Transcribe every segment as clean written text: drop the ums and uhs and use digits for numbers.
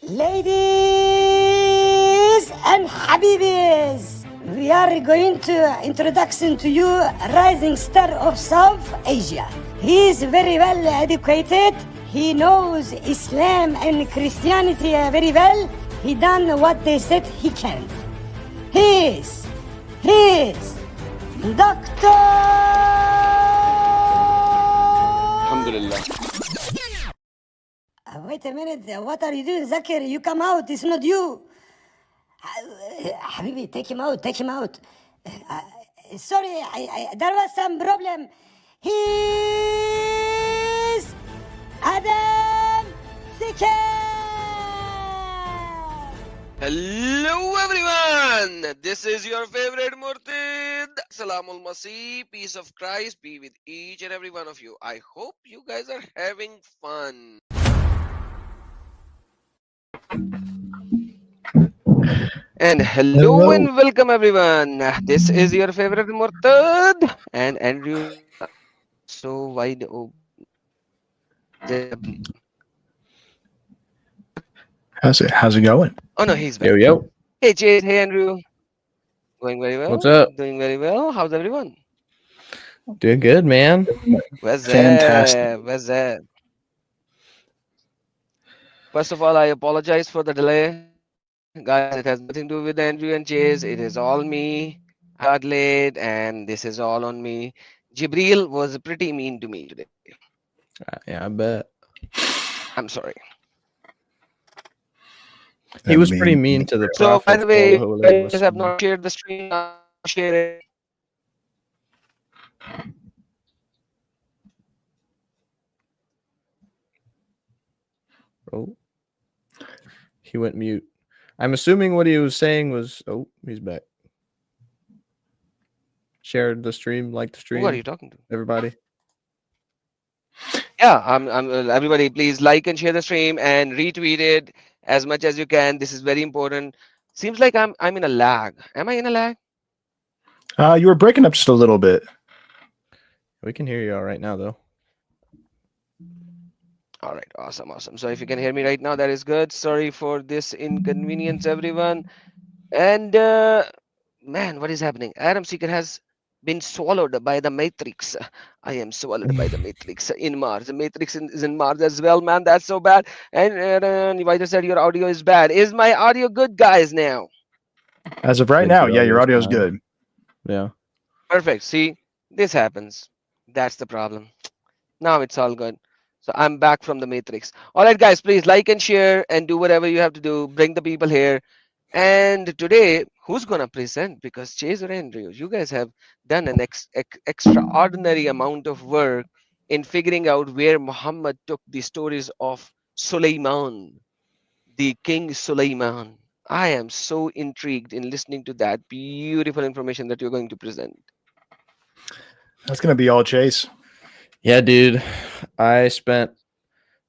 Ladies and Habibis, we are going to introduction to you rising star of South Asia. He is very well educated. He knows Islam and Christianity very well. He done what they said he can't. He is Doctor. Alhamdulillah. Wait a minute, what are you doing, Zakir? You come out, it's not you. Habibi, take him out. Sorry, there was some problem. He's Adam Sikher. Hello everyone. This is your favorite Murtid. Salamul Masih. Peace of Christ be with each and every one of you. I hope you guys are having fun. And hello and welcome everyone. This is your favorite Murtad and Andrew. So wide open. How's it going? Oh no, he's back. Yo. Hey Chase, hey Andrew. Going very well. What's up? Doing very well. How's everyone? Doing good, man. Where's Fantastic. that? First of all, I apologize for the delay. Guys, it has nothing to do with Andrew and Chase. It is all me. I got late and this is all on me. Jibril was pretty mean to me today. Yeah, I bet. I'm sorry. He was pretty mean to the So, by Prophet. the way, if you guys have not shared the stream, share it. Oh, he went mute. I'm assuming what he was saying was, oh, he's back. Shared the stream, liked the stream. Who are you talking to? Everybody. Yeah, everybody, please like and share the stream and retweet it as much as you can. This is very important. Seems like I'm in a lag. Am I in a lag? You were breaking up just a little bit. We can hear you all right now, though. All right, awesome. So if you can hear me right now, that is good. Sorry for this inconvenience, everyone. And man, what is happening? Adam Seeker has been swallowed by the Matrix. I am swallowed by the Matrix in Mars. The Matrix is in Mars as well, man. That's so bad. And Nivaida said your audio is bad. Is my audio good, guys, now? As of right now, yeah, your audio is good. Yeah. Perfect. See, this happens. That's the problem. Now it's all good. So I'm back from the Matrix. All right, guys, please like and share and do whatever you have to do. Bring the people here. And today, who's going to present? Because Chase or Andrew, you guys have done an extraordinary amount of work in figuring out where Muhammad took the stories of Sulaiman, the King Sulaiman. I am so intrigued in listening to that beautiful information that you're going to present. That's going to be all Chase. Yeah, dude. I spent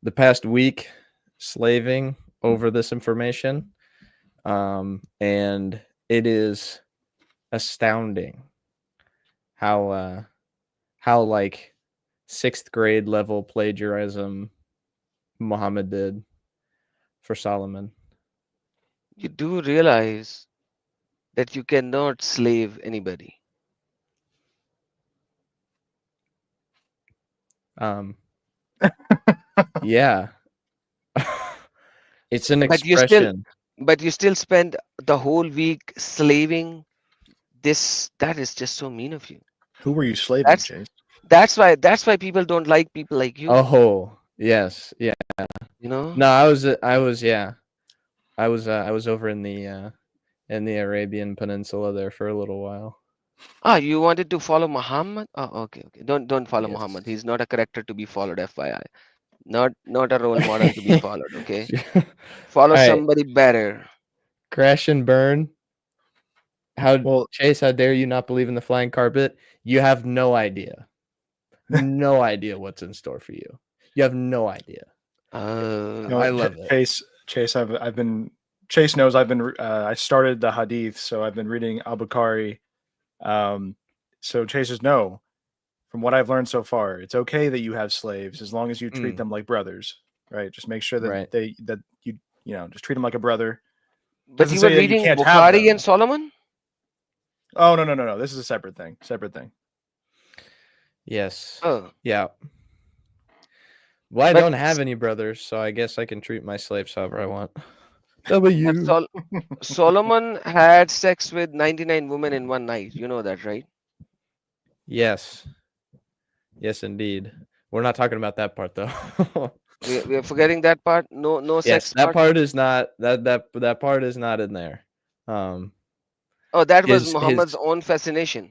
the past week slaving over this information. And it is astounding how like 6th grade level plagiarism Muhammad did for Solomon. You do realize that you cannot slave anybody. Yeah. It's an expression. But you still spend the whole week slaving. That is just so mean of you. Who were you slaving, Chase? That's why people don't like people like you. Oh, yes, yeah. You know? No, I was over in the Arabian Peninsula there for a little while. You wanted to follow Muhammad? Oh, okay. Don't follow Muhammad. He's not a character to be followed, FYI. Not a role model to be followed, okay? Follow somebody better. Crash and burn. Chase, how dare you not believe in the flying carpet? You have no idea. No idea what's in store for you. You have no idea. I love it. Chase, I've been Chase knows I've been I started the hadith, so I've been reading Al-Bukhari. So Chase know, from what I've learned so far, it's okay that you have slaves as long as you treat them like brothers, right? Just make sure that just treat him like a brother. But you were reading Bukhari and Solomon? Oh, no. This is a separate thing. Yes. Oh. Yeah. Well, I don't have any brothers, so I guess I can treat my slaves however I want. Solomon had sex with 99 women in one night. You know that, right? Yes. Yes, indeed. We're not talking about that part, though. We're forgetting that part. No yes, sex. That part is not that part is not in there. Oh, that was Muhammad's own fascination.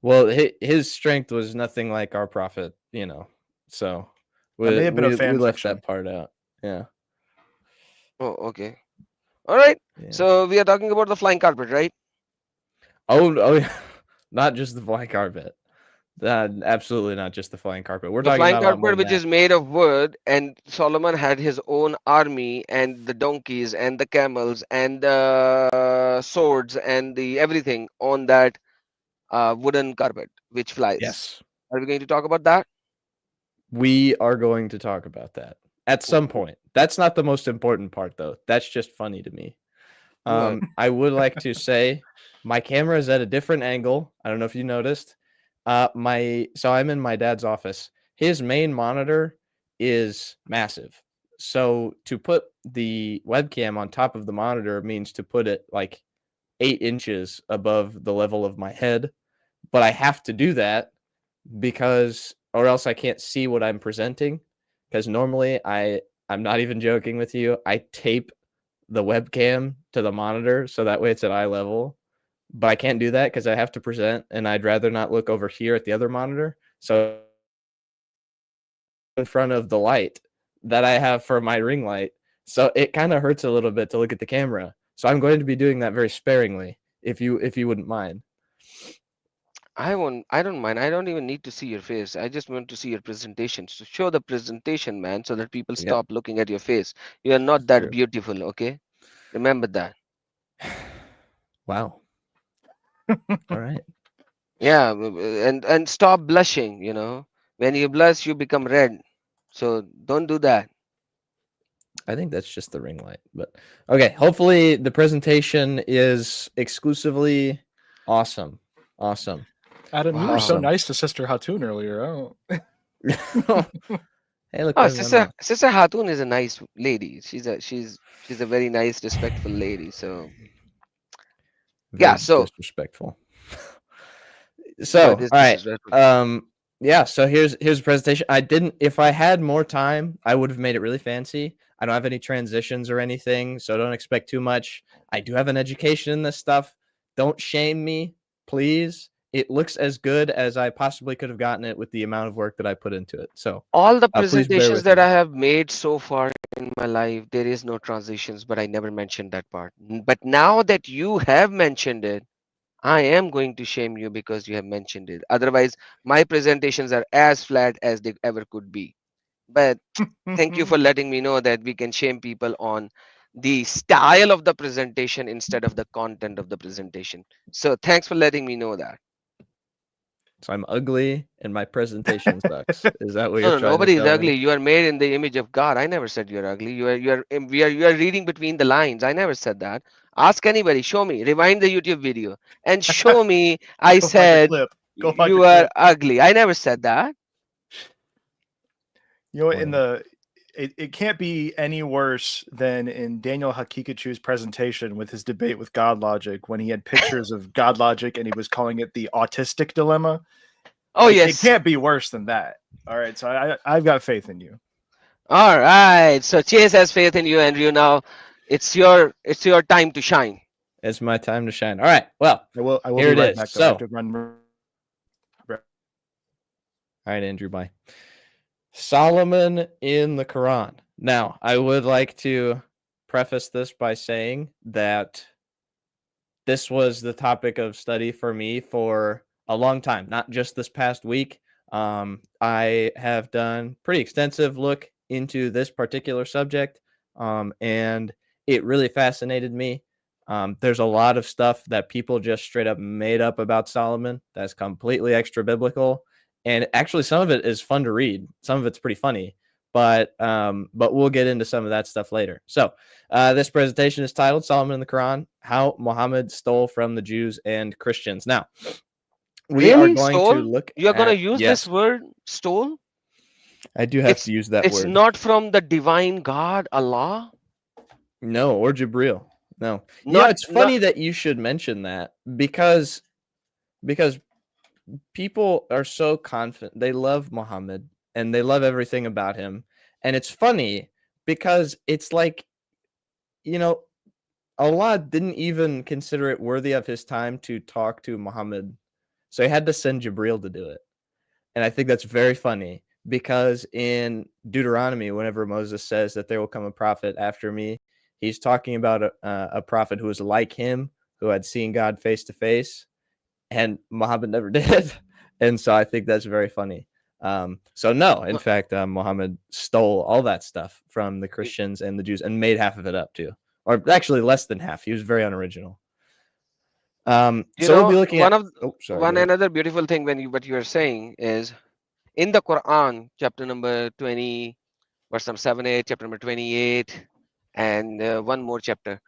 Well, his strength was nothing like our prophet, So we left that part out. Yeah. Oh, okay. All right. Yeah. So we are talking about the flying carpet, right? Oh, yeah. Not just the flying carpet. Absolutely not just the flying carpet. We're talking about the flying carpet, which is made of wood, and Solomon had his own army, and the donkeys, and the camels, and the swords, and the everything on that wooden carpet, which flies. Yes. Are we going to talk about that? We are going to talk about that at some point. That's not the most important part, though. That's just funny to me. I would like to say my camera is at a different angle. I don't know if you noticed. So I'm in my dad's office. His main monitor is massive. So to put the webcam on top of the monitor means to put it like 8 inches above the level of my head. But I have to do that or else I can't see what I'm presenting. Because normally I'm not even joking with you. I tape the webcam to the monitor so that way it's at eye level. But I can't do that because I have to present, and I'd rather not look over here at the other monitor. So in front of the light that I have for my ring light. So it kind of hurts a little bit to look at the camera. So I'm going to be doing that very sparingly, if you wouldn't mind. I don't mind. I don't even need to see your face. I just want to see your presentation. So show the presentation, man, so that people stop looking at your face. You are not that beautiful, okay? Remember that. Wow. All right. Yeah, and stop blushing, When you blush, you become red. So don't do that. I think that's just the ring light. But okay, hopefully the presentation is exclusively awesome. Awesome. Adam, you were so nice to Sister Hatun earlier. Oh. Hey, look. Sister Hatun is a nice lady. She's a very nice, respectful lady. So disrespectful. So all right. Yeah. So here's the presentation. If I had more time, I would have made it really fancy. I don't have any transitions or anything, so don't expect too much. I do have an education in this stuff. Don't shame me, please. It looks as good as I possibly could have gotten it with the amount of work that I put into it. So all the presentations that I have made so far in my life, there is no transitions, but I never mentioned that part. But now that you have mentioned it, I am going to shame you because you have mentioned it. Otherwise, my presentations are as flat as they ever could be. But thank you for letting me know that we can shame people on the style of the presentation instead of the content of the presentation. So thanks for letting me know that. So I'm ugly and my presentation sucks. Is that what you're trying to tell me? Nobody is ugly. You are made in the image of God. I never said you're ugly. You are reading between the lines. I never said that. Ask anybody. Show me. Rewind the YouTube video and show me. I said you are ugly. I never said that. It can't be any worse than in Daniel Hakikachu's presentation with his debate with God Logic when he had pictures of God Logic and he was calling it the autistic dilemma. Oh, yes. It can't be worse than that. All right. So I've got faith in you. All right. So Chase has faith in you, Andrew. Now it's your time to shine. It's my time to shine. All right. Well, I will here be right it is. back. So, all right, Andrew, bye. Solomon in the Quran. Now, I would like to preface this by saying that this was the topic of study for me for a long time, not just this past week. I have done pretty extensive look into this particular subject, and it really fascinated me. There's a lot of stuff that people just straight up made up about Solomon that's completely extra biblical. And actually, some of it is fun to read. Some of it's pretty funny. but we'll get into some of that stuff later. So this presentation is titled Solomon in the Quran: How Muhammad Stole from the Jews and Christians. Now, we are Really? going to Stole? look You're gonna at, use this yes, word, stole? I do have to use that It's word. not from the divine God, Allah? No, or Jibril. No. Not It's funny that you should mention that because people are so confident. They love Muhammad and they love everything about him. And it's funny because it's like, Allah didn't even consider it worthy of his time to talk to Muhammad. So he had to send Jibril to do it. And I think that's very funny because in Deuteronomy, whenever Moses says that there will come a prophet after me, he's talking about a prophet who was like him, who had seen God face to face, and Muhammad never did. And so I think that's very funny. So no, in fact, Muhammad stole all that stuff from the Christians and the Jews and made half of it up too, or actually less than half. He was very unoriginal. So we'll be looking at another beautiful thing what you are saying is in the Quran, chapter number 20, verse number 7, 8, chapter number 28, and one more chapter.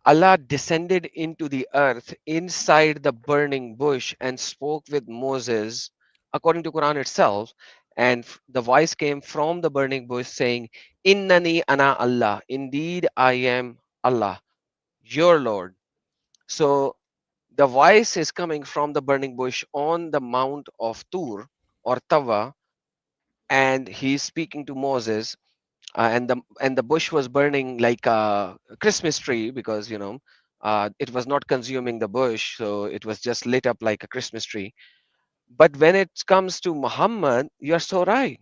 Allah descended into the earth inside the burning bush and spoke with Moses, according to Quran itself. And the voice came from the burning bush saying, Innani ana Allah. Indeed, I am Allah, your Lord. So the voice is coming from the burning bush on the mount of Tur or Tawa, and he's speaking to Moses. And the bush was burning like a Christmas tree because it was not consuming the bush, so it was just lit up like a Christmas tree. But when it comes to Muhammad, you're so right.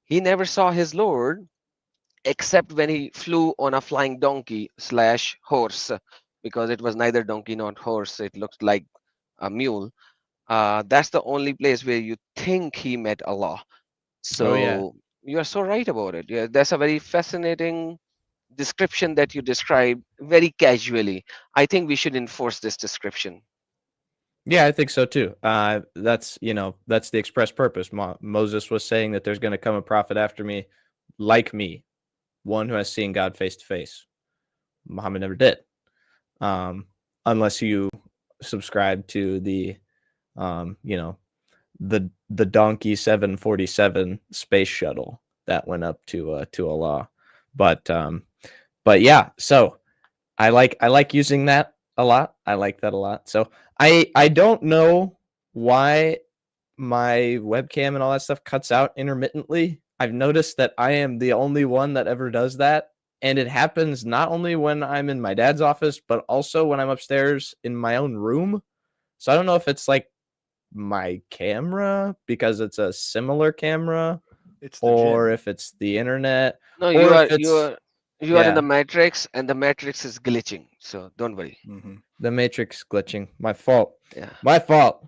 He never saw his Lord except when he flew on a flying donkey slash horse, because it was neither donkey nor horse. It looked like a mule. That's the only place where you think he met Allah. So you are so right about it. Yeah, that's a very fascinating description that you describe very casually. I think we should enforce this description. Yeah, I think so too. That's the express purpose. Moses was saying that there's going to come a prophet after me, like me, one who has seen God face to face. Muhammad never did, unless you subscribe to the, the Donkey 747 space shuttle that went up to Allah. But yeah, so I like using that a lot. I like that a lot. So I don't know why my webcam and all that stuff cuts out intermittently. I've noticed that I am the only one that ever does that. And it happens not only when I'm in my dad's office, but also when I'm upstairs in my own room. So I don't know if it's like my camera because it's a similar camera, or if it's the internet. No, or you if are it's you are in the matrix, and the matrix is glitching. So don't worry. The matrix glitching. My fault. Yeah. My fault.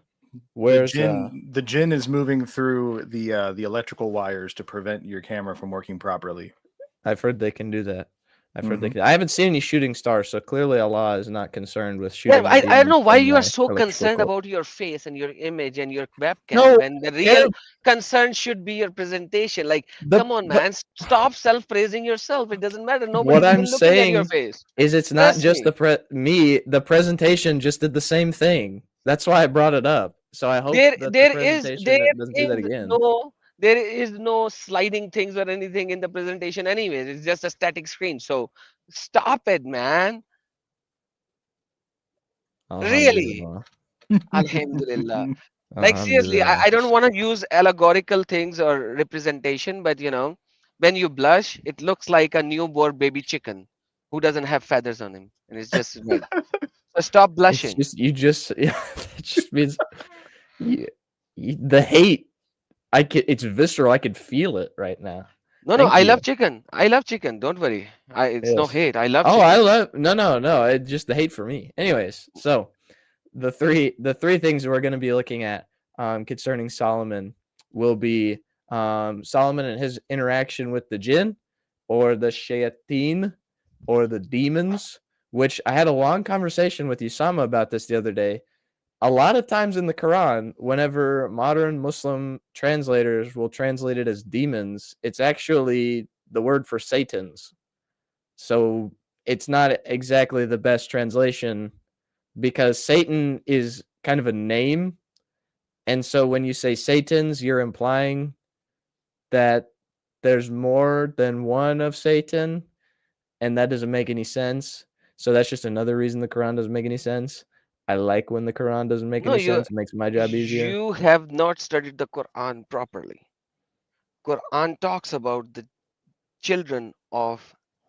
Where's the jinn is moving through the electrical wires to prevent your camera from working properly. I've heard they can do that. I've heard they can. I haven't seen any shooting stars, so clearly Allah is not concerned with shooting. Yeah, I don't know why you are so concerned about your face and your image and your webcam, when the real concern should be your presentation. Like, come on, man, stop self-praising yourself. It doesn't matter. Nobody's even looking at your face. Is it's not just the presentation just did the same thing. That's why I brought it up. So I hope that the presentation doesn't do that again. There is no sliding things or anything in the presentation anyways. It's just a static screen. So stop it, man. Really? Alhamdulillah. Like, seriously, I don't want to use allegorical things or representation, but when you blush, it looks like a newborn baby chicken who doesn't have feathers on him, and it's just red. So stop blushing. It just means the hate. It's visceral. I could feel it right now. No, I love chicken. I love chicken. Don't worry. It's no hate. I love chicken. I love no. It's just the hate for me. Anyways, so the three things we're going to be looking at concerning Solomon will be Solomon and his interaction with the jinn, or the shayateen, or the demons, which I had a long conversation with Usama about this the other day. a lot of times in the Quran, whenever modern Muslim translators will translate it as demons, it's actually the word for Satans. So it's not exactly the best translation because Satan is kind of a name. And so when you say Satans, you're implying that there's more than one of Satan, and that doesn't make any sense. So that's just another reason the Quran doesn't make any sense. I like when the Quran doesn't make No, any sense. It makes my job easier. you have not studied the Quran properly. Quran talks about the children of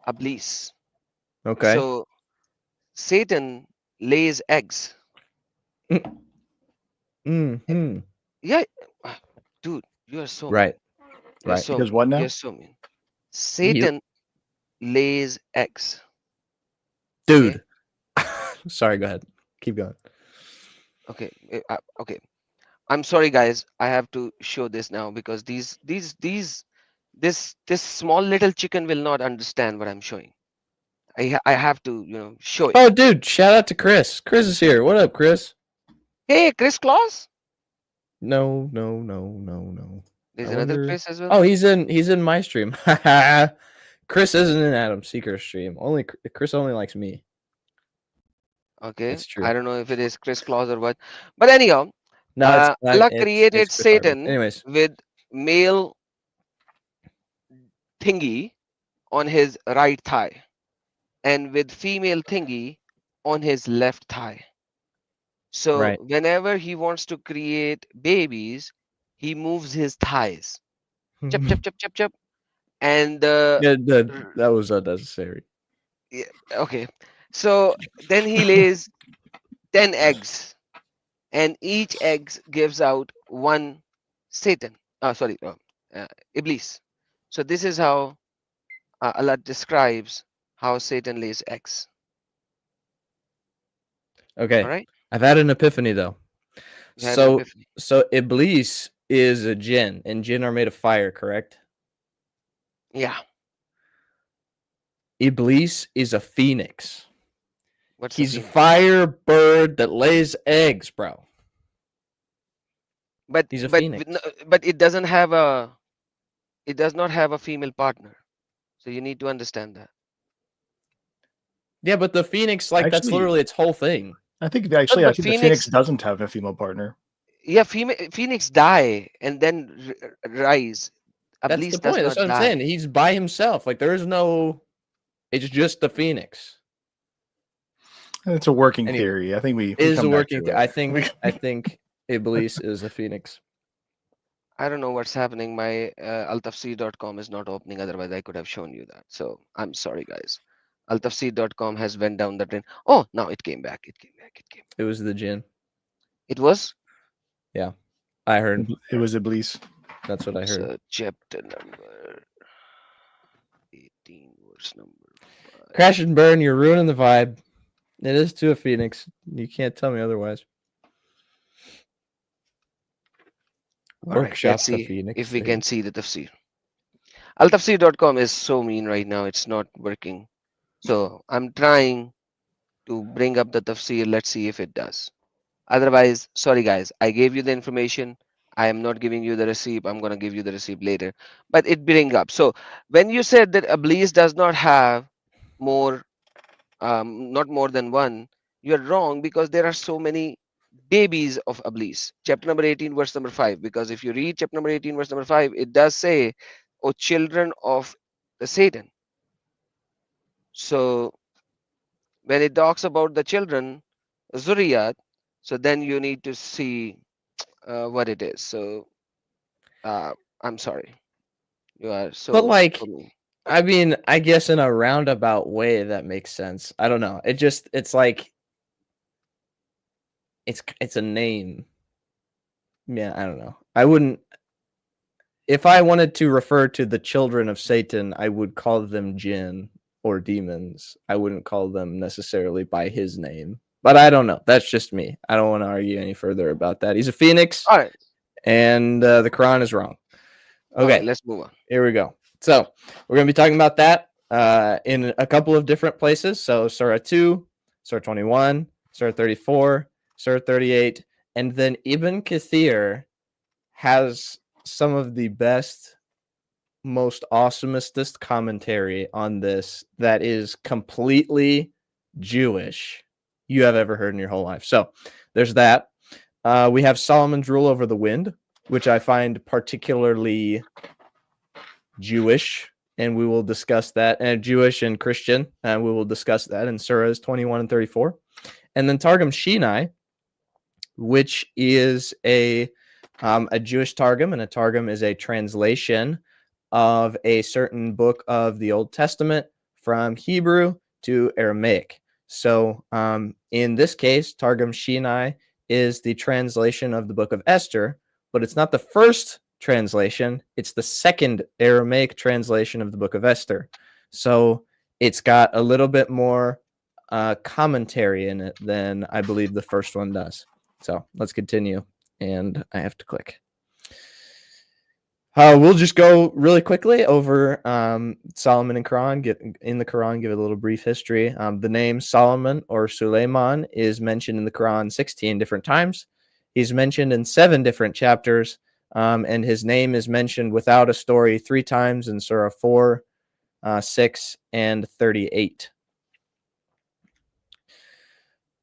Iblis. Okay. So Satan lays eggs. Mm-hmm. Yeah, dude, you are so mean. Right. You're Right. so Because mean. what You're now? so mean. You, Satan lays eggs. Okay, dude. Sorry, go ahead. Keep going. okay, okay. I'm sorry, guys. I have to show this now because this small little chicken will not understand what I'm showing. I have to show it. Oh, dude, shout out to Chris. Chris is here. What up, Chris? Hey, Chris Claus. No. There's I another wonder. Chris as well. Oh, he's in my stream. Chris isn't in Adam Seeker's stream. Only Chris only likes me. Okay, It's I true. don't know if it is Chris Claus or what, but anyhow, No, it's fine. Allah It's created Chris Harvey. Satan Anyways, with male thingy on his right thigh and with female thingy on his left thigh. So right. whenever he wants to create babies, he moves his thighs. Chop, Yeah, chop, chop, chop, chop. And the that was unnecessary. yeah, okay. So then he lays 10 eggs, and each egg gives out one Satan. Sorry, Iblis. So this is how Allah describes how Satan lays eggs. Okay, All right, I've had an epiphany though. you had an So epiphany. Iblis is a jinn, and jinn are made of fire, correct? Yeah. Iblis is a phoenix. What's a He's a phoenix? fire bird that lays eggs, bro. But He's a but phoenix. but it does not have a female partner. So you need to understand that. Yeah, but the phoenix, like that's Actually, literally its whole thing. I think But I think the Phoenix, Phoenix doesn't have a female partner. yeah, Phoenix die and then rise. That's the Iblis does point. That's not what I'm saying. die. He's by himself. Like there is no. It's just the phoenix. It's a working Anyway, theory. I think we it is come a back working. to it. I think Iblis is a phoenix. I don't know what's happening. My altafsir.com is not opening. Otherwise, I could have shown you that. So I'm sorry, guys. Altafsir.com has went down the drain. Oh, now it came back. It came back. It came. It was the jinn. It was. Yeah, I heard. It was Iblis. That's what I heard. So chapter number 18, verse number 5. Crash and burn. You're ruining the vibe. It is to a phoenix. You can't tell me otherwise. All right, Workshop let's the see phoenix. if we thing. can see the tafsir. Altafsir.com is so mean right now. It's not working. So I'm trying to bring up the tafsir. Let's see if it does. Otherwise, sorry guys, I gave you the information. I am not giving you the receipt. I'm going to give you the receipt later. But it bring up. So when you said that Iblis does not have more, not more than one, you're wrong because there are so many babies of Iblis. Chapter number 18, verse number 5. Because if you read chapter number 18, verse number 5, it does say, "O children of the Satan." So when it talks about the children, Zuriyat, so then you need to see what it is. So I'm sorry. You are But so like, for me. I mean, I guess in a roundabout way that makes sense. I don't know. It's like it's a name. Yeah, I don't know. I wouldn't if I wanted to refer to the children of Satan, I would call them jinn or demons. I wouldn't call them necessarily by his name. But I don't know. That's just me. I don't want to argue any further about that. He's a phoenix, All right. and the Quran is wrong. All Okay, right, let's move on. here we go. So we're going to be talking about that in a couple of different places. So Surah 2, Surah 21, Surah 34, Surah 38, and then Ibn Kathir has some of the best, most awesomest commentary on this that is completely Jewish you have ever heard in your whole life. So there's that. We have Solomon's rule over the wind, which I find particularly Jewish, and we will discuss that, and Jewish and Christian, and we will discuss that in Surahs 21 and 34. And then Targum Shinai, which is a Jewish Targum, and a Targum is a translation of a certain book of the Old Testament from Hebrew to Aramaic. So in this case, Targum Shinai is the translation of the book of Esther, but it's not the first translation. It's the second Aramaic translation of the book of Esther. So it's got a little bit more commentary in it than I believe the first one does. So let's continue. And I have to click. We'll just go really quickly over Solomon and Quran. Give it a little brief history. The name Solomon or Suleiman is mentioned in the Quran 16 different times. He's mentioned in 7 different chapters, and his name is mentioned without a story 3 times in Surah 4, 6, and 38.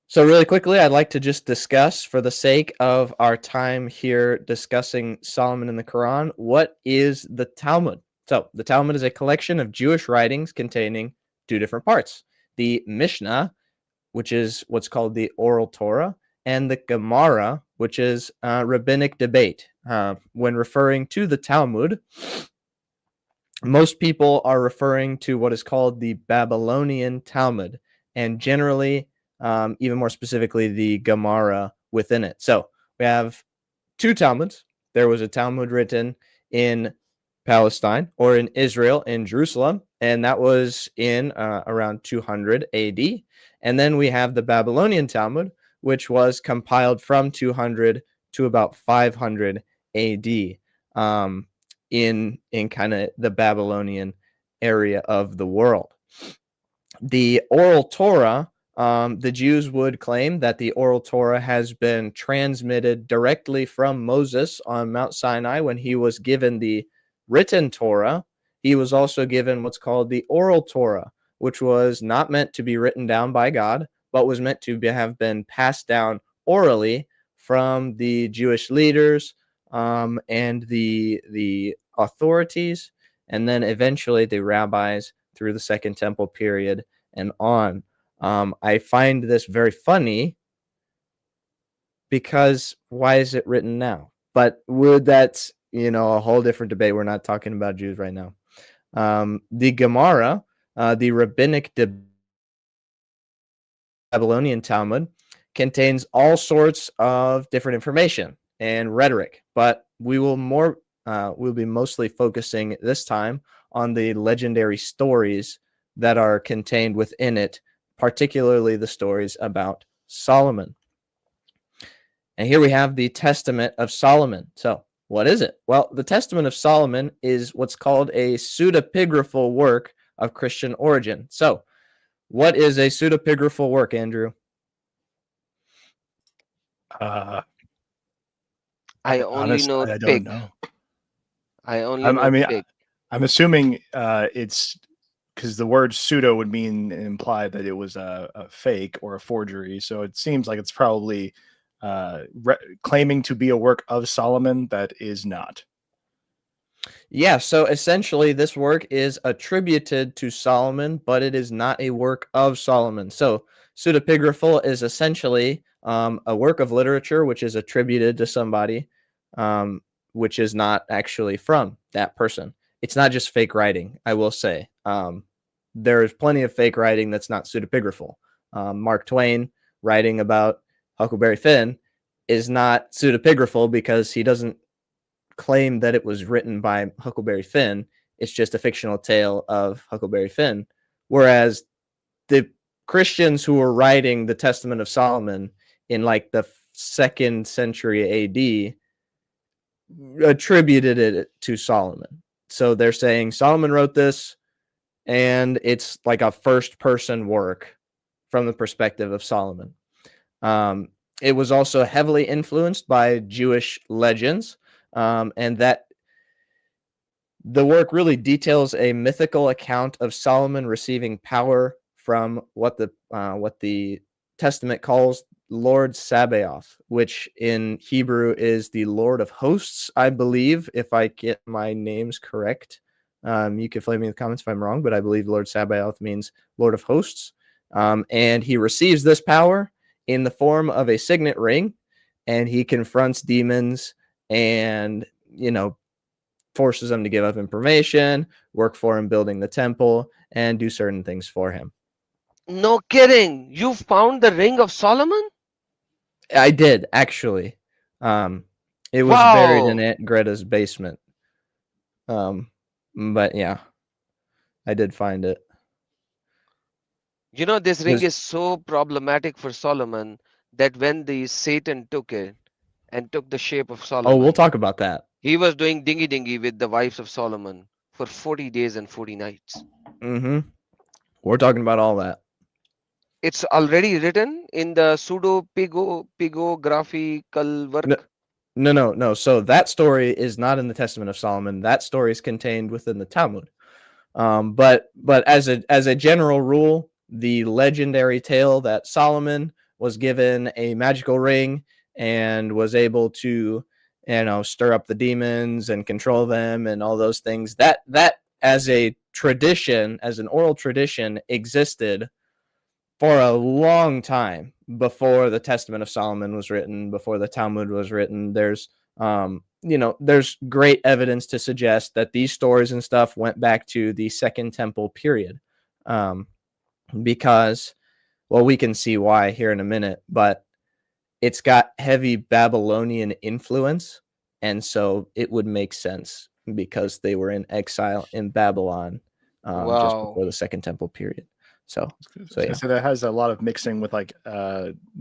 So really quickly, I'd like to just discuss, for the sake of our time here discussing Solomon in the Quran, what is the Talmud? So the Talmud is a collection of Jewish writings containing 2 different parts. The Mishnah, which is what's called the Oral Torah, and the Gemara, which is rabbinic debate. When referring to the Talmud, most people are referring to what is called the Babylonian Talmud, and generally, even more specifically, the Gemara within it. So we have 2 Talmuds. There was a Talmud written in Palestine or in Israel, in Jerusalem, and that was in around 200 AD. And then we have the Babylonian Talmud, which was compiled from 200 to about 500 AD in kind of the Babylonian area of the world. The Oral Torah, the Jews would claim that the Oral Torah has been transmitted directly from Moses on Mount Sinai when he was given the written Torah. He was also given what's called the Oral Torah, which was not meant to be written down by God, but was meant to have been passed down orally from the Jewish leaders and the authorities, and then eventually the rabbis through the Second Temple period and on. I find this very funny because why is it written now? But that's a whole different debate. We're not talking about Jews right now. The Gemara, the rabbinic Babylonian Talmud, contains all sorts of different information and rhetoric, but we'll be mostly focusing this time on the legendary stories that are contained within it, particularly the stories about Solomon. And here we have the Testament of Solomon. So what is it? Well, the Testament of Solomon is what's called a pseudepigraphal work of Christian origin. So what is a pseudepigraphal work, Andrew? I only know I don't pig. know. I only know pig. I'm assuming it's because the word pseudo would mean imply that it was a fake or a forgery. So it seems like it's probably claiming to be a work of Solomon that is not. Yeah, so essentially this work is attributed to Solomon, but it is not a work of Solomon. So pseudepigraphal is essentially a work of literature which is attributed to somebody, which is not actually from that person. It's not just fake writing, I will say. There is plenty of fake writing that's not pseudepigraphal. Mark Twain writing about Huckleberry Finn is not pseudepigraphal because he doesn't claim that it was written by Huckleberry Finn. It's just a fictional tale of Huckleberry Finn. Whereas the Christians who were writing the Testament of Solomon in like the 2nd century AD attributed it to Solomon. So they're saying Solomon wrote this, and it's like a first-person work from the perspective of Solomon. it was also heavily influenced by Jewish legends, and that the work really details a mythical account of Solomon receiving power from what the Testament calls Lord Sabaoth, which in Hebrew is the Lord of Hosts, I believe, if I get my names correct. You can flame me in the comments if I'm wrong, but I believe Lord Sabaoth means Lord of Hosts. And he receives this power in the form of a signet ring, and he confronts demons and, forces them to give up information, work for him building the temple, and do certain things for him. No kidding. You found the Ring of Solomon? I did, actually. It was buried in Wow. Aunt Greta's basement. But yeah, I did find it. This ring is so problematic for Solomon that when the Satan took it and took the shape of Oh, we'll Solomon, talk about that. he was doing dingy dingy with the wives of Solomon for 40 days and 40 nights. Mm-hmm. We're talking about all that. It's already written in the pseudo-pigographical work. No. So that story is not in the Testament of Solomon. That story is contained within the Talmud. But as a general rule, the legendary tale that Solomon was given a magical ring and was able to, stir up the demons and control them and all those things, that as a tradition, as an oral tradition, existed for a long time before the Testament of Solomon was written, before the Talmud was written. There's there's great evidence to suggest that these stories and stuff went back to the Second Temple period, because, well, we can see why here in a minute, but it's got heavy Babylonian influence, and so it would make sense because they were in exile in Babylon just Wow. before the Second Temple period. So yeah. So that has a lot of mixing with like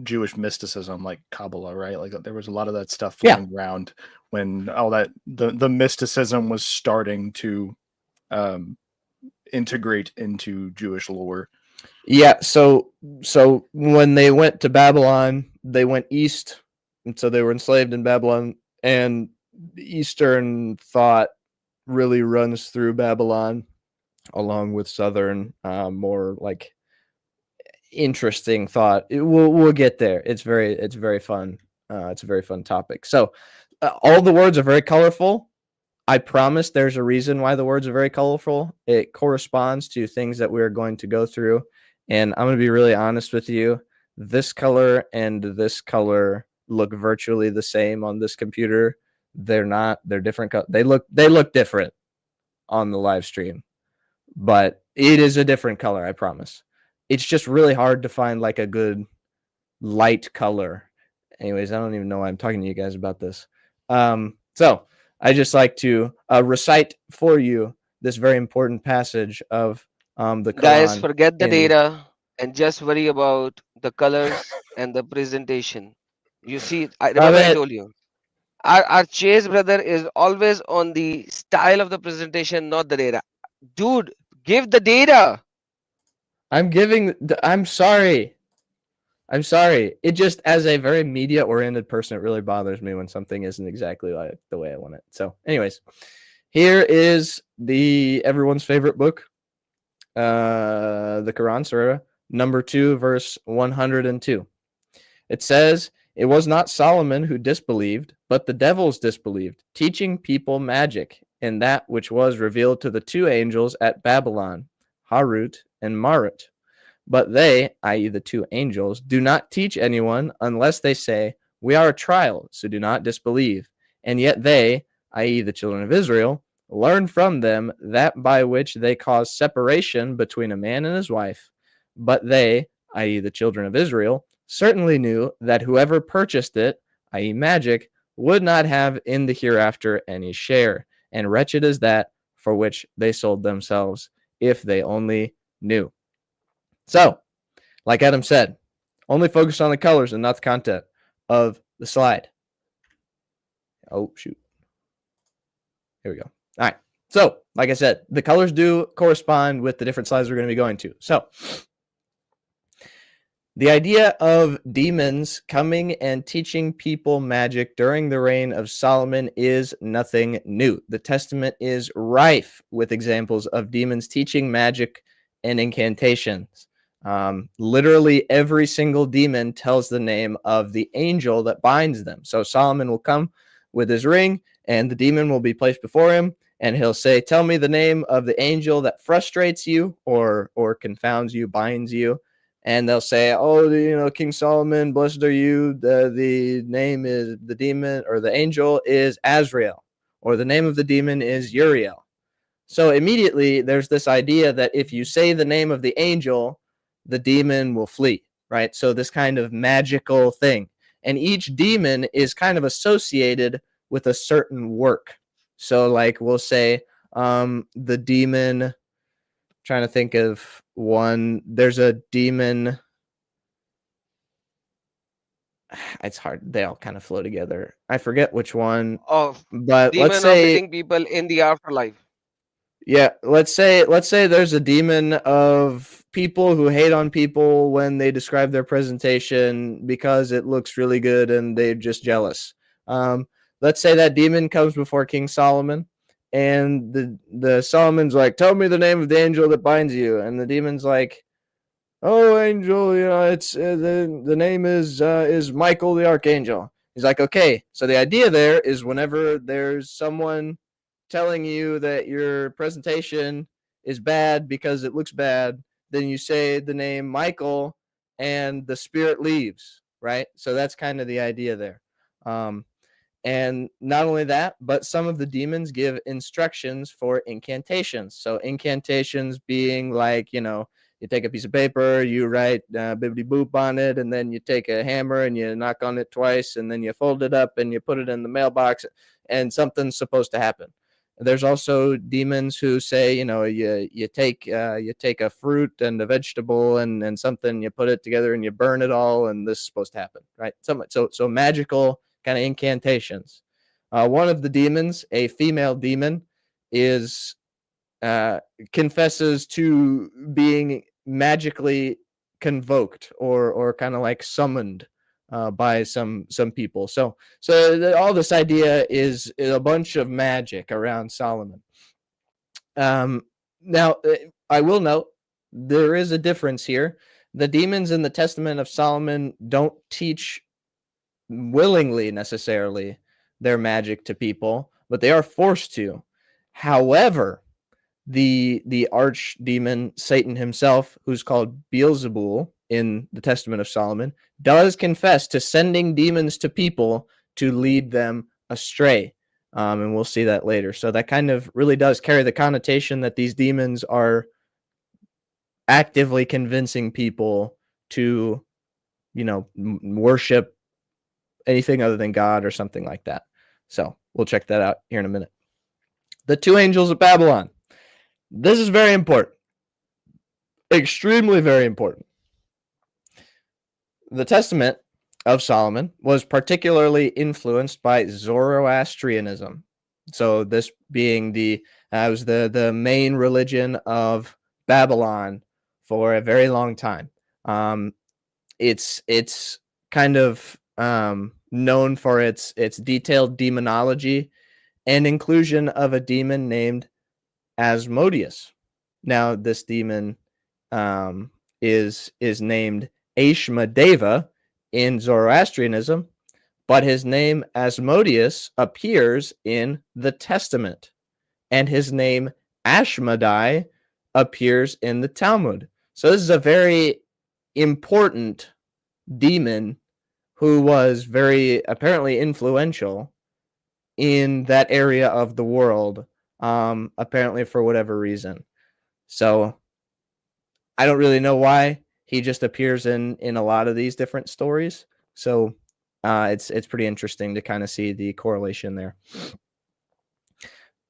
Jewish mysticism, like Kabbalah, right? Like there was a lot of that stuff floating around when all that the mysticism was starting to integrate into Jewish lore. Yeah, so when they went to Babylon, they went east, and so they were enslaved in Babylon, and Eastern thought really runs through Babylon, along with Southern, more like interesting thought. We'll get there. It's very fun. It's a very fun topic. So all the words are very colorful. I promise there's a reason why the words are very colorful. It corresponds to things that we're going to go through. And I'm going to be really honest with you. This color and this color look virtually the same on this computer. They're not. They're different. They look different on the live stream, but it is a different color. I promise. It's just really hard to find like a good light color. Anyways, I don't even know why I'm talking to you guys about this. So I just like to recite for you this very important passage of the Quran. Guys, forget the data and just worry about the colors and the presentation. You see, I told you. Our Chase brother is always on the style of the presentation, not the data. Dude, give the data. I'm sorry. It just, as a very media-oriented person, it really bothers me when something isn't exactly like the way I want it. So, anyways, here is everyone's favorite book, the Quran, Surah number 2, verse 102. It says, "It was not Solomon who disbelieved, but the devils disbelieved, teaching people magic, and that which was revealed to the 2 angels at Babylon, Harut and Marut. But they," i.e. the 2 angels, "do not teach anyone unless they say, 'We are a trial, so do not disbelieve.' And yet they," i.e. the children of Israel, "learn from them that by which they cause separation between a man and his wife. But they," i.e. the children of Israel, "certainly knew that whoever purchased it," i.e. magic, "would not have in the hereafter any share. And wretched is that for which they sold themselves, if they only knew." So, like Adam said, only focus on the colors and not the content of the slide. Oh, shoot. Here we go. All right. So, like I said, the colors do correspond with the different slides we're going to be going to. So, The idea of demons coming and teaching people magic during the reign of Solomon is nothing new. The Testament is rife with examples of demons teaching magic and incantations. Literally every single demon tells the name of the angel that binds them. So Solomon will come with his ring, and the demon will be placed before him, and he'll say, "Tell me the name of the angel that frustrates you or confounds you, binds you." And they'll say, "Oh, King Solomon, blessed are you. The name is the demon, or the angel is Azrael, or the name of the demon is Uriel." So immediately there's this idea that if you say the name of the angel, the demon will flee, right? So this kind of magical thing. And each demon is kind of associated with a certain work. So like we'll say the demon, trying to think of one, there's a demon, it's hard, they all kind of flow together. I forget which one, Of but let's demon of say, hitting people in the afterlife. yeah, let's say there's a demon of people who hate on people when they describe their presentation because it looks really good and they're just jealous. Let's say that demon comes before King Solomon, and the Solomon's like, "Tell me the name of the angel that binds you," and the demon's like, "Oh, angel, it's the name is Michael the archangel." He's like, "Okay." So the idea there is whenever there's someone telling you that your presentation is bad because it looks bad, then you say the name Michael and the spirit leaves, right? So that's kind of the idea there. And not only that, but some of the demons give instructions for incantations. So incantations being like, you take a piece of paper, you write bibbidi boop on it, and then you take a hammer and you knock on it twice, and then you fold it up and you put it in the mailbox, and something's supposed to happen. There's also demons who say, you take a fruit and a vegetable and something, you put it together and you burn it all, and this is supposed to happen, right? So magical kind of incantations. One of the demons, a female demon, is confesses to being magically convoked or kind of like summoned by some people. So all this idea is a bunch of magic around Solomon. Now, I will note there is a difference here. The demons in the Testament of Solomon don't teach willingly necessarily their magic to people, but they are forced to. However, the archdemon Satan himself, who's called Beelzebul in the Testament of Solomon, does confess to sending demons to people to lead them astray. And we'll see that later. So that kind of really does carry the connotation that these demons are actively convincing people to, worship anything other than God or something like that. So we'll check that out here in a minute. The two angels of Babylon. This is very important. Extremely very important. The Testament of Solomon was particularly influenced by Zoroastrianism. So this being was the main religion of Babylon for a very long time. It's kind of known for its detailed demonology and inclusion of a demon named Asmodeus. Now, this demon is named Ashmadeva in Zoroastrianism, but his name Asmodeus appears in the Testament, and his name Ashmedai appears in the Talmud. So this is a very important demon who was very apparently influential in that area of the world, apparently for whatever reason. So I don't really know why. He just appears in a lot of these different stories. So it's pretty interesting to kind of see the correlation there.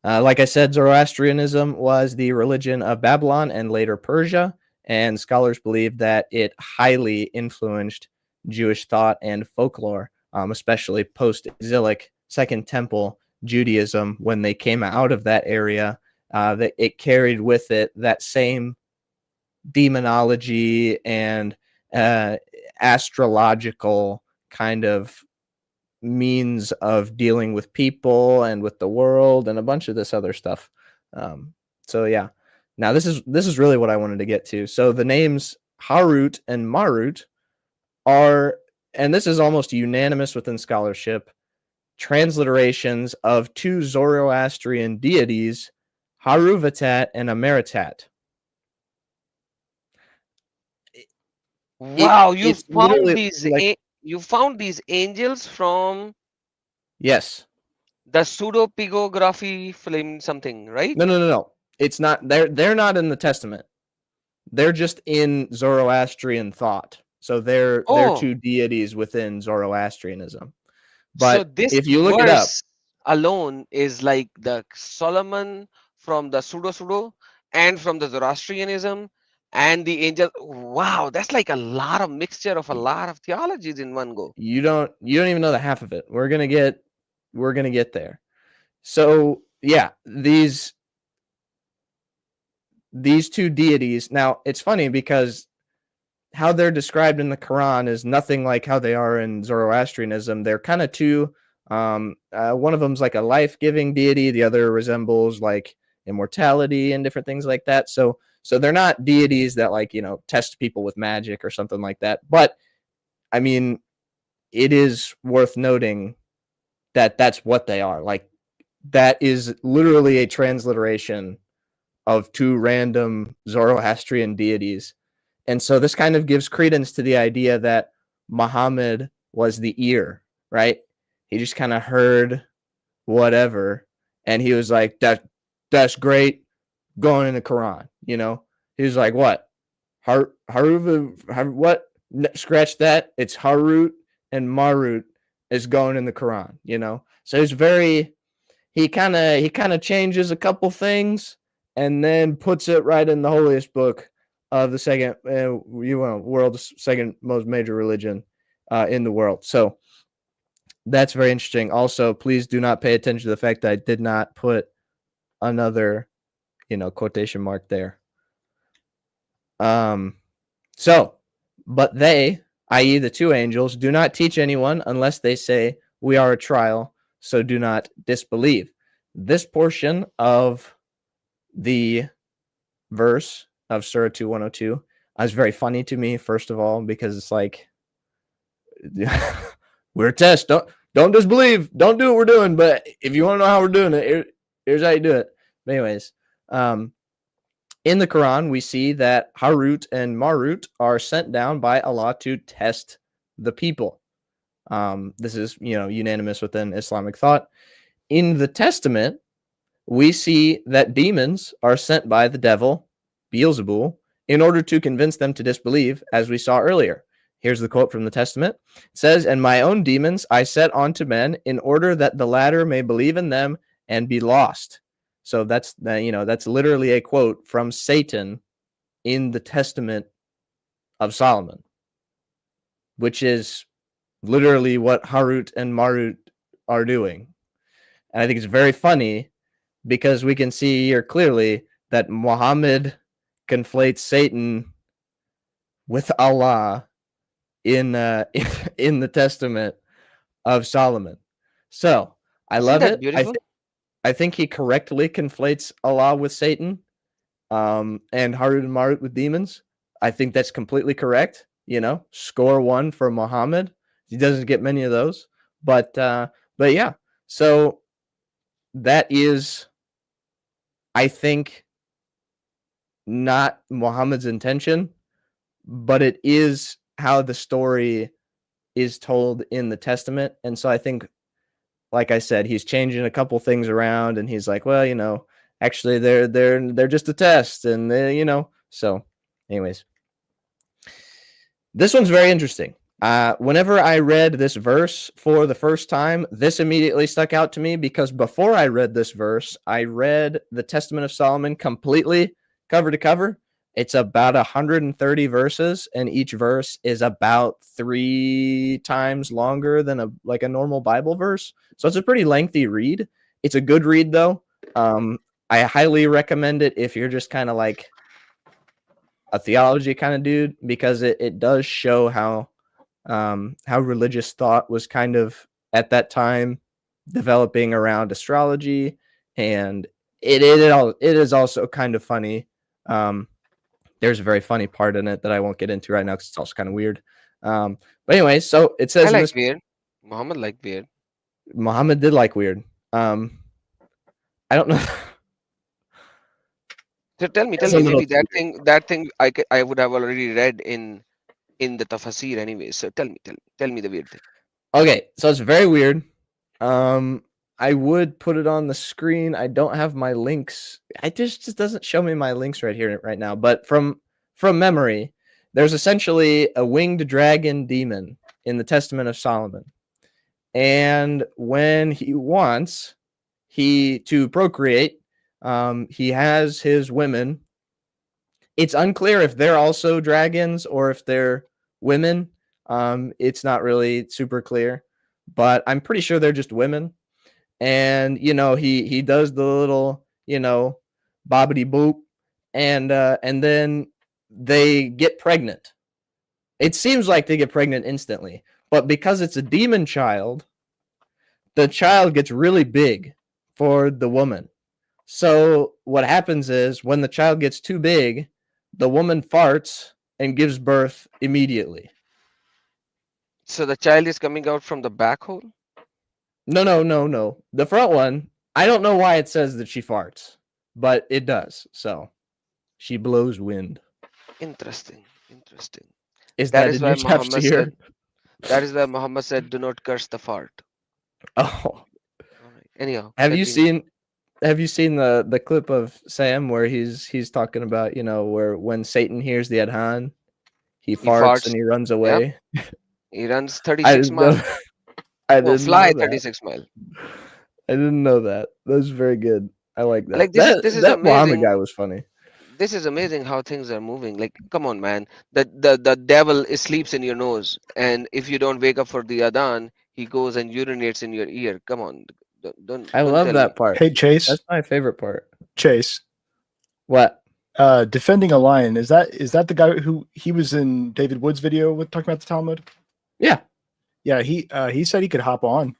Like I said, Zoroastrianism was the religion of Babylon and later Persia, and scholars believe that it highly influenced Jewish thought and folklore, especially post-exilic Second Temple Judaism. When they came out of that area, that it carried with it that same demonology and astrological kind of means of dealing with people and with the world and a bunch of this other stuff. So yeah, now this is really what I wanted to get to. So the names Harut and Marut are, and this is almost unanimous within scholarship, transliterations of two Zoroastrian deities, Haruvatat and Ameritat. Wow, you It's found literally these like, you found these angels from yes. the pseudopigography film something, right? No. It's not. They're not in the Testament. They're just in Zoroastrian thought. So they're Oh, two deities within Zoroastrianism. so But this if you look it up, verse alone is like the Solomon from the pseudo and from the Zoroastrianism and the angel. Wow, that's like a lot of mixture of a lot of theologies in one go. you don't even know the half of it. We're gonna get there. So yeah, these two deities. Now it's funny because how they're described in the Quran is nothing like how they are in Zoroastrianism. They're kind of two. One of them's like a life-giving deity. The other resembles like immortality and different things like that. So they're not deities that like, test people with magic or something like that. But I mean, it is worth noting that that's what they are. Like, that is literally a transliteration of two random Zoroastrian deities. And so this kind of gives credence to the idea that Muhammad was the ear, right? He just kind of heard whatever, and he was like, that's great, going in the Quran, He was like, what? What? Scratch that. It's Harut and Marut is going in the Quran, So he's very, he kind of changes a couple things and then puts it right in the holiest book of the second, world's second most major religion in the world. So that's very interesting. Also, please do not pay attention to the fact that I did not put another, quotation mark there. So, but they, i.e. the two angels, do not teach anyone unless they say, we are a trial, so do not disbelieve. This portion of the verse of Surah 2102 is very funny to me, first of all, because it's like, we're a test. Don't disbelieve. Don't do what we're doing. But if you want to know how we're doing it, here's how you do it. But anyways, in the Quran, we see that Harut and Marut are sent down by Allah to test the people. This is, unanimous within Islamic thought. In the Testament, we see that demons are sent by the devil, Beelzebul, in order to convince them to disbelieve, as we saw earlier. Here's the quote from the Testament. It says, and my own demons I set onto men in order that the latter may believe in them and be lost. So that's literally a quote from Satan in the Testament of Solomon, which is literally what Harut and Marut are doing. And I think it's very funny because we can see here clearly that Muhammad conflates Satan with Allah in the Testament of Solomon. So I Isn't love that it. beautiful? I think he correctly conflates Allah with Satan, and Harut and Marut with demons. I think that's completely correct. Score one for Muhammad. He doesn't get many of those, but yeah. So that is, I think, not Muhammad's intention, but it is how the story is told in the Testament. And so I think, like I said, he's changing a couple things around, and he's like, well, actually they're just a test, and so anyways, this one's very interesting. Whenever I read this verse for the first time, this immediately stuck out to me because before I read this verse, I read the Testament of Solomon completely cover to cover. It's about 130 verses, and each verse is about 3 times longer than a normal Bible verse. So it's a pretty lengthy read. It's a good read, though. I highly recommend it if you're just kind of like a theology kind of dude, because it does show how how religious thought was kind of at that time developing around astrology, and it is also kind of funny. There's a very funny part in it that I won't get into right now because it's also kind of weird. But anyway, so it says I in like this, weird. Muhammad liked weird. Muhammad did like weird. I don't know. So tell me, It's a little maybe too that thing I would have already read in the tafsir anyway. So tell me the weird thing. Okay, so it's very weird. I would put it on the screen. I don't have my links. It just doesn't show me my links right here right now. But from memory, there's essentially a winged dragon demon in the Testament of Solomon. And when he wants to procreate, he has his women. It's unclear if they're also dragons or if they're women. It's not really super clear, but I'm pretty sure they're just women. And he does the little bobbity boop, and then they get pregnant. It seems like they get pregnant instantly, but because it's a demon child, the child gets really big for the woman. So what happens is when the child gets too big, the woman farts and gives birth immediately. So the child is coming out from the back hole? No. The front one, I don't know why it says that she farts, but it does. So she blows wind. Interesting. Is That that is in why your chapter Muhammad here? said. That is why Muhammad said, "Do not curse the fart." Oh, All right. Anyhow, have you continue. seen the clip of Sam where he's talking about where when Satan hears the adhan, he He farts farts. and he runs Yeah. away? He runs I 36 didn't know. miles. I No, didn't fly know that. 36 miles. I didn't know that. That was very good. I like that. Like this is That Muhammad amazing. guy was funny. This is amazing how things are moving. Like, come on, man. The devil sleeps in your nose, and if you don't wake up for the adhan, he goes and urinates in your ear. Come on, I don't love tell me. that part. Hey Chase, That's my favorite part. Chase, What? defending a lion, is that the guy who he was in David Wood's video with talking about the Talmud? Yeah. Yeah, he said he could hop on.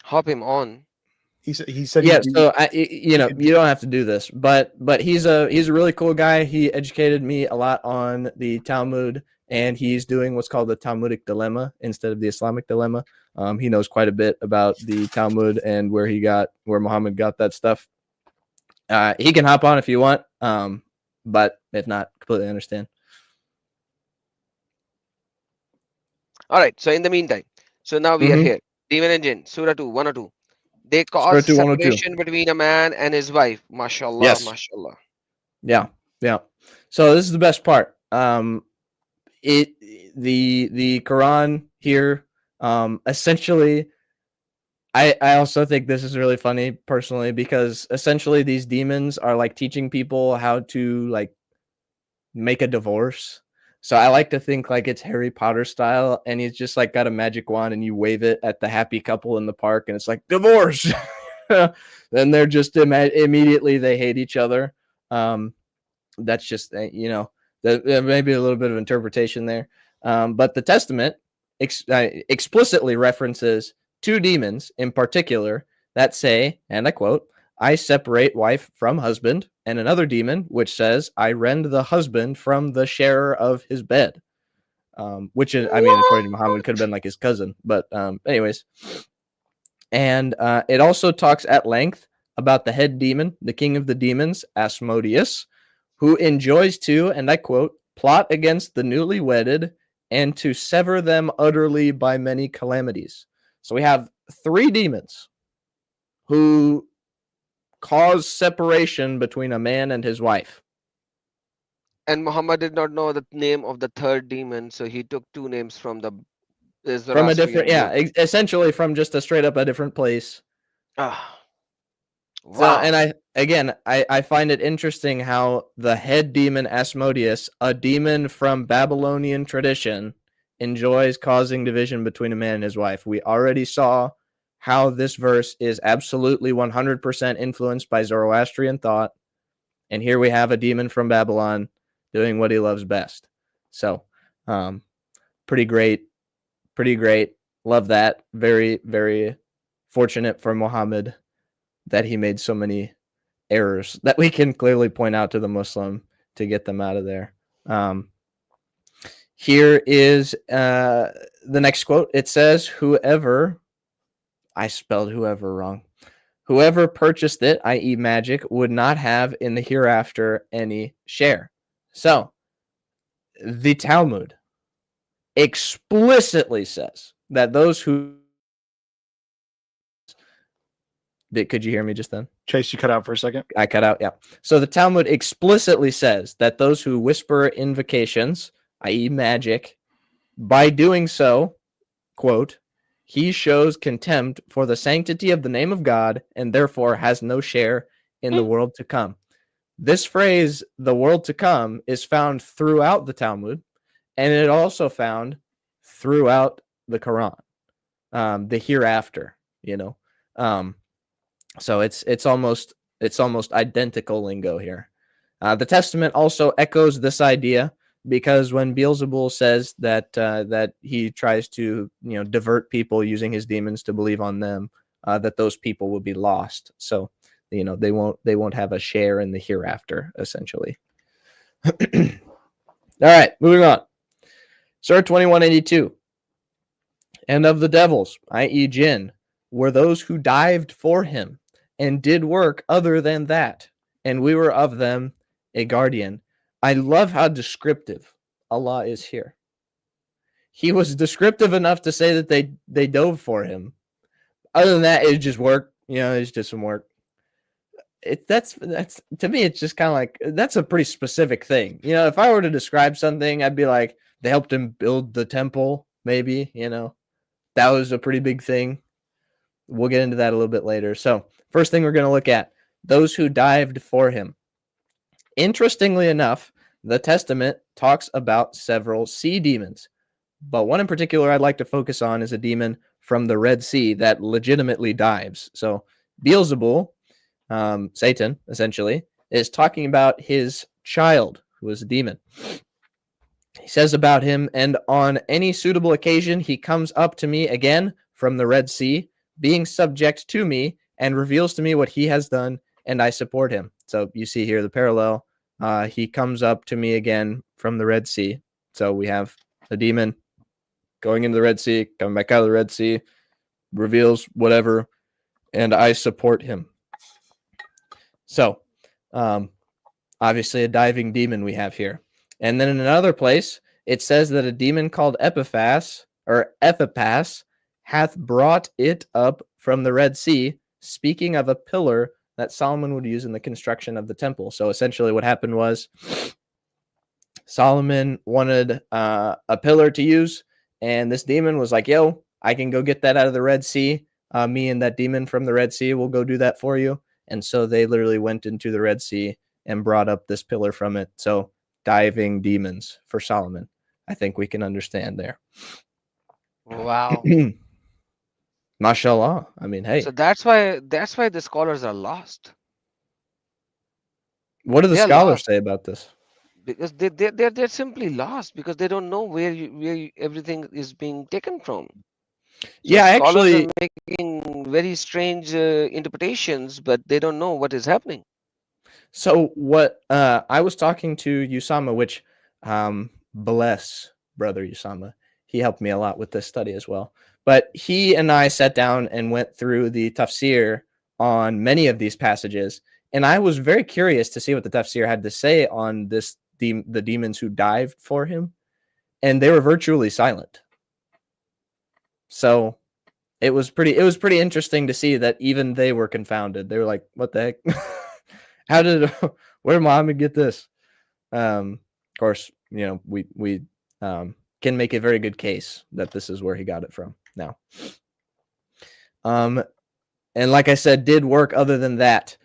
Hop him on. He said Yeah, he'd so he could you don't have to do this, but he's a really cool guy. He educated me a lot on the Talmud, and he's doing what's called the Talmudic dilemma instead of the Islamic dilemma. He knows quite a bit about the Talmud and where Muhammad got that stuff. He can hop on if you want, but if not, completely understand. All right. So in the meantime, so now we are here. Demon and Jinn, Surah 2, 1 or 2. They cause Surah 2, 102. separation between a man and his wife. MashaAllah, Yes. MashaAllah. Yeah. So this is the best part. The Quran here, essentially, I also think this is really funny personally because essentially these demons are like teaching people how to like make a divorce. So I like to think like it's Harry Potter style, and he's just like got a magic wand, and you wave it at the happy couple in the park, and it's like divorce. Then they're just immediately they hate each other. That's just there may be a little bit of interpretation there, but the Testament explicitly references two demons in particular that say, and I quote, "I separate wife from husband," and another demon which says, "I rend the husband from the sharer of his bed," which is, I mean, according to Muhammad, could have been like his cousin, but anyways. And it also talks at length about the head demon, the king of the demons, Asmodeus, who enjoys to, and I quote, "plot against the newly wedded and to sever them utterly by many calamities." So we have three demons who cause separation between a man and his wife. And Muhammad did not know the name of the third demon, so he took two names from the From a different, Zoroastrian book. essentially from just a straight up a different place. Ah, So, and wow. I find it interesting how the head demon Asmodeus, a demon from Babylonian tradition, enjoys causing division between a man and his wife. We already saw how this verse is absolutely 100% influenced by Zoroastrian thought, and here we have a demon from Babylon doing what he loves best. So, Pretty great. Pretty great. Love that. Very, very fortunate for Muhammad that he made so many errors that we can clearly point out to the Muslim to get them out of there. Here is the next quote. It says, whoever, I spelled whoever wrong. Whoever purchased it, i.e. magic, would not have in the hereafter any share. So, the Talmud explicitly says that those who... Could you hear me just then? Chase, you cut out for a second. I cut out, yeah. So the Talmud explicitly says that those who whisper invocations, i.e. magic, by doing so, quote, he shows contempt for the sanctity of the name of God and therefore has no share in the world to come. This phrase, the world to come, is found throughout the Talmud, and it also found throughout the Quran, the hereafter, you know. So it's almost identical lingo here. The Testament also echoes this idea, because when Beelzebul says that that he tries to divert people using his demons to believe on them, that those people will be lost. So they won't have a share in the hereafter, essentially. All right, moving on. Surah 2182. And of the devils, i.e. jinn, were those who dived for him and did work other than that, and we were of them a guardian. I love how descriptive Allah is here. He was descriptive enough to say that they dove for him. Other than that, it just work. It's just some work. That's to me, it's just kind of like, that's a pretty specific thing. If I were to describe something, I'd be like, they helped him build the temple, maybe, that was a pretty big thing. We'll get into that a little bit later. So first thing we're going to look at, those who dived for him. Interestingly enough, the Testament talks about several sea demons, but one in particular I'd like to focus on is a demon from the Red Sea that legitimately dives. So Beelzebul, Satan, essentially, is talking about his child, who is a demon. He says about him, and on any suitable occasion, he comes up to me again from the Red Sea, being subject to me, and reveals to me what he has done, and I support him. So you see here the parallel. He comes up to me again from the Red Sea. So we have a demon going into the Red Sea, coming back out of the Red Sea, reveals whatever, and I support him. So, obviously a diving demon we have here. And then in another place, it says that a demon called Epiphas hath brought it up from the Red Sea, speaking of a pillar that Solomon would use in the construction of the temple. So essentially what happened was Solomon wanted a pillar to use, and this demon was like, yo, I can go get that out of the Red Sea. Me and that demon from the Red Sea will go do that for you. And so they literally went into the Red Sea and brought up this pillar from it. So diving demons for Solomon, I think we can understand there. Wow. Mashallah. I mean, hey. So that's why the scholars are lost. What do the scholars say about this? Because they're simply lost, because they don't know where everything is being taken from. So yeah, actually, are making very strange interpretations, but they don't know what is happening. So what I was talking to Usama, which bless brother Usama, he helped me a lot with this study as well. But he and I sat down and went through the tafsir on many of these passages, and I was very curious to see what the tafsir had to say on this the demons who dived for him, and they were virtually silent. So it was pretty interesting to see that even they were confounded. They were like, "What the heck? Where did Muhammad get this?" Of course, we can make a very good case that this is where he got it from now. And like I said, did work other than that.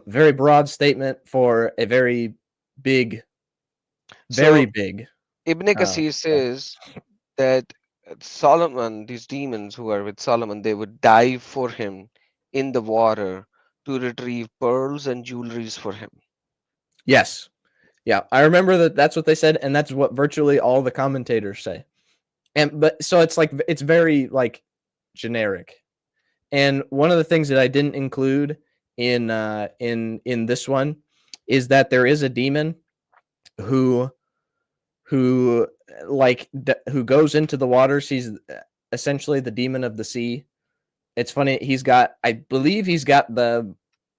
Very broad statement for a very big, big. Ibn Kathir says that Solomon, these demons who are with Solomon, they would dive for him in the water to retrieve pearls and jewelries for him. Yes. Yeah, I remember that's what they said, and that's what virtually all the commentators say. But so it's very like generic. And one of the things that I didn't include in this one is that there is a demon who who goes into the waters. He's essentially the demon of the sea. It's funny. I believe he's got the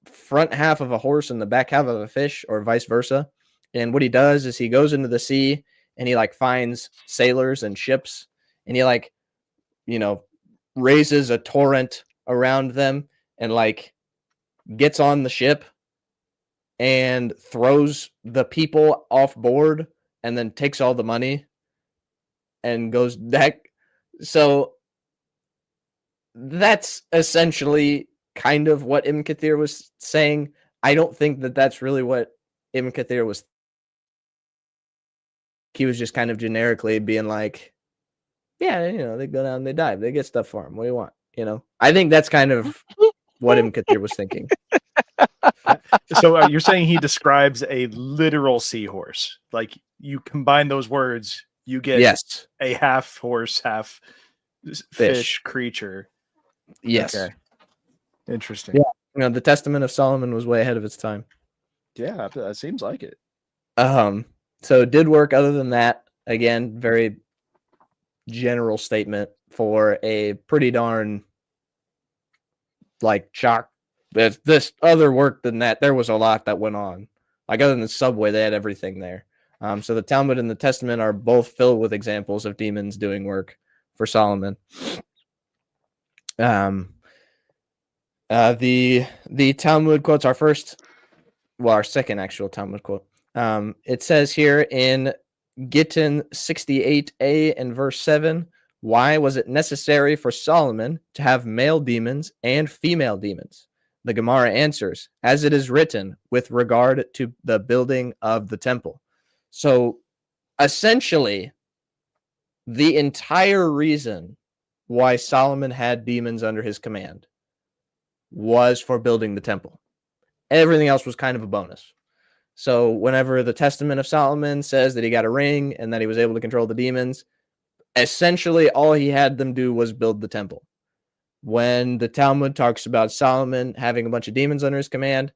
front half of a horse and the back half of a fish, or vice versa. And what he does is he goes into the sea and he like finds sailors and ships, and he like, raises a torrent around them and like gets on the ship and throws the people off board and then takes all the money and goes back. So that's essentially kind of what Ibn Kathir was saying. I don't think that that's really what Ibn Kathir was. He was just kind of generically being like, yeah, they go down, they dive, they get stuff for them. What do you want? I think that's kind of what Ibn Kathir was thinking. So you're saying he describes a literal seahorse? Like you combine those words, you get a half horse, half fish creature. Yes. Okay. Interesting. Yeah. The Testament of Solomon was way ahead of its time. Yeah, that seems like it. So it did work. Other than that, again, very general statement for a pretty darn like shock. This other work than that, there was a lot that went on. Like other than the subway, they had everything there. So the Talmud and the Testament are both filled with examples of demons doing work for Solomon. The Talmud quotes our second actual Talmud quote. It says here in Gittin 68a and verse 7, why was it necessary for Solomon to have male demons and female demons? The Gemara answers, as it is written, with regard to the building of the temple. So essentially, the entire reason why Solomon had demons under his command was for building the temple. Everything else was kind of a bonus. So whenever the Testament of Solomon says that he got a ring and that he was able to control the demons, essentially all he had them do was build the temple. When the Talmud talks about Solomon having a bunch of demons under his command,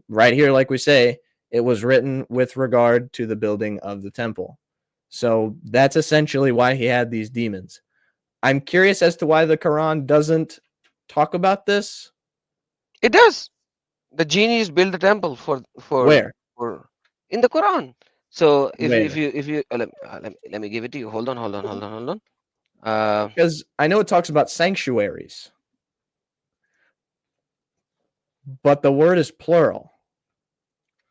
right here, like we say, it was written with regard to the building of the temple. So that's essentially why he had these demons. I'm curious as to why the Quran doesn't talk about this. It does. The genies build the temple for where? In the Quran. So if you let me give it to you. Hold on. Because I know it talks about sanctuaries, but the word is plural.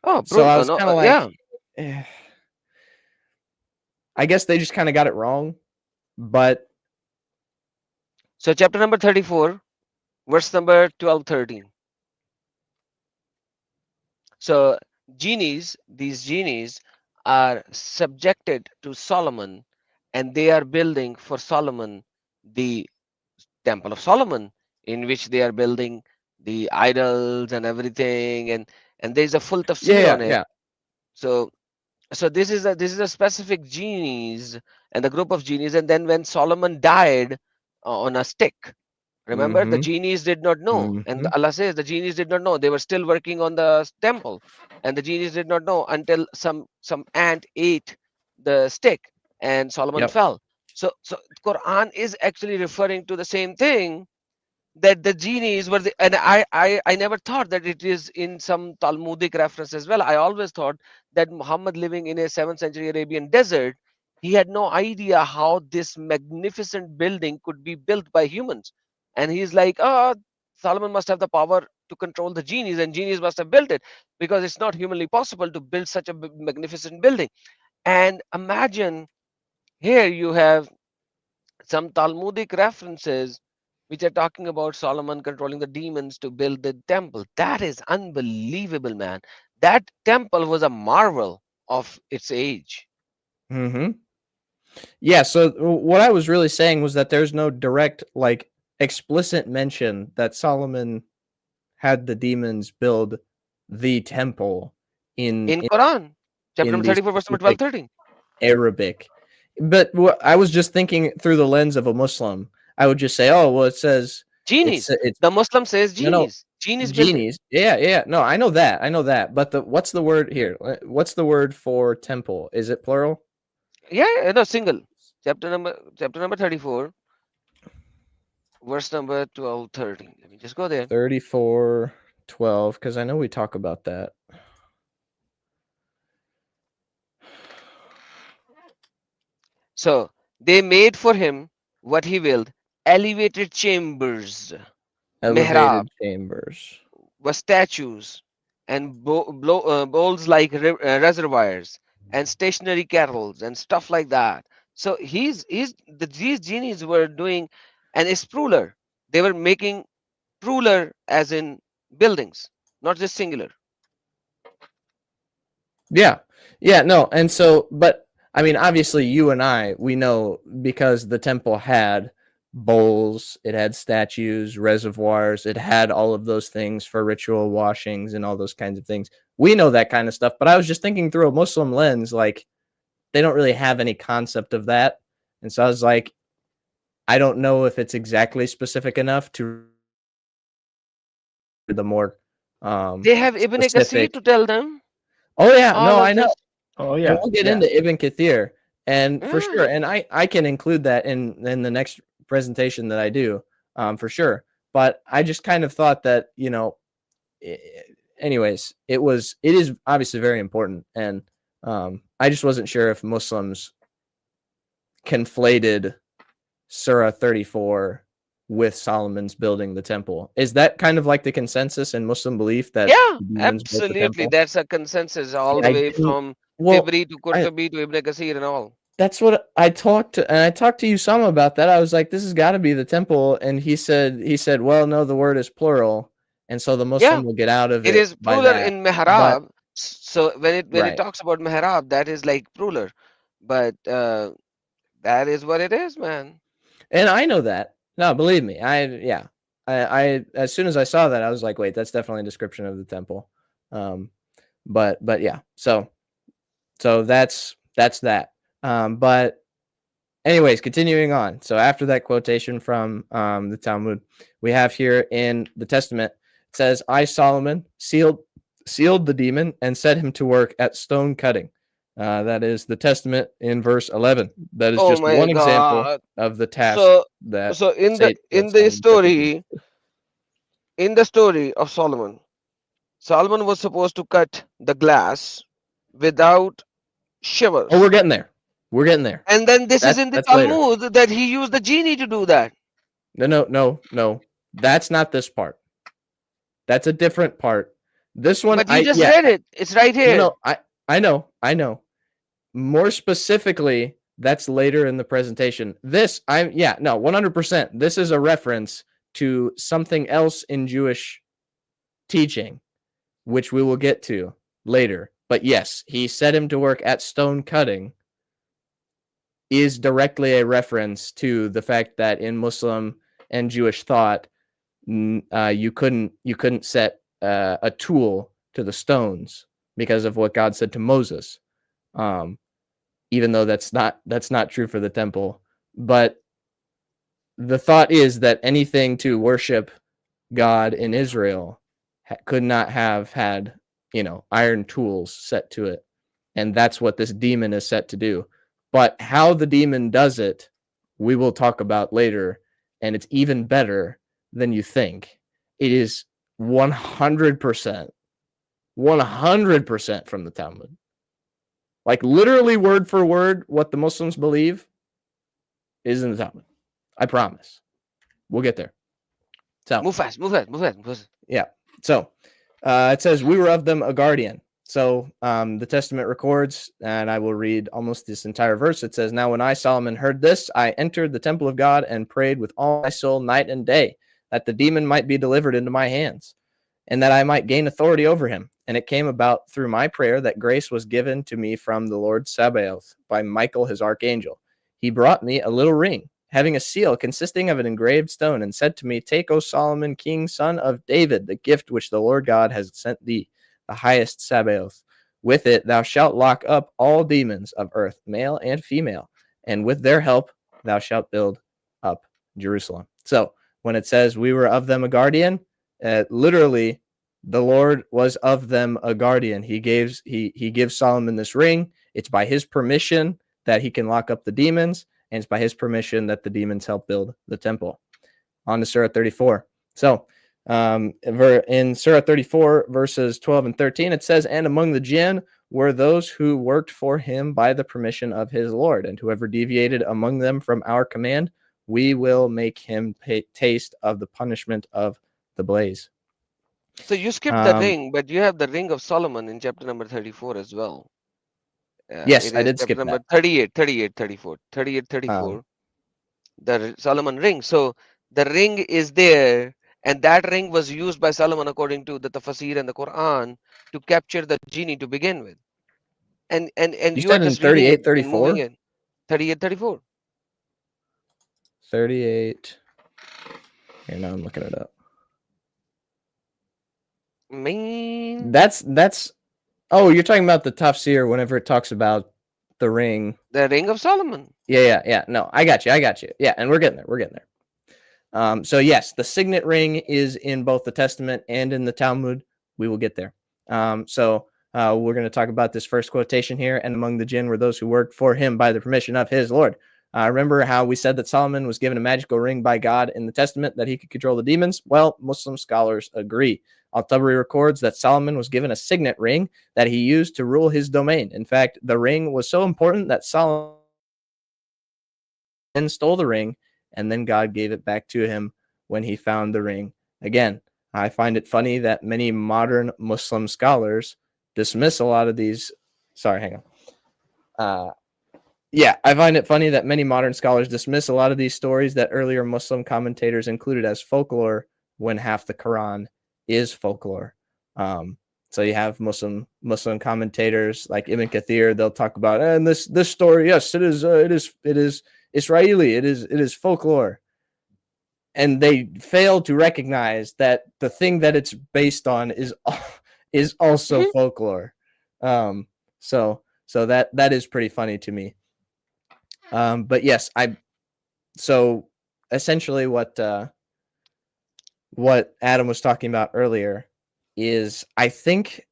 Oh, so I was kind of like, I guess they just kind of got it wrong. But so chapter number 34, verse number 12-13. So these genies are subjected to Solomon, and they are building for Solomon the Temple of Solomon, in which they are building the idols and everything, and there's a full tafsir on it. Yeah. So this is a specific genies and the group of genies, and then when Solomon died on a stick. Remember, the genies did not know, and Allah says the genies did not know. They were still working on the temple, and the genies did not know until some ant ate the stick, and Solomon fell. So Quran is actually referring to the same thing, that the genies were and I never thought that it is in some Talmudic reference as well. I always thought that Muhammad, living in a 7th century Arabian desert, he had no idea how this magnificent building could be built by humans. And he's like, Solomon must have the power to control the genies, and genies must have built it, because it's not humanly possible to build such a magnificent building. And imagine, here you have some Talmudic references which are talking about Solomon controlling the demons to build the temple. That is unbelievable, man. That temple was a marvel of its age. Yeah, so what I was really saying was that there's no direct, like, explicit mention that Solomon had the demons build the temple in Quran, chapter number 34, verse number 12-13. Arabic. But I was just thinking through the lens of a Muslim. I would just say, oh, well, it says Genies. it's The Muslim says no, genies. Genies building. genies. Yeah. No, I know that. But what's the word here? What's the word for temple? Is it plural? Yeah, no, single. Chapter number 34, verse number 12, 13. Let me just go there. 34:12, because I know we talk about that. So they made for him what he willed, elevated chambers, Elevated mihrab, chambers. were statues, and bowls like reservoirs, and stationary kettles and stuff like that. So these genies were doing, and a spruler. They were making plural as in buildings, not just singular. Yeah. No. And so, but I mean, obviously, you and I, we know because the temple had bowls, it had statues, reservoirs, it had all of those things for ritual washings and all those kinds of things. We know that kind of stuff. But I was just thinking through a Muslim lens, like they don't really have any concept of that. And so I was like, I don't know if it's exactly specific enough to the more They have Ibn Kathir specific. to tell them Oh yeah, all no, of I know. this. Oh And yeah. we'll get into Ibn Kathir, and for sure, Yeah. and I can include that in the next presentation that I do, for sure. But I just kind of thought that, anyways, it is obviously very important, and I just wasn't sure if Muslims conflated Surah 34 with Solomon's building the temple. Is that kind of like the consensus in Muslim belief that Yeah, demons built the absolutely. temple? That's a consensus all See, the I way didn't. from Well, Tibri to I Qurtubi to Ibn Kathir and all. that's what I talked to, and I talked to Usama about that. I was like, "This has got to be the temple," and he said, "Well, no, the word is plural, and so the Yeah, Muslim will get out of it it is by plural that." in But Mihrab. So when it right, talks about Mihrab, that is like plural. But that is what it is, man. and I know that. No, believe me, I as soon as I saw that, I was like, "Wait, that's definitely a description of the temple." But yeah, so that's that. But anyways, continuing on. So after that quotation from the Talmud, we have here in the Testament, it says, I, Solomon, sealed the demon and set him to work at stone cutting. That is the Testament in verse 11. That is Oh just my one example God. of the task So that so in the that in the Solomon set to do. story in the story of Solomon, Solomon was supposed to cut the glass without Oh, we're shivers. getting there. We're getting there. And then this is in the That's later. Talmud that he used the genie to do that. No. That's not this part. That's a different part. This one, But you just read it. It's right here. No, I know. More specifically, that's later in the presentation. 100%. This is a reference to something else in Jewish teaching, which we will get to later. But yes, he set him to work at stone cutting is directly a reference to the fact that in Muslim and Jewish thought, you couldn't set a tool to the stones because of what God said to Moses. Even though that's not true for the temple, but the thought is that anything to worship God in Israel could not have had, iron tools set to it. And that's what this demon is set to do. But how the demon does it, we will talk about later. And it's even better than you think. It is 100% from the Talmud. Like literally word for word, what the Muslims believe is in the Talmud. I promise. We'll get there. So Move fast. yeah. So it says, we were of them a guardian. So the Testament records, and I will read almost this entire verse. It says, now when I, Solomon, heard this, I entered the temple of God and prayed with all my soul night and day, that the demon might be delivered into my hands, and that I might gain authority over him. And it came about through my prayer that grace was given to me from the Lord Sabaoth by Michael his archangel. He brought me a little ring, having a seal consisting of an engraved stone, and said to me, take, O Solomon, king, son of David, the gift which the Lord God has sent thee, the highest Sabaoth. With it thou shalt lock up all demons of earth, male and female, and with their help thou shalt build up Jerusalem. So when it says we were of them a guardian, literally the Lord was of them a guardian. He gives Solomon this ring. It's by his permission that he can lock up the demons, and it's by his permission that the demons help build the temple. On to Surah 34. So in Surah 34, verses 12 and 13, it says, and among the jinn were those who worked for him by the permission of his Lord, and whoever deviated among them from our command, we will make him taste of the punishment of the blaze. So you skipped the ring, but you have the ring of Solomon in chapter number 34 as well. Yes, I did skip number that. 34. The Solomon ring. So the ring is there, and that ring was used by Solomon according to the Tafsir and the Quran to capture the genie to begin with. And you are just reading it and moving it. 38, 34. 38. Here, now I'm looking it up. Man. That's oh, you're talking about the Tafsir whenever it talks about the ring. The ring of Solomon. Yeah. No, I got you. Yeah, and we're getting there. So yes, the signet ring is in both the Testament and in the Talmud. We will get there. So we're going to talk about this first quotation here. And among the jinn were those who worked for him by the permission of his Lord. Remember how we said that Solomon was given a magical ring by God in the Testament that he could control the demons? Well, Muslim scholars agree. Al-Tabari records that Solomon was given a signet ring that he used to rule his domain. In fact, the ring was so important that Solomon then stole the ring, and then God gave it back to him when he found the ring again. I find it funny that many modern Muslim scholars dismiss a lot of these. Sorry, hang on. I find it funny that many modern scholars dismiss a lot of these stories that earlier Muslim commentators included as folklore when half the Quran is folklore. So you have Muslim commentators like Ibn Kathir. They'll talk about and this story. Yes, it is Israeli. It is folklore, and they fail to recognize that the thing that it's based on is also folklore. So that is pretty funny to me. But yes, so essentially what Adam was talking about earlier is, I think,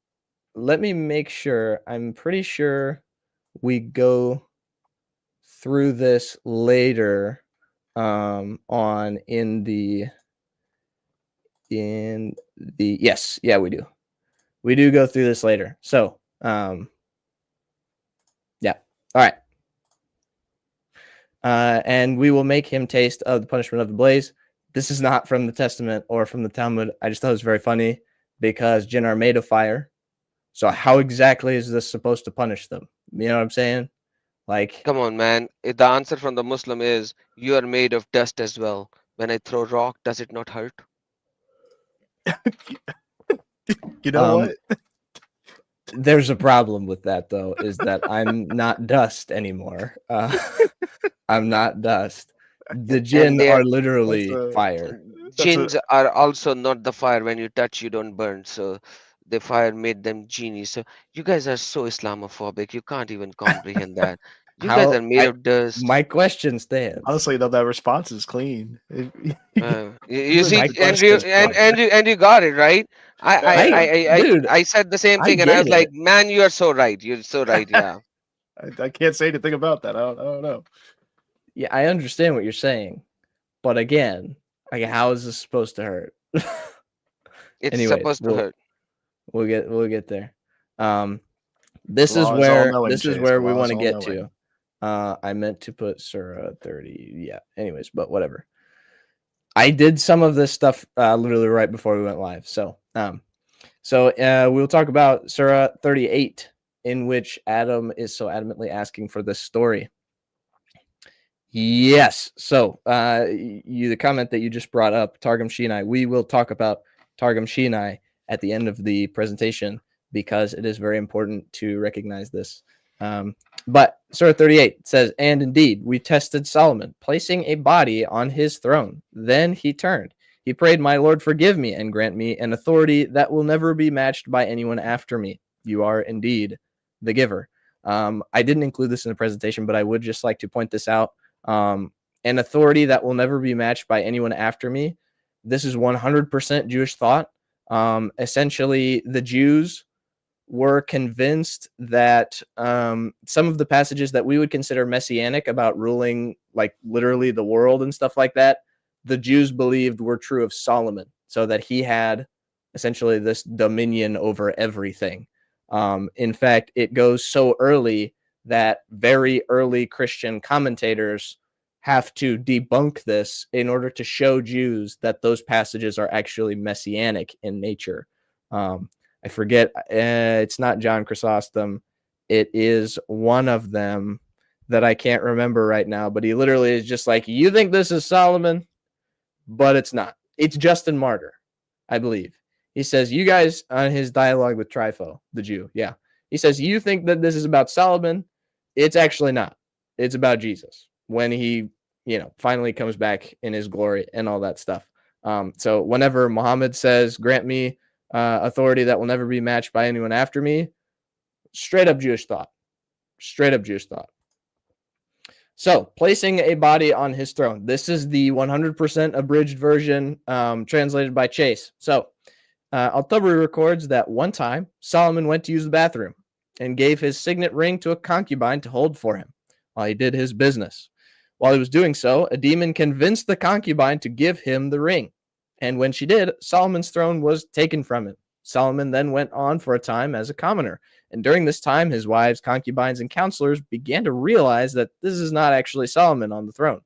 let me make sure, I'm pretty sure we go through this later on in the yes, yeah, we do go through this later. So yeah, all right. And we will make him taste of the punishment of the blaze. This is not from the Testament or from the Talmud. I just thought it was very funny because jinn are made of fire. So how exactly is this supposed to punish them? You know what I'm saying? Like, come on, man. The answer from the Muslim is you are made of dust as well. When I throw rock, does it not hurt? You know what? There's a problem with that, though, is that I'm not dust anymore. I'm not dust. The jinn are literally fire. Jinns are also not the fire. When you touch, you don't burn. So the fire made them genies. So you guys are so Islamophobic. You can't even comprehend that. You guys are made of dust. My question stands. Honestly, though, that response is clean. You see, and you got it right. I said the same thing, and I was like, man, you are so right. You're so right. Yeah. I can't say anything about that. I don't know. Yeah, I understand what you're saying, but again, like, how is this supposed to hurt? It's supposed to hurt. We'll get there. This is where we want to get to. I meant to put Surah 30. Yeah. Anyways, but whatever. I did some of this stuff literally right before we went live. So we'll talk about Surah 38, in which Adam is so adamantly asking for this story. Yes. So the comment that you just brought up, Targum Shinai, we will talk about Targum Shinai at the end of the presentation because it is very important to recognize this. But Surah 38 says, and indeed, we tested Solomon, placing a body on his throne. Then he turned. He prayed, my Lord, forgive me and grant me an authority that will never be matched by anyone after me. You are indeed the giver. I didn't include this in the presentation, but I would just like to point this out. An authority that will never be matched by anyone after me. This is 100% Jewish thought. Essentially, the Jews were convinced that some of the passages that we would consider messianic about ruling like literally the world and stuff like that, the Jews believed were true of Solomon, so that he had essentially this dominion over everything. In fact, it goes so early that very early Christian commentators have to debunk this in order to show Jews that those passages are actually messianic in nature. I forget, it's not John Chrysostom. It is one of them that I can't remember right now, but he literally is just like, you think this is Solomon, but it's not. It's Justin Martyr, I believe. He says, you guys, on his dialogue with Trypho, the Jew, yeah. He says, you think that this is about Solomon? It's actually not. It's about Jesus when he, finally comes back in his glory and all that stuff. So whenever Muhammad says, grant me authority that will never be matched by anyone after me, straight up Jewish thought. Straight up Jewish thought. So, placing a body on his throne. This is the 100% abridged version, translated by Chase. So, Al-Tabari records that one time Solomon went to use the bathroom and gave his signet ring to a concubine to hold for him while he did his business. While he was doing so, a demon convinced the concubine to give him the ring. And when she did, Solomon's throne was taken from him. Solomon then went on for a time as a commoner. And during this time, his wives, concubines, and counselors began to realize that this is not actually Solomon on the throne.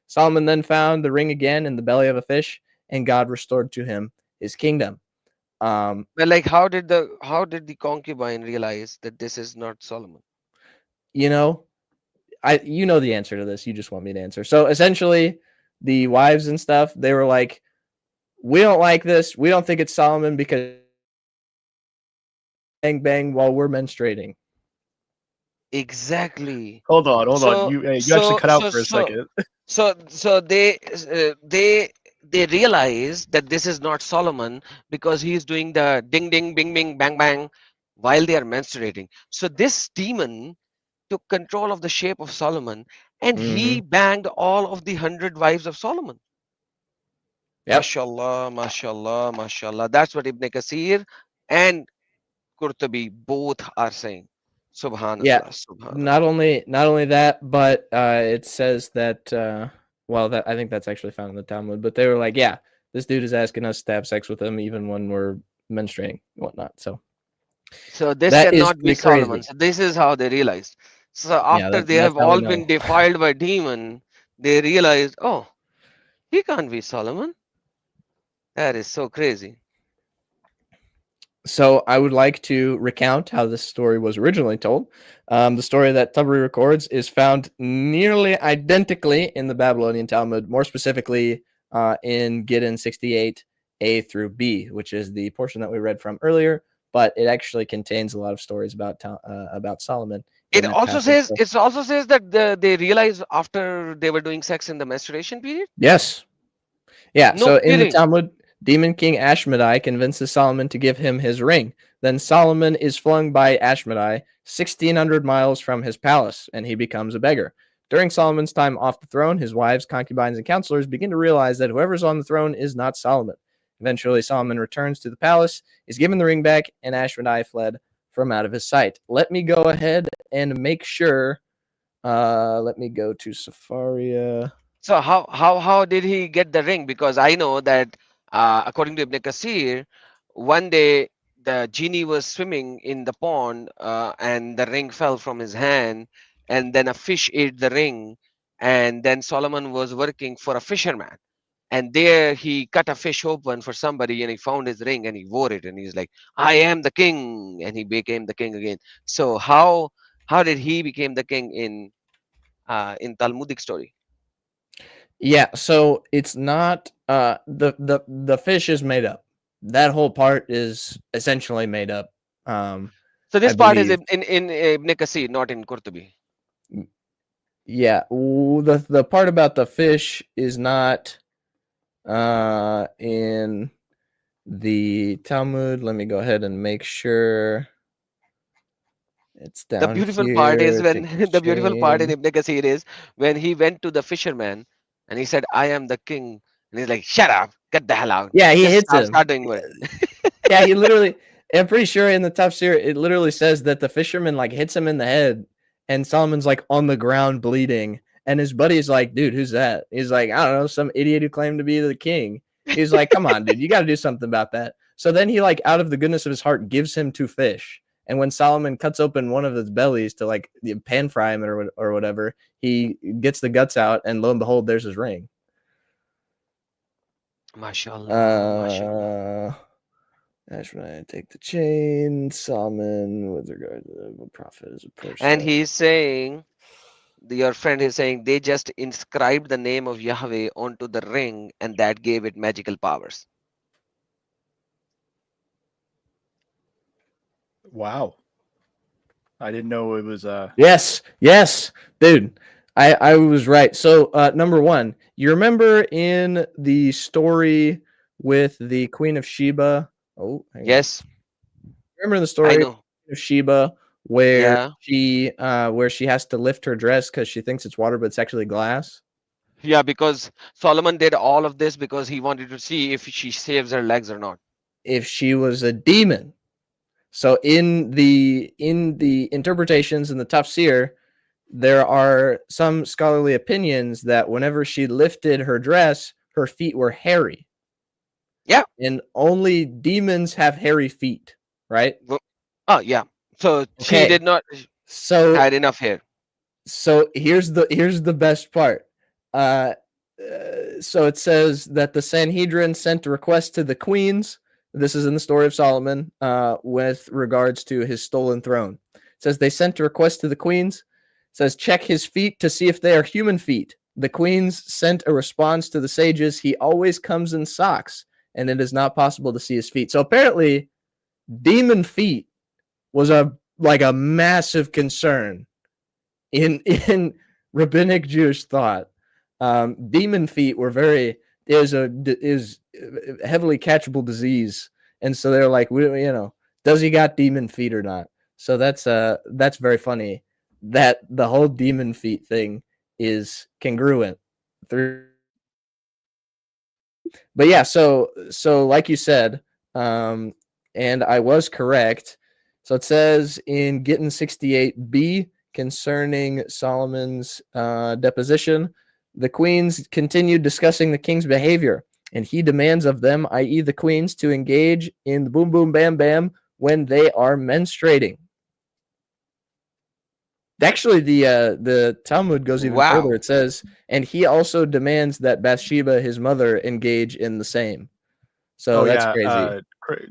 Solomon then found the ring again in the belly of a fish, and God restored to him his kingdom. But like, how did the concubine realize that this is not Solomon? You know the answer to this. You just want me to answer. So essentially, the wives and stuff, they were like, we don't like this. We don't think it's Solomon because bang bang while we're menstruating. Exactly. Hold on. You actually cut out for a second. So they realize that this is not Solomon because he's doing the ding ding bing bing bang bang while they are menstruating. So this demon took control of the shape of Solomon, and he banged all of the 100 wives of Solomon. Yep. Mashallah, mashallah, mashallah. That's what Ibn Kathir and Qurtubi both are saying. Subhanallah. Yeah. Subhanallah. Not only that, but it says that I think that's actually found in the Talmud. But they were like, yeah, this dude is asking us to have sex with him even when we're menstruating and whatnot. So this cannot be Solomon. So this is how they realized. So after they have all been defiled by demon, they realized, oh, he can't be Solomon. That is so crazy. So I would like to recount how this story was originally told. The story that Tabari records is found nearly identically in the Babylonian Talmud, more specifically in Gittin 68a through b, which is the portion that we read from earlier. But it actually contains a lot of stories about Solomon. It also says that they realized after they were doing sex in the menstruation period. Yes. Yeah. No so kidding. In the Talmud, Demon King Ashmedai convinces Solomon to give him his ring. Then Solomon is flung by Ashmedai 1,600 miles from his palace, and he becomes a beggar. During Solomon's time off the throne, his wives, concubines, and counselors begin to realize that whoever's on the throne is not Solomon. Eventually, Solomon returns to the palace, is given the ring back, and Ashmedai fled from out of his sight. Let me go ahead and make sure. Let me go to Safaria. So how did he get the ring? Because I know that according to Ibn Kathir, one day the genie was swimming in the pond and the ring fell from his hand, and then a fish ate the ring, and then Solomon was working for a fisherman, and there he cut a fish open for somebody, and he found his ring and he wore it, and he's like, I am the king, and he became the king again. So how did he became the king in Talmudic story? Yeah, so it's not the fish is made up. That whole part is essentially made up. So this part is in Ibn Kathir, not in Qurtubi. Yeah, the part about the fish is not in the Talmud. Let me go ahead and make sure It's The down beautiful part is here. when Take the the beautiful part in chain. Ibn Kathir is when he went to the fisherman and he said, "I am the king," and he's like, "Shut up, get the hell out, Yeah, he just hits start, him. start doing work." Yeah, he literally. I'm pretty sure in the tafsir it literally says that the fisherman like hits him in the head, and Solomon's like on the ground bleeding, and his buddy's like, "Dude, who's that?" He's like, "I don't know, some idiot who claimed to be the king." He's like, "Come on, dude, you got to do something about that." So then he like out of the goodness of his heart gives him 2 fish, and when Solomon cuts open one of his bellies to like pan fry him or whatever, he gets the guts out, and lo and behold, there's his ring. Mashallah, mashallah. That's when I take the chain. Solomon, with regard to the prophet, is a And person. he's saying, your friend is saying, they just inscribed the name of Yahweh onto the ring, and that gave it magical powers. Wow. I didn't know it was Yes, dude. I was right. So number one, you remember in the story with the Queen of Sheba? Oh, hang on. Yes, Remember in the I story know. of Sheba where Yeah, she has to lift her dress because she thinks it's water, but it's actually glass. yeah, because Solomon did all of this because he wanted to see if she saves her legs or not. If she was a demon. So in the interpretations in the tafsir, there are some scholarly opinions that whenever she lifted her dress, her feet were hairy. Yeah. And only demons have hairy feet, right? Oh, yeah. So she Okay. did not So had enough hair. here's the best part. So it says that the Sanhedrin sent a request to the queens. This is in the story of Solomon with regards to his stolen throne. It says they sent a request to the queens. It says check his feet to see if they are human feet. The queens sent a response to the sages. He always comes in socks, and it is not possible to see his feet. So apparently, demon feet was a massive concern in rabbinic Jewish thought. Demon feet were is heavily catchable disease, and so they're like, does he got demon feet or not? So that's very funny that the whole demon feet thing is congruent through. But yeah, so like you said, and I was correct. So it says in Gittin 68b concerning Solomon's deposition, the queens continued discussing the king's behavior, and he demands of them, i.e., the queens, to engage in the boom boom bam bam when they are menstruating. Actually, the Talmud goes even further. Wow. It says, and he also demands that Bathsheba, his mother, engage in the same. So that's crazy.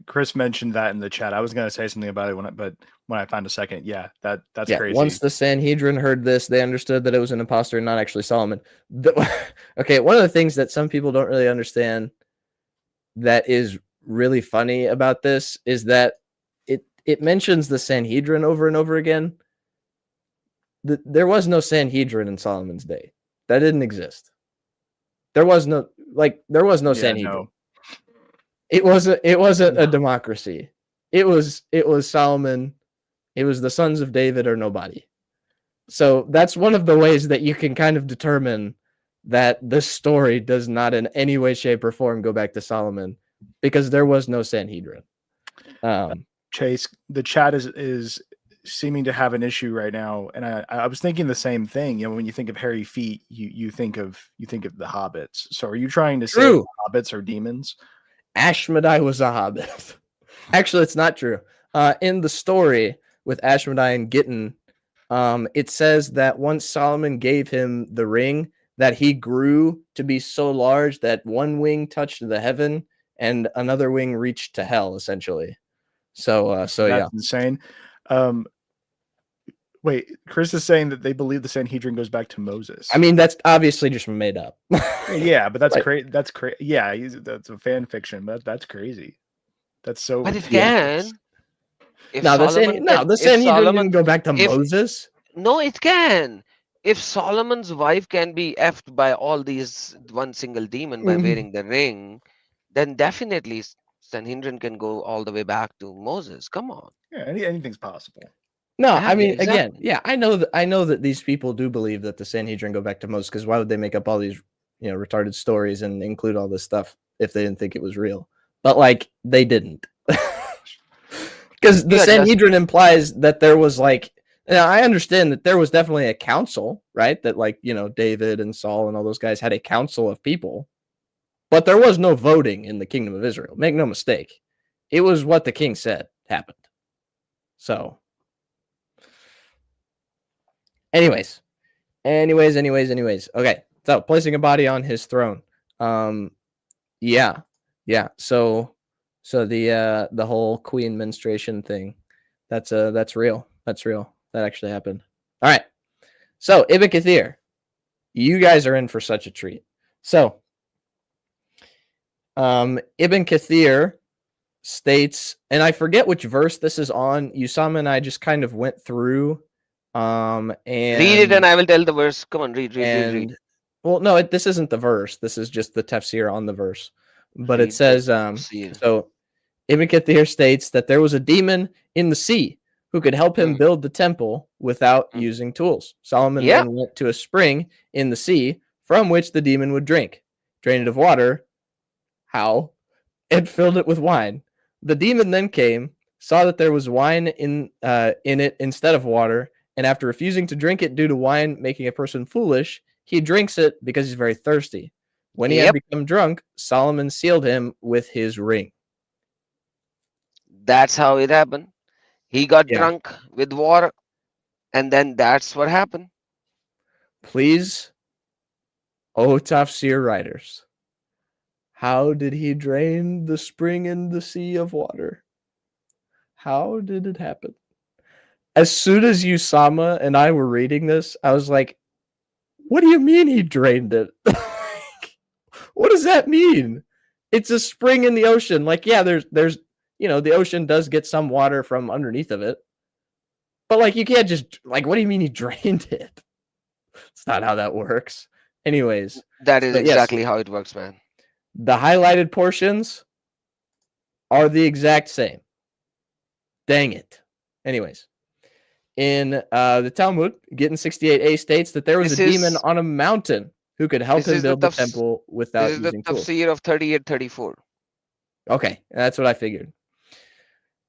Chris mentioned that in the chat. I was going to say something about it but when I found a second, that's crazy. Once the Sanhedrin heard this, they understood that it was an imposter and not actually Solomon. Okay, one of the things that some people don't really understand that is really funny about this is that it mentions the Sanhedrin over and over again. There was no Sanhedrin in Solomon's day. That didn't exist. There was no Sanhedrin. No. It wasn't a democracy. It was Solomon. It was the sons of David or nobody. So that's one of the ways that you can kind of determine that this story does not in any way, shape, or form go back to Solomon, because there was no Sanhedrin. Chase, the chat is seeming to have an issue right now, and I was thinking the same thing. When you think of hairy feet, you think of the hobbits. So are you trying to say hobbits are demons? Ashmedai was a hobbit. Actually, it's not true. In the story with Ashmedai and Gittin, it says that once Solomon gave him the ring, that he grew to be so large that one wing touched the heaven and another wing reached to hell, essentially. So that's insane. Wait, Chris is saying that they believe the Sanhedrin goes back to Moses. I mean, that's obviously just made up. Yeah, but that's crazy. That's crazy. Yeah, that's a fan fiction, but that's crazy. That's so. But it can. If the Sanhedrin didn't go back to Moses. No, it can. If Solomon's wife can be effed by all these one single demon by wearing the ring, then definitely Sanhedrin can go all the way back to Moses. Come on. Yeah, anything's possible. No, I mean, again, yeah, I know that these people do believe that the Sanhedrin go back to Moses, because why would they make up all these, retarded stories and include all this stuff if they didn't think it was real? But like, they didn't, because the Sanhedrin implies that there was like. Now, I understand that there was definitely a council, right? That like, David and Saul and all those guys had a council of people, but there was no voting in the kingdom of Israel. Make no mistake, it was what the king said happened. So. Anyways. Okay, so placing a body on his throne. Yeah. So the whole queen menstruation thing, that's real. That's real. That actually happened. All right. So Ibn Kathir, you guys are in for such a treat. So, Ibn Kathir states, and I forget which verse this is on. Usama and I just kind of went through. And read it, and I will tell the verse. Come on, read. Well, no, this isn't the verse. This is just the tafsir on the verse. But it says, so Ibn Kathir states that there was a demon in the sea who could help him build the temple without using tools. Solomon then went to a spring in the sea from which the demon would drink, drained it of water, and filled it with wine. The demon then came, saw that there was wine in it instead of water, and after refusing to drink it due to wine making a person foolish, he drinks it because he's very thirsty. When he had become drunk, Solomon sealed him with his ring. That's how it happened. He got drunk with water, and then that's what happened. Please, tafsir writers, how did he drain the spring in the sea of water? How did it happen? As soon as Usama and I were reading this, I was like, what do you mean he drained it? What does that mean? It's a spring in the ocean. Like, yeah, there's the ocean does get some water from underneath of it. But like, you can't just, like, what do you mean he drained it? It's not how that works. Anyways. That is exactly how it works, man. The highlighted portions are the exact same. Dang it. Anyways. In the Talmud, Gittin 68a states that there was a demon on a mountain who could help him build the temple without using tools. This is the tafsir of 38-34. Okay, that's what I figured.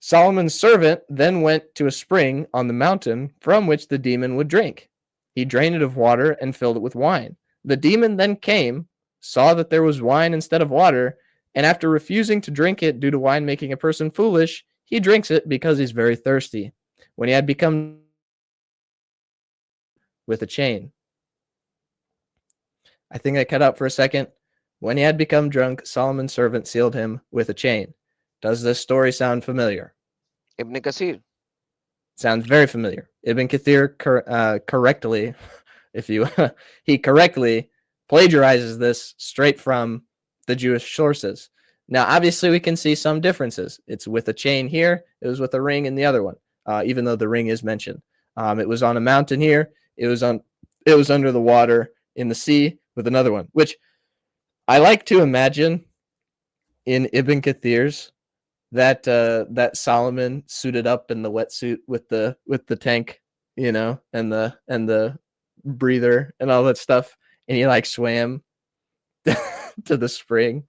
Solomon's servant then went to a spring on the mountain from which the demon would drink. He drained it of water and filled it with wine. The demon then came, saw that there was wine instead of water, and after refusing to drink it due to wine making a person foolish, he drinks it because he's very thirsty. When he had become with a chain. I think I cut out for a second. When he had become drunk, Solomon's servant sealed him with a chain. Does this story sound familiar? Ibn Kathir. Sounds very familiar. Ibn Kathir correctly, he correctly plagiarizes this straight from the Jewish sources. Now, obviously, we can see some differences. It's with a chain here. It was with a ring in the other one, even though the ring is mentioned. It was on a mountain here. It was under the water in the sea with another one, which I like to imagine in Ibn Kathir's that Solomon suited up in the wetsuit with the tank, and the breather and all that stuff, and he like swam to the spring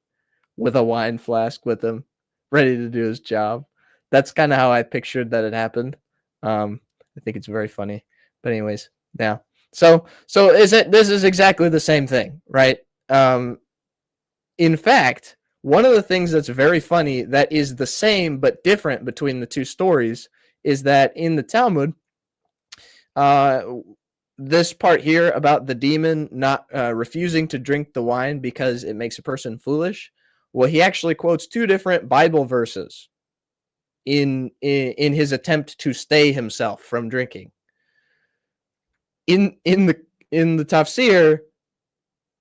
with a wine flask with him, ready to do his job. That's kind of how I pictured that it happened. I think it's very funny. But anyways, now, so this is exactly the same thing, right? In fact, one of the things that's very funny that is the same but different between the two stories is that in the Talmud, this part here about the demon not refusing to drink the wine because it makes a person foolish, well, he actually quotes two different Bible verses in his attempt to stay himself from drinking. In the tafsir,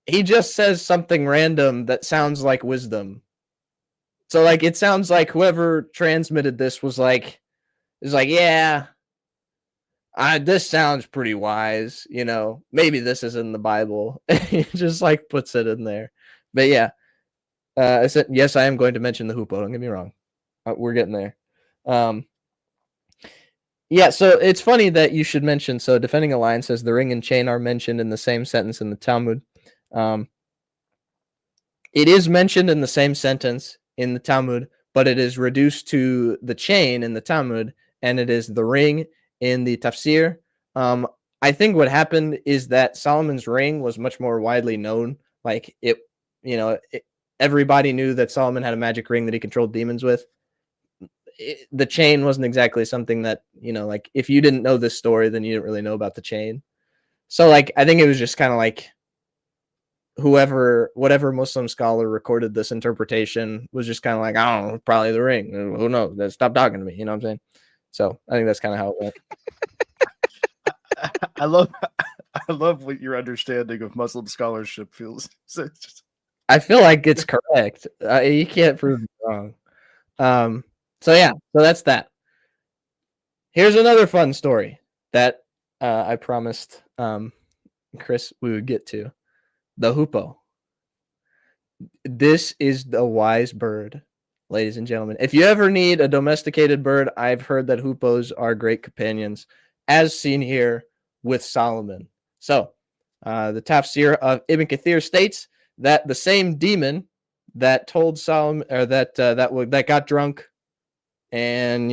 he just says something random that sounds like wisdom. So like it sounds like whoever transmitted this was like, yeah, this sounds pretty wise, maybe this is in the Bible. He just like puts it in there. But yeah, I said, yes, I am going to mention the hoopoe. Don't get me wrong. We're getting there. Yeah, so it's funny that you should mention. So, defending a lion says the ring and chain are mentioned in the same sentence in the Talmud. It is mentioned in the same sentence in the Talmud, but it is reduced to the chain in the Talmud, and it is the ring in the Tafsir. I think what happened is that Solomon's ring was much more widely known. Like it, everybody knew that Solomon had a magic ring that he controlled demons with. The chain wasn't exactly something that, like if you didn't know this story, then you didn't really know about the chain. So like, I think it was just kind of like whatever Muslim scholar recorded this interpretation was just kind of like, I don't know, probably the ring. Who knows? Stop talking to me. You know what I'm saying? So I think that's kind of how it went. I love what your understanding of Muslim scholarship feels. So it's just... I feel like it's correct. You can't prove it wrong. So yeah, so that's that. Here's another fun story that I promised Chris we would get to. The hoopoe. This is the wise bird, ladies and gentlemen. If you ever need a domesticated bird, I've heard that hoopoes are great companions, as seen here with Solomon. So, the Tafsir of Ibn Kathir states that the same demon that told Solomon, or that got drunk and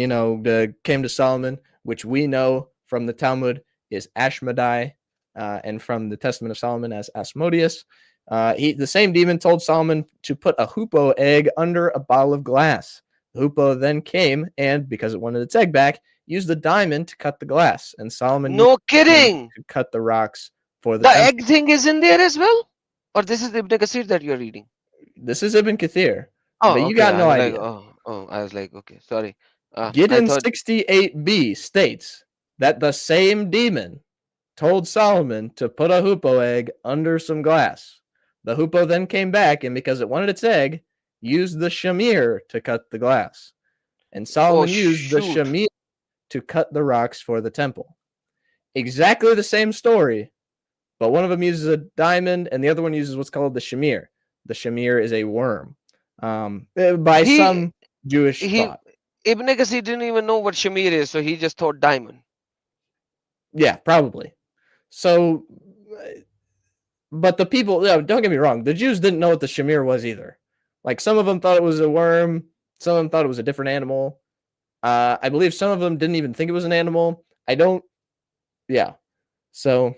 came to Solomon, which we know from the Talmud is Ashmedai, and from the Testament of Solomon as Asmodeus. The same demon told Solomon to put a hoopoe egg under a bottle of glass. The hoopoe then came and, because it wanted its egg back, used the diamond to cut the glass. And Solomon No kidding! To cut the rocks for the egg thing is in there as well? Or this is Ibn Kathir that you're reading? This is Ibn Kathir. Oh, but you got no idea. I was like, okay, sorry. Gideon 68b states that the same demon told Solomon to put a hoopoe egg under some glass. The hoopoe then came back, and because it wanted its egg, used the shamir to cut the glass. And Solomon used the shamir to cut the rocks for the temple. Exactly the same story, but one of them uses a diamond, and the other one uses what's called the shamir. The shamir is a worm. By some Jewish thought. Ibn Kathir didn't even know what shamir is, so he just thought diamond. Yeah, probably. So, but the people, don't get me wrong, the Jews didn't know what the shamir was either. Like, some of them thought it was a worm, some of them thought it was a different animal. I believe some of them didn't even think it was an animal. So,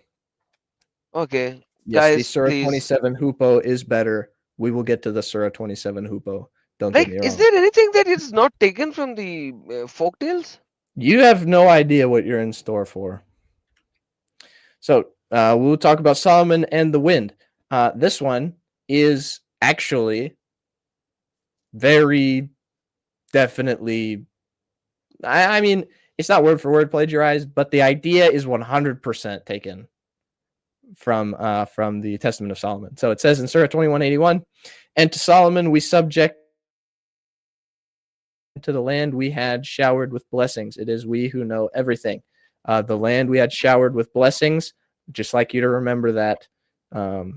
okay, yes, guys, the Surah 27 hoopoe is better. We will get to the Surah 27 hoopoe. Don't get me wrong. Is there anything that is not taken from the folktales? You have no idea what you're in store for. So, we'll talk about Solomon and the wind. This one is actually very definitely, I mean, it's not word for word plagiarized, but the idea is 100% taken from the Testament of Solomon. So it says in Surah 21:81, and to Solomon we subject to the land we had showered with blessings. It is we who know everything. The land we had showered with blessings. Just like you to remember that for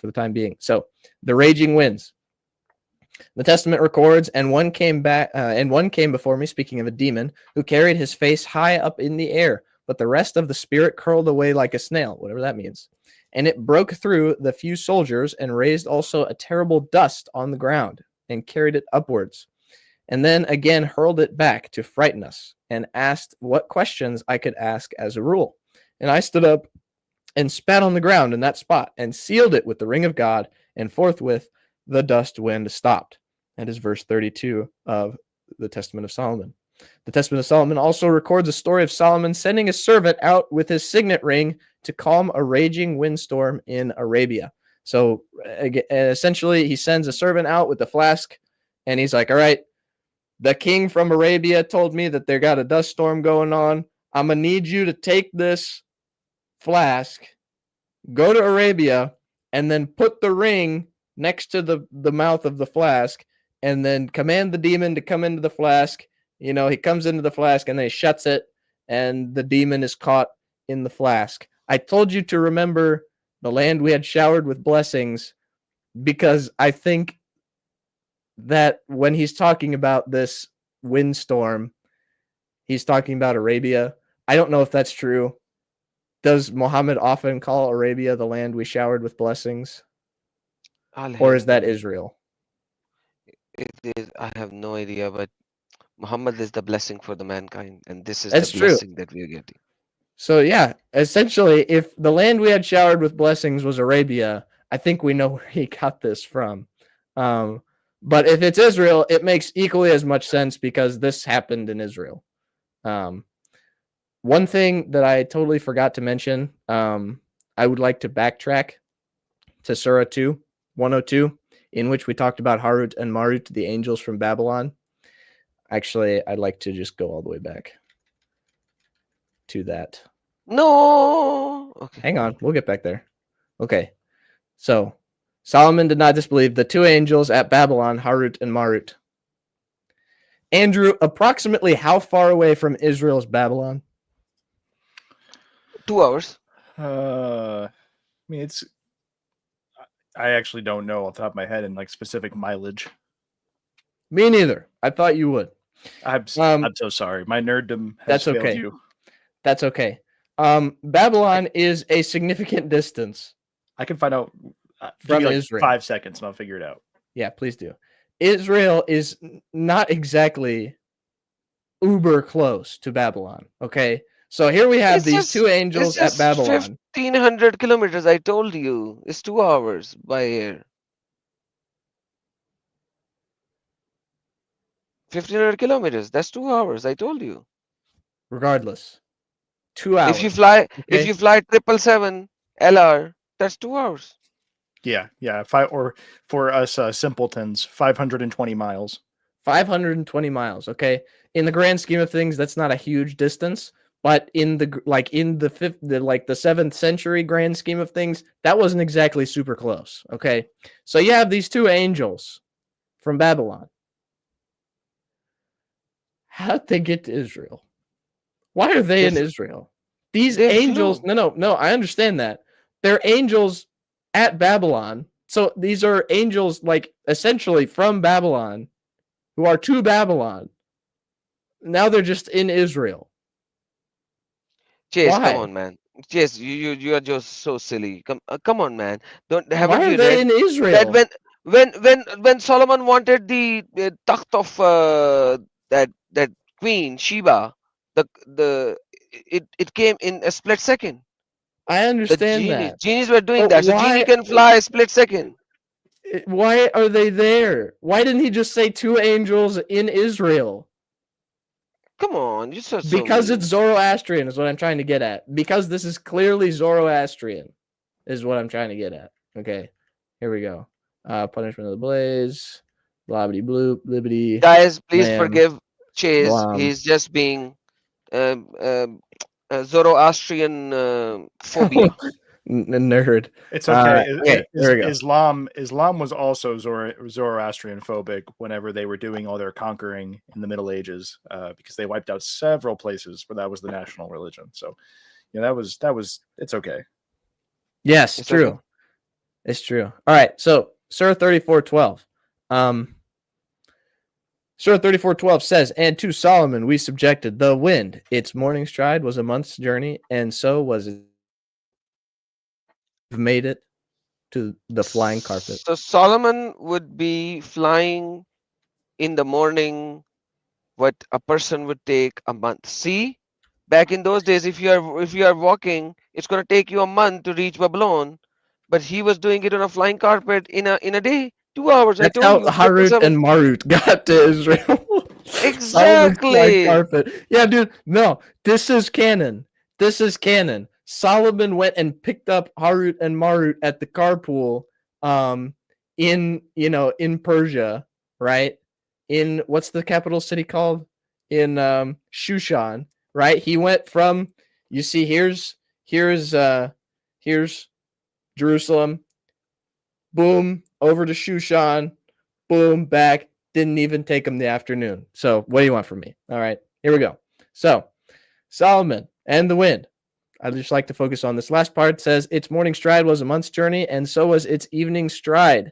the time being. So the raging winds. The Testament records, and one came before me, speaking of a demon, who carried his face high up in the air, but the rest of the spirit curled away like a snail, whatever that means. And it broke through the few soldiers and raised also a terrible dust on the ground and carried it upwards. And then again hurled it back to frighten us and asked what questions I could ask as a rule. And I stood up and spat on the ground in that spot and sealed it with the ring of God, and forthwith the dust wind stopped. That is verse 32 of the Testament of Solomon. The Testament of Solomon also records a story of Solomon sending a servant out with his signet ring to calm a raging windstorm in Arabia. So essentially, he sends a servant out with the flask, and he's like, all right, the king from Arabia told me that they got a dust storm going on. I'm going to need you to take this flask, go to Arabia, and then put the ring next to the mouth of the flask, and then command the demon to come into the flask. He comes into the flask, and then he shuts it, and the demon is caught in the flask. I told you to remember the land we had showered with blessings, because I think that when he's talking about this windstorm, he's talking about Arabia. I don't know if that's true. Does Muhammad often call Arabia the land we showered with blessings? Or is that Israel? It is. I have no idea, but Muhammad is the blessing for the mankind, and this is That's the true. blessing that we are getting. So yeah, essentially, if the land we had showered with blessings was Arabia, I think we know where he got this from. But if it's Israel, it makes equally as much sense because this happened in Israel. One thing that I totally forgot to mention, I would like to backtrack to Surah 2, 102, in which we talked about Harut and Marut, the angels from Babylon. Actually, I'd like to just go all the way back to that. No. Okay. Hang on, we'll get back there. Okay. So, Solomon did not disbelieve the two angels at Babylon, Harut and Marut. Andrew, approximately how far away from Israel is Babylon? 2 hours. I mean, I actually don't know off the top of my head in like specific mileage. Me neither. I thought you would. I'm so sorry. My nerddom has failed okay. you. That's okay. Babylon is a significant distance. I can find out from like Israel. 5 seconds and I'll figure it out. Yeah, please do. Israel is not exactly uber close to Babylon. Okay. So here we have these two angels at Babylon. 1,500 kilometers. I told you. It's 2 hours by air. 1,500 kilometers. That's 2 hours. I told you. Regardless, 2 hours. If you fly 777 LR, that's 2 hours. Yeah. Or for us simpletons, 520 miles. 520 miles. Okay. In the grand scheme of things, that's not a huge distance. But in the 7th century grand scheme of things, that wasn't exactly super close. Okay. So you have these two angels from Babylon. How'd they get to Israel? Why are they in Israel? These angels, no, I understand that. They're angels at Babylon. So these are angels like essentially from Babylon who are to Babylon. Now they're just in Israel. Chase, come on, man. Chase, you are just so silly. Come on, man. Haven't Why are you they read in Israel? that when Solomon wanted the takht of that queen Sheba, it came in a split second. I understand that. Genies were doing that. So genie can fly a split second. Why are they there? Why didn't he just say two angels in Israel? Come on, you're so because mean. It's Zoroastrian is what I'm trying to get at. Because this is clearly Zoroastrian is what I'm trying to get at. Okay, here we go. Punishment of the blaze, blobbity bloop, liberty. Guys, please forgive Chase. He's just being Zoroastrian phobia. Nerd. It's okay. There we go. Islam was also Zoroastrian phobic whenever they were doing all their conquering in the Middle Ages, because they wiped out several places where that was the national religion. So, that was. It's okay. Yes, it's true. Okay. It's true. All right. So, Surah 34:12. Surah 34:12 says, "And to Solomon we subjected the wind. Its morning stride was a month's journey, and so was it." Made it to the flying carpet. So Solomon would be flying in the morning what a person would take a month. See, back in those days, if you are walking, it's going to take you a month to reach Babylon, but he was doing it on a flying carpet in a day, 2 hours. That's how Harut and Marut got to Israel. Exactly. Carpet. Yeah, dude. No, this is canon. This is canon. Solomon went and picked up Harut and Marut at the carpool in Persia, right? In what's the capital city called? In Shushan, right? He went from here's Jerusalem, boom, over to Shushan, boom, back. Didn't even take him the afternoon. So what do you want from me? All right, here we go. So Solomon and the wind. I'd just like to focus on this last part. It says, its morning stride was a month's journey, and so was its evening stride.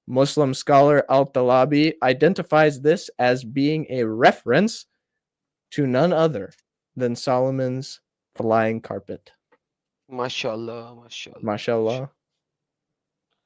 Muslim scholar Al-Talabi identifies this as being a reference to none other than Solomon's flying carpet. Mashallah, mashallah. Mashallah.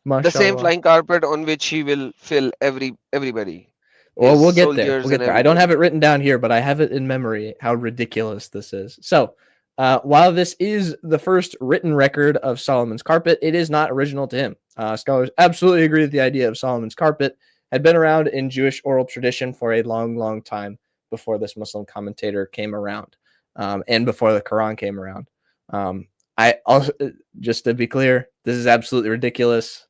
The same Mashallah. flying carpet on which he will fill everybody. Well, His we'll get there. soldiers We'll get and there. I don't have everybody. it written down here, but I have it in memory how ridiculous this is. So, while this is the first written record of Solomon's carpet, it is not original to him. Scholars absolutely agree that the idea of Solomon's carpet had been around in Jewish oral tradition for a long, long time before this Muslim commentator came around, and before the Quran came around. I also, just to be clear, this is absolutely ridiculous.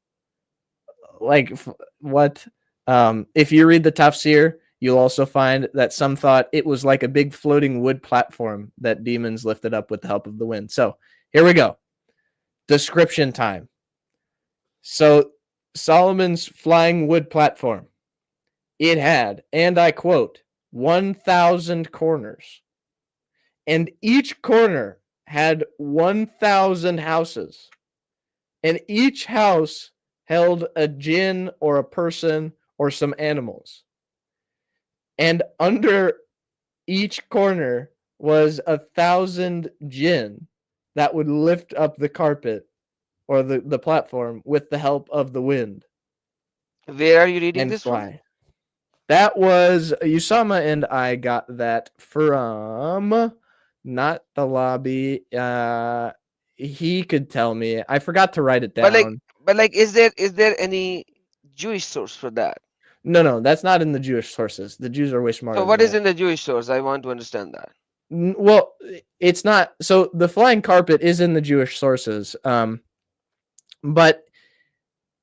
Like, what? If you read the tafsir, you'll also find that some thought it was like a big floating wood platform that demons lifted up with the help of the wind. So here we go. Description time. So Solomon's flying wood platform, it had, and I quote, 1,000 corners. And each corner had 1,000 houses. And each house held a jinn or a person or some animals. And under each corner was 1,000 jinn that would lift up the carpet or the platform with the help of the wind. Where are you reading And this fly. from? That was Usama and I got that from not the lobby. He could tell me. I forgot to write it down. But like, is there any Jewish source for that? No, that's not in the Jewish sources. The Jews are way smarter. So what than is that. in the Jewish source? I want to understand that. Well, it's not. So the flying carpet is in the Jewish sources, but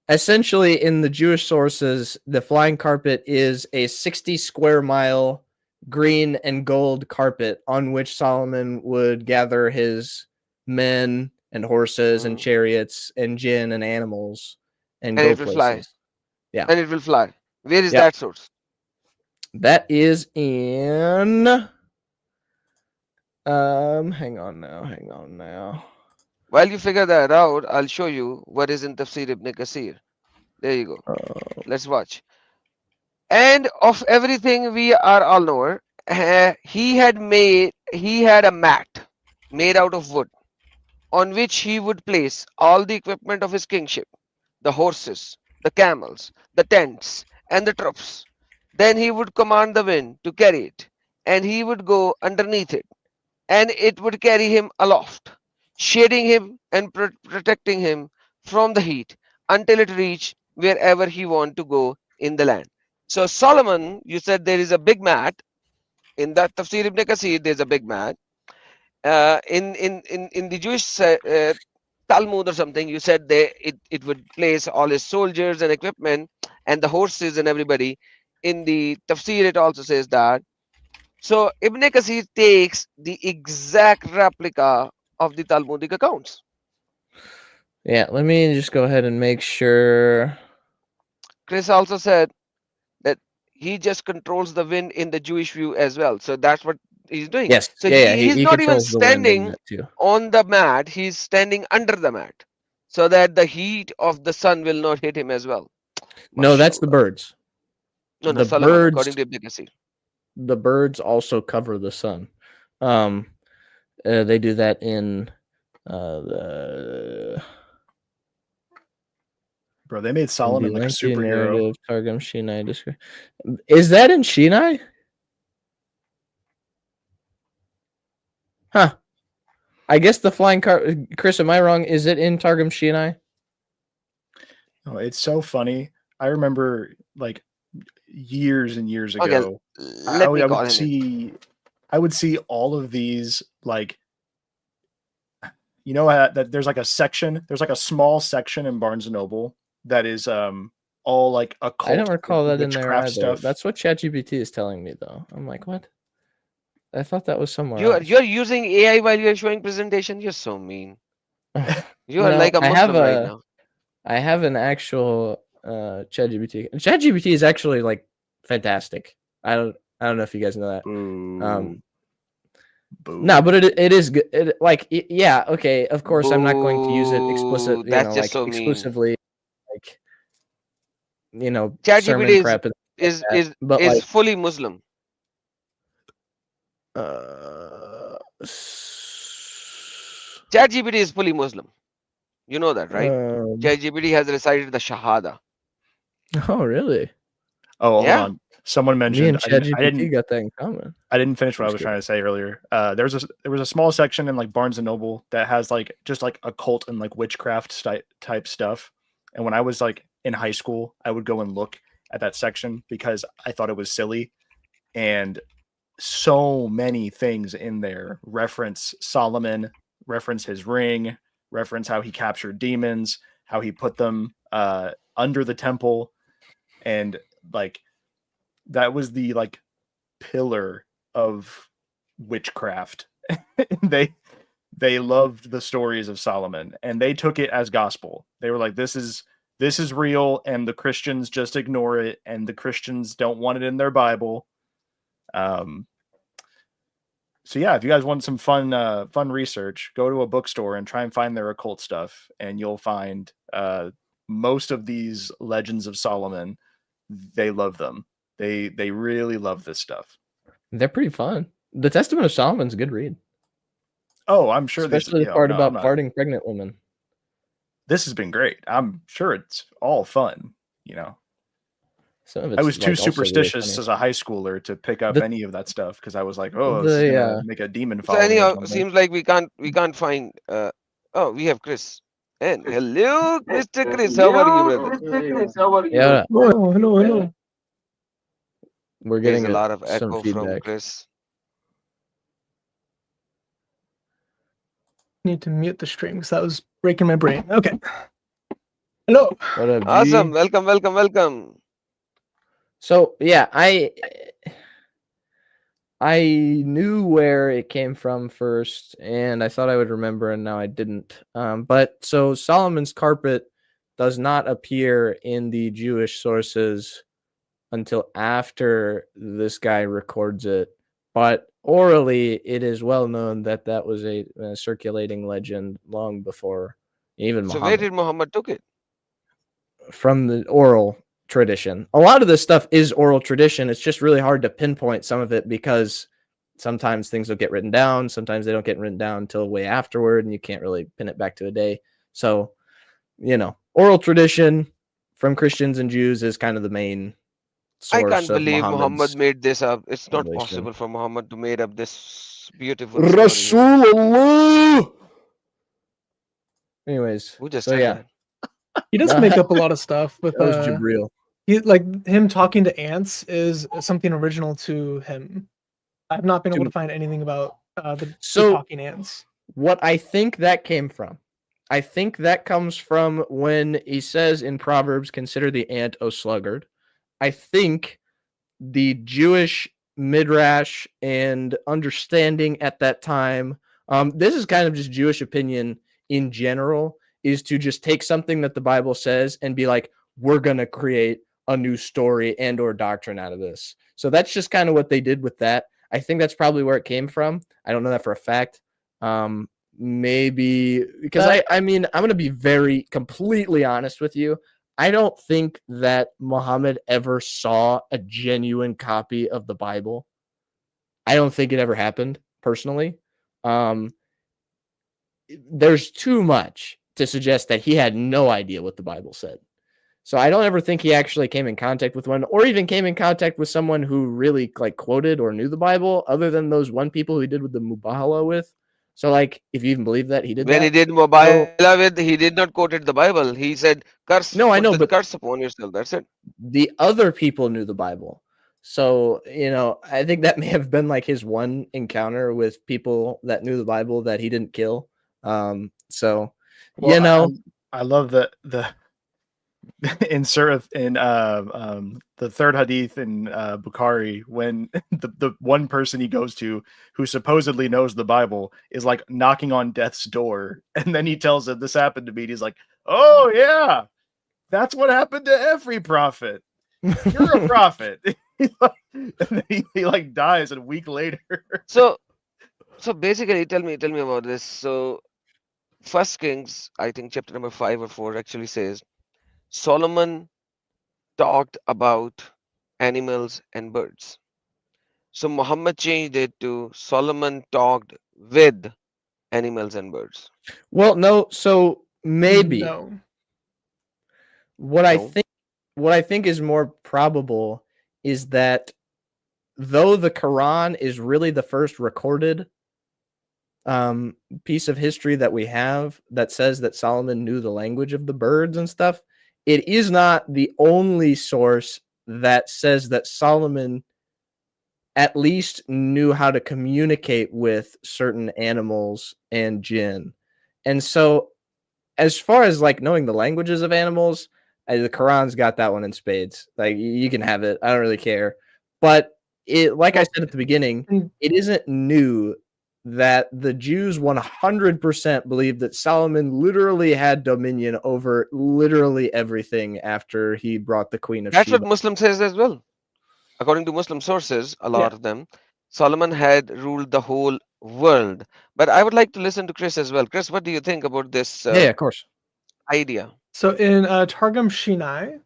essentially in the Jewish sources, the flying carpet is a 60 square mile green and gold carpet on which Solomon would gather his men and horses and chariots and jinn and animals and go it will places. fly. Yeah. And it will fly. Where is Yep. that source? That is in hang on now. While you figure that out, I'll show you what is in Tafsir Ibn Kasir. There you go. Let's watch. And of everything we are all knower, he had a mat made out of wood on which he would place all the equipment of his kingship, the horses, the camels, the tents, and the troops. Then he would command the wind to carry it, and he would go underneath it, and it would carry him aloft, shading him and protecting him from the heat until it reached wherever he wanted to go in the land. So Solomon, you said there is a big mat in that Tafsir Ibn Kasir. There's a big mat. In the Jewish Talmud or something, you said it would place all his soldiers and equipment and the horses and everybody. In the Tafsir, it also says that. So Ibn Kasir takes the exact replica of the Talmudic accounts. Yeah, let me just go ahead and make sure. Chris also said that he just controls the wind in the Jewish view as well. So that's what he's doing. Yes. So he's not even standing on the mat. He's standing under the mat so that the heat of the sun will not hit him as well. No, that's the birds. No, the Solomon, birds, according to Ibn Kasir. The birds also cover the sun. They do that in the... Bro, they made Solomon like a superhero. Targum Shinai. Is that in Shinai? Huh. I guess the flying car. Chris, am I wrong? Is it in Targum Shinai? Oh, it's so funny. I remember like years and years ago. Okay, I would see all of these like, you know, that there's like a section. There's like a small section in Barnes and Noble that is all like occult. I don't recall that in there either. Stuff. That's what ChatGPT is telling me though. I'm like, what? I thought that was somewhere. You're using AI while you're showing presentation. You're so mean. You are like a Muslim right now. I have an actual ChatGPT. ChatGPT is actually like fantastic. I don't know if you guys know that. No, but it is good. Yeah, okay. Of course, I'm not going to use it explicitly. Exclusively. Like, ChatGPT is fully Muslim. ChatGPT is fully Muslim. You know that, right? Um, ChatGPT has recited the Shahada. oh, really? Oh, hold Yeah. on. Someone Me mentioned and ChatGPT got that in common. I didn't finish what I'm I just was kidding. trying to say earlier. There was a small section in like Barnes and Noble that has like just like occult and like witchcraft type stuff. And when I was like in high school, I would go and look at that section because I thought it was silly. And so many things in there reference Solomon, reference his ring, reference how he captured demons, how he put them under the temple, and like that was the like pillar of witchcraft. they loved the stories of Solomon and they took it as gospel. They were like, this is real, and the Christians just ignore it, and the Christians don't want it in their Bible. So yeah, if you guys want some fun research, go to a bookstore and try and find their occult stuff, and you'll find most of these legends of Solomon. They love them. They really love this stuff. They're pretty fun. The Testament of Solomon's a good read. Oh, I'm sure. Especially the part about farting pregnant women. This has been great. I'm sure it's all fun. Some of it's I was too like superstitious really as a high schooler to pick up any of that stuff because I was like, oh, this is gonna make a demon So follow me or anyhow, something. seems like we can't find. Oh, we have Chris. And hello, Mr. Chris. How are you, brother? Yeah. Hello. We're There's getting a lot of some echo from feedback. Chris. Need to mute the stream because that was breaking my brain. Okay. Hello. What up, G? Awesome. Welcome. So yeah, I knew where it came from first, and I thought I would remember, and now I didn't. But so Solomon's carpet does not appear in the Jewish sources until after this guy records it. But orally, it is well known that that was a circulating legend long before even So Muhammad. where did Muhammad took it? From the oral tradition. A lot of this stuff is oral tradition. It's just really hard to pinpoint some of it because sometimes things will get written down. Sometimes they don't get written down until way afterward, and you can't really pin it back to a day. So, oral tradition from Christians and Jews is kind of the main source. I can't believe Muhammad Muhammad's made this up. It's not revelation. possible for Muhammad to make up this beautiful story. Rasulullah. Anyways, Who just so said yeah, that? He does make up a lot of stuff with that was Jibril. like him talking to ants is something original to him. I've not been able to find anything about the talking ants. What I think that came from, I think that comes from when he says in Proverbs, consider the ant, O sluggard. I think the Jewish midrash and understanding at that time, this is kind of just Jewish opinion in general, is to just take something that the Bible says and be like, we're going to create a new story and or doctrine out of this. So that's just kind of what they did with that. I think that's probably where it came from. I don't know that for a fact. Maybe because I mean, I'm going to be very completely honest with you. I don't think that Muhammad ever saw a genuine copy of the Bible. I don't think it ever happened personally. There's too much to suggest that he had no idea what the Bible said. So I don't ever think he actually came in contact with one or even came in contact with someone who really like quoted or knew the Bible other than those one people he did with the Mubahala with. So like, if you even believe that he did when that. he did Mubahala with, he did not quote the Bible. He said, curse. No, I know, but curse upon yourself. That's it. The other people knew the Bible. So, I think that may have been like his one encounter with people that knew the Bible that he didn't kill. I love the insert in the third hadith in Bukhari when the one person he goes to who supposedly knows the Bible is like knocking on death's door, and then he tells him this happened to me, and he's like, oh yeah, that's what happened to every prophet. You're a prophet. And then he like dies a week later. So basically, tell me about this. So First Kings, I think chapter number 5 or 4 actually says Solomon talked about animals and birds. So Muhammad changed it to Solomon talked with animals and birds. Well, no. So maybe No. what I No. think what I think is more probable is that though the Quran is really the first recorded piece of history that we have that says that Solomon knew the language of the birds and stuff, it is not the only source that says that Solomon at least knew how to communicate with certain animals and jinn. And so as far as like knowing the languages of animals, the Quran's got that one in spades. Like you can have it. I don't really care. But it, like I said at the beginning, it isn't new that the Jews 100% believe that Solomon literally had dominion over literally everything after he brought the Queen of That's Sheba. what Muslim says as well. According to Muslim sources, a lot of them, Solomon had ruled the whole world. But I would like to listen to Chris as well. Chris, what do you think about this Yeah, of course. idea? So in Targum Shinai,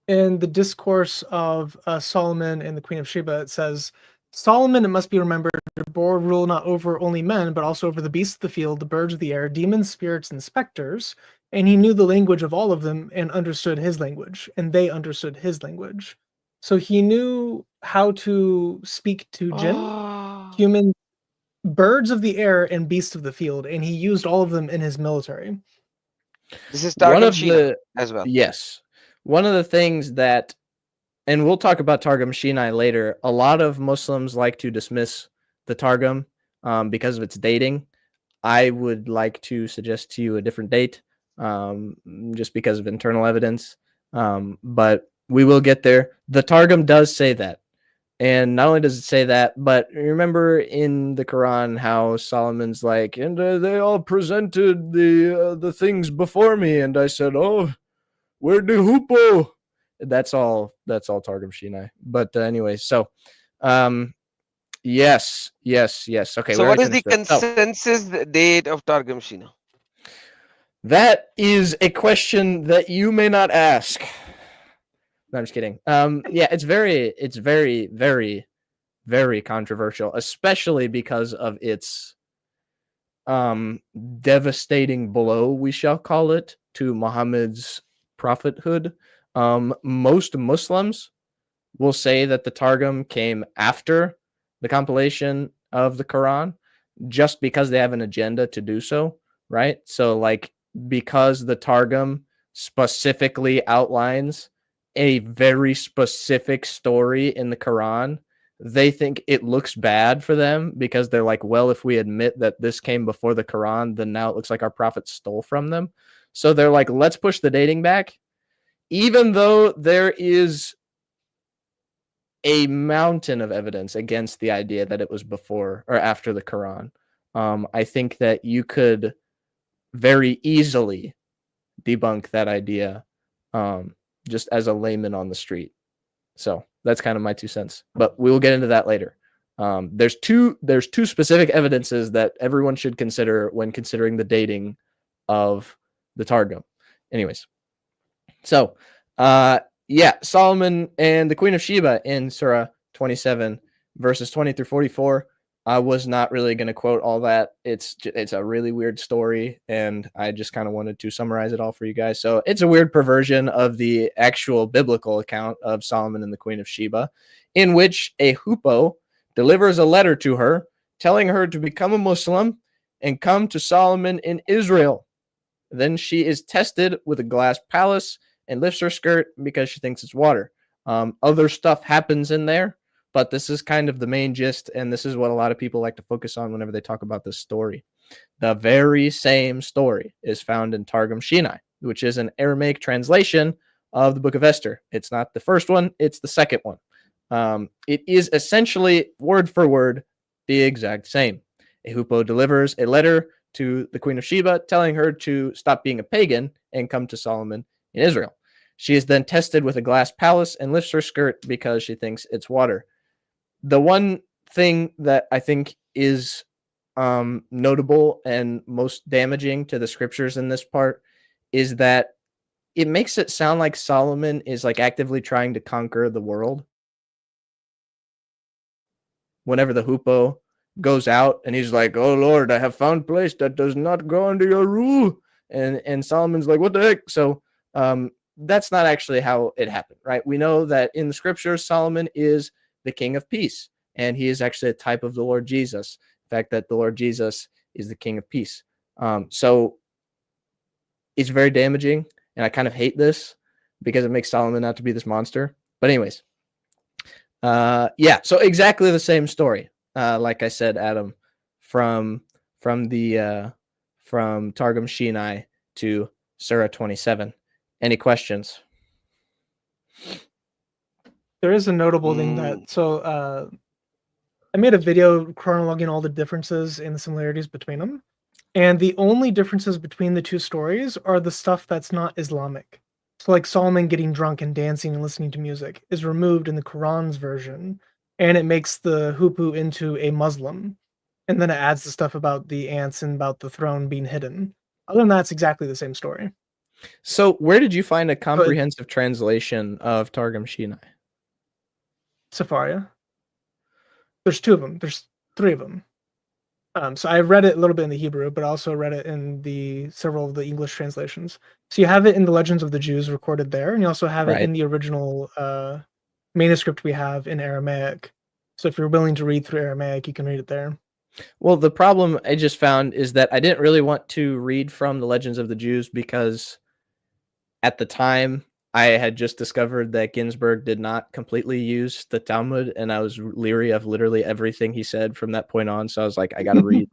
in the discourse of Solomon and the Queen of Sheba, it says, Solomon, it must be remembered, bore rule not over only men, but also over the beasts of the field, the birds of the air, demons, spirits, and specters. And he knew the language of all of them and understood his language, and they understood his language. So he knew how to speak to jinn, Ah, humans, birds of the air, and beasts of the field, and he used all of them in his military. this is One Targum of Shina the as well. yes, one of the things that, and we'll talk about Targum Shinai later. A lot of Muslims like to dismiss the Targum because of its dating. I would like to suggest to you a different date, just because of internal evidence. But we will get there. The Targum does say that. And not only does it say that, but remember in the Quran how Solomon's like, and they all presented the things before me, and I said, "Oh, where the hoopo?" That's all. That's all Targum Shinai. But anyway, so yes. Okay, we So, what already is the finished this. So consensus date of Targum Shina? that is a question that you may not ask. No, I'm just kidding. Yeah, it's very controversial, especially because of its devastating blow, we shall call it, to Muhammad's prophethood. Most Muslims will say that the Targum came after the compilation of the Quran just because they have an agenda to do so, right? So, like, because the Targum specifically outlines a very specific story in the Quran, they think it looks bad for them because they're like, well, if we admit that this came before the Quran, then now it looks like our prophet stole from them. So they're like, let's push the dating back, even though there is a mountain of evidence against the idea that it was before or after the Quran. I think that you could very easily debunk that idea just as a layman on the street. So that's kind of my 2 cents, but we will get into that later. There's two specific evidences that everyone should consider when considering the dating of the Targum. Anyways, so yeah, Solomon and the Queen of Sheba in Surah 27, verses 20 through 44. I was not really going to quote all that. It's a really weird story, and I just kind of wanted to summarize it all for you guys. So it's a weird perversion of the actual biblical account of Solomon and the Queen of Sheba, in which a hoopoe delivers a letter to her telling her to become a Muslim and come to Solomon in Israel. Then she is tested with a glass palace and lifts her skirt because she thinks it's water. Other stuff happens in there, but this is kind of the main gist, and this is what a lot of people like to focus on whenever they talk about this story. The very same story is found in Targum Shinai, which is an Aramaic translation of the Book of Esther. It's not the first one, it's the second one. It is essentially word for word the exact same. A hoopoe delivers a letter to the Queen of Sheba telling her to stop being a pagan and come to Solomon in Israel. She is then tested with a glass palace and lifts her skirt because she thinks it's water. The one thing that I think is notable and most damaging to the scriptures in this part is that it makes it sound like Solomon is like actively trying to conquer the world. whenever the hoopoe goes out and he's like, "Oh Lord, I have found place that does not go under your rule," and Solomon's like, "What the heck?" So that's not actually how it happened, right? We know that in the scriptures, Solomon is the king of peace, and he is actually a type of the Lord Jesus. The fact that the Lord Jesus is the king of peace. So it's very damaging, and I kind of hate this because it makes Solomon out to be this monster. But anyways, yeah, so exactly the same story. Like I said, Adam, from Targum Shinai to Surah 27. Any questions? There is a notable thing that I made a video chronologing all the differences and the similarities between them. And the only differences between the two stories are the stuff that's not Islamic. So like Solomon getting drunk and dancing and listening to music is removed in the Quran's version, and it makes the hoopoe into a Muslim. And then it adds the stuff about the ants and about the throne being hidden. Other than that, it's exactly the same story. So where did you find a comprehensive translation of Targum Shinai? Safaria. There's two of them. There's three of them. So I read it a little bit in the Hebrew, but I also read it in the several of the English translations. So you have it in the Legends of the Jews recorded there, and you also have it in the original manuscript we have in Aramaic. So if you're willing to read through Aramaic, you can read it there. Well, the problem I just found is that I didn't really want to read from the Legends of the Jews because at the time I had just discovered that Ginsburg did not completely use the Talmud, and I was leery of literally everything he said from that point on. So I was like, I got to read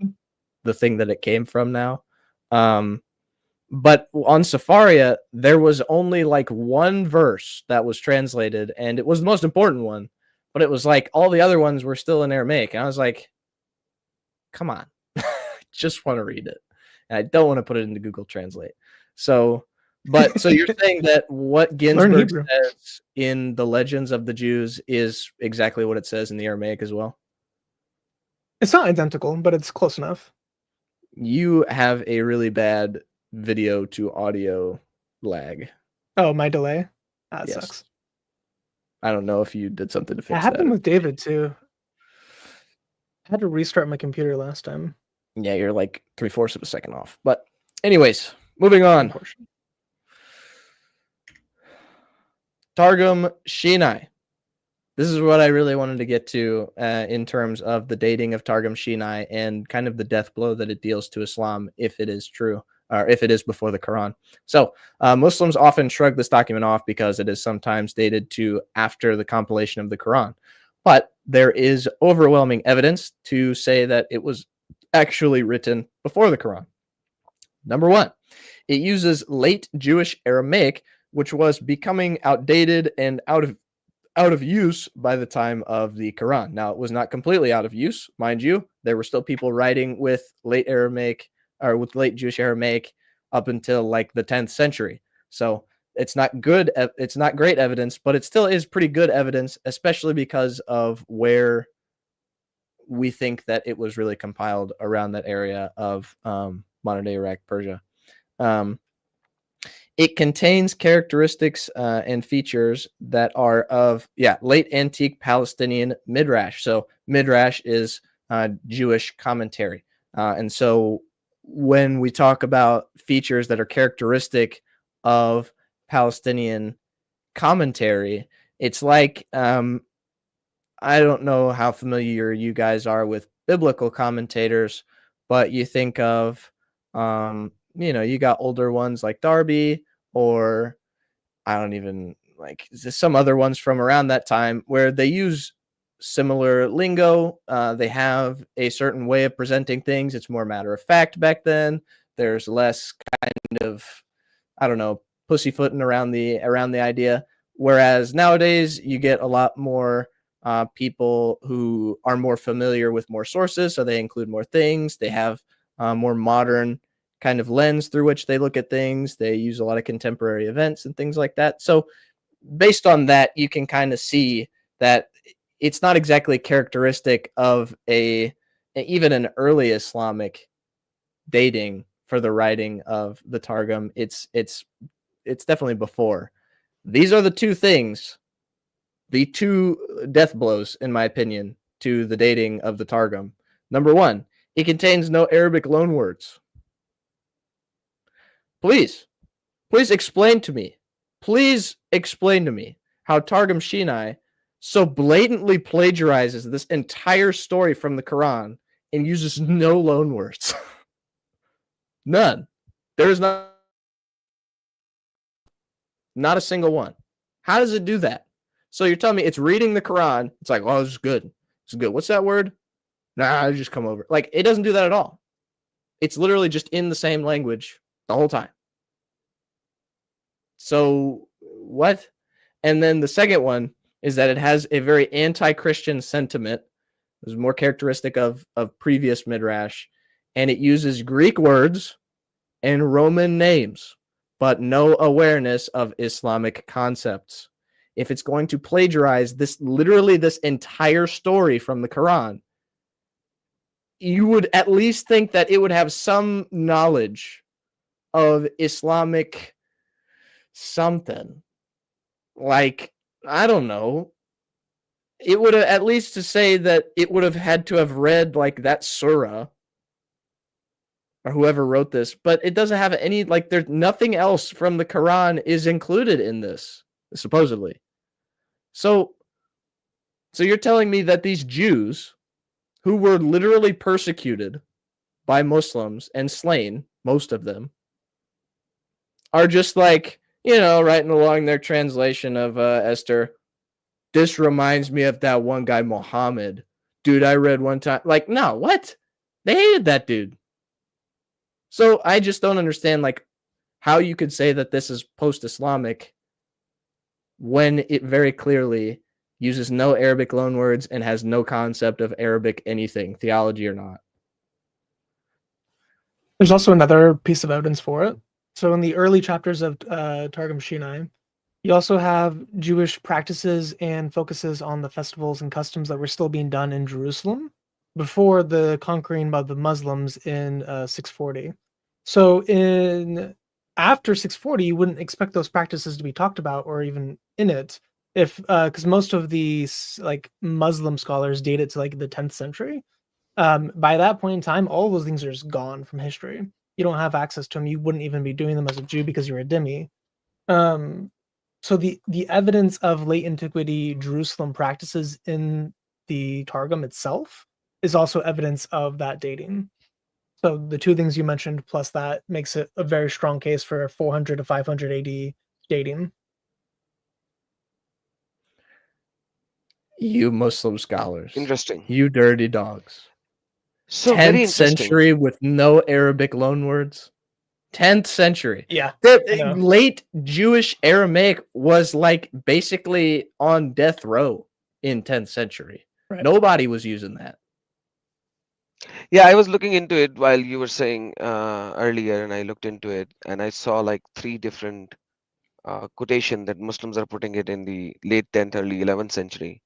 the thing that it came from now. But on Safaria, there was only like one verse that was translated, and it was the most important one. But it was like all the other ones were still in Aramaic, and I was like, come on, just want to read it, and I don't want to put it into Google Translate. So you're saying that what Ginsburg says in the Legends of the Jews is exactly what it says in the Aramaic as well? It's not identical, but it's close enough. You have a really bad video to audio lag. Oh, my delay? That sucks. I don't know if you did something to fix that. It happened with David too. I had to restart my computer last time. Yeah, you're like 3/4 of a second off. But anyways, moving on. Targum Shinai. This is what I really wanted to get to in terms of the dating of Targum Shinai and kind of the death blow that it deals to Islam if it is true, or if it is before the Quran. So Muslims often shrug this document off because it is sometimes dated to after the compilation of the Quran. But there is overwhelming evidence to say that it was actually written before the Quran. Number one, it uses late Jewish Aramaic, which was becoming outdated and out of use by the time of the Quran. Now, it was not completely out of use, mind you. There were still people writing with late Aramaic or with late Jewish Aramaic up until like the 10th century. So it's not good. It's not great evidence, but it still is pretty good evidence, especially because of where we think that it was really compiled around that area of modern day Iraq, Persia. It contains characteristics and features that are of late antique Palestinian midrash. So midrash is Jewish commentary, and so when we talk about features that are characteristic of Palestinian commentary, it's like I don't know how familiar you guys are with biblical commentators, but you think of you got older ones like Darby, or I don't even like some other ones from around that time where they use similar lingo. They have a certain way of presenting things. It's more matter of fact back then. There's less kind of, I don't know, pussyfooting around the idea. Whereas nowadays you get a lot more people who are more familiar with more sources, so they include more things. They have more modern kind of lens through which they look at things. They use a lot of contemporary events and things like that. So based on that, you can kind of see that it's not exactly characteristic of even an early Islamic dating for the writing of the Targum. It's definitely before. These are the two things, the two death blows, in my opinion, to the dating of the Targum. Number one, it contains no Arabic loanwords. Please explain to me. Please explain to me how Targum Shinai so blatantly plagiarizes this entire story from the Quran and uses no loanwords. None. There is not a single one. How does it do that? So you're telling me it's reading the Quran. It's like, oh, this is good. It's good. What's that word? Nah, just come over. Like, it doesn't do that at all. It's literally just in the same language the whole time. So what? And then the second one is that it has a very anti-Christian sentiment. It was more characteristic of previous Midrash. And it uses Greek words and Roman names, but no awareness of Islamic concepts. If it's going to plagiarize this entire story from the Quran, you would at least think that it would have some knowledge of Islamic something. Like, I don't know. It would have, at least to say that it would have had to have read like that surah or whoever wrote this, but it doesn't have any, like, there's nothing else from the Quran is included in this, supposedly. So you're telling me that these Jews, who were literally persecuted by Muslims and slain, most of them, are just like, writing along their translation of Esther, this reminds me of that one guy, Muhammad. Dude, I read one time. Like, no, what? They hated that dude. So I just don't understand, like, how you could say that this is post-Islamic when it very clearly uses no Arabic loanwords and has no concept of Arabic anything, theology or not. There's also another piece of evidence for it. So in the early chapters of Targum Shinai, you also have Jewish practices and focuses on the festivals and customs that were still being done in Jerusalem before the conquering by the Muslims in 640. So after 640, you wouldn't expect those practices to be talked about or even in it, if because most of these like Muslim scholars date it to like the 10th century. By that point in time, all those things are just gone from history. You don't have access to them. You wouldn't even be doing them as a Jew because you're a dhimmi. So the evidence of late antiquity Jerusalem practices in the Targum itself is also evidence of that dating. So the two things you mentioned plus that makes it a very strong case for 400 to 500 AD dating. You Muslim scholars. Interesting. You dirty dogs. So 10th century with no Arabic loanwords. 10th century. Yeah. The late Jewish Aramaic was like basically on death row in 10th century. Right. Nobody was using that. Yeah, I was looking into it while you were saying earlier, and I looked into it, and I saw like 3 different quotation that Muslims are putting it in the late 10th, early 11th century.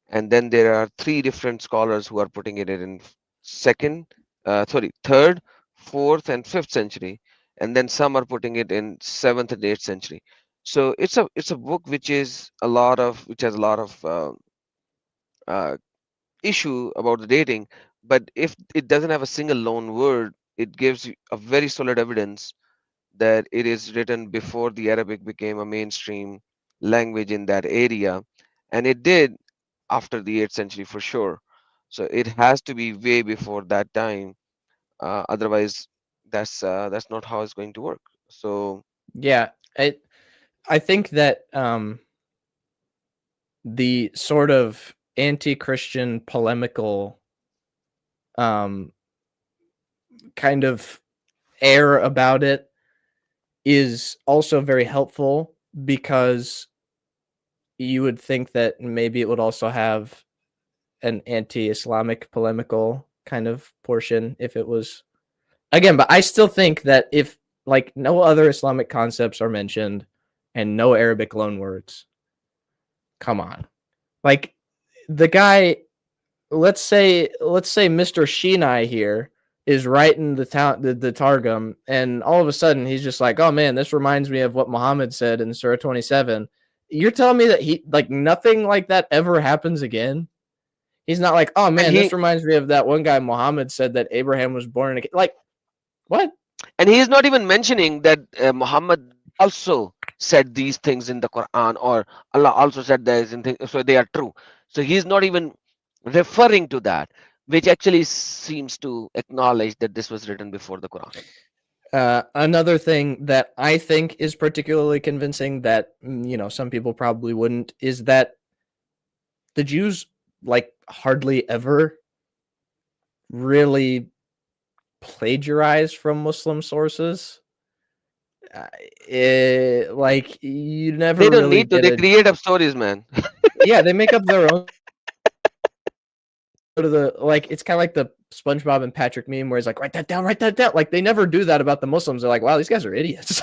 And then there are 3 different scholars who are putting it in third, 4th, and 5th century. And then some are putting it in 7th and 8th century. So it's a book which has a lot of issue about the dating, but if it doesn't have a single loan word, it gives you a very solid evidence that it is written before the Arabic became a mainstream language in that area, and it did after the 8th century for sure. So it has to be way before that time. Otherwise, that's not how it's going to work. So yeah, I think that the sort of anti-Christian polemical kind of air about it is also very helpful, because you would think that maybe it would also have an anti-Islamic polemical kind of portion if it was, again, but I still think that if like no other Islamic concepts are mentioned and no Arabic loanwords, come on. Like the guy, let's say Mr. Shinai here is writing the Targum, and all of a sudden he's just like, oh man, this reminds me of what Muhammad said in Surah 27. You're telling me that he, like, nothing like that ever happens again? He's not like, oh man, And this reminds me of that one guy Muhammad said that Abraham was born in a like what? And he is not even mentioning that Muhammad also said these things in the Quran, or Allah also said these in things, so they are true. So he's not even referring to that, which actually seems to acknowledge that this was written before the Quran. Another thing that I think is particularly convincing that some people probably wouldn't is that the Jews like hardly ever really plagiarize from Muslim sources. Like you never They don't really need to. get They create up stories, man. yeah, they make up their own. Go to the like it's kind of like the SpongeBob and Patrick meme where he's like, write that down. Like they never do that about the Muslims. They're like, wow, these guys are idiots.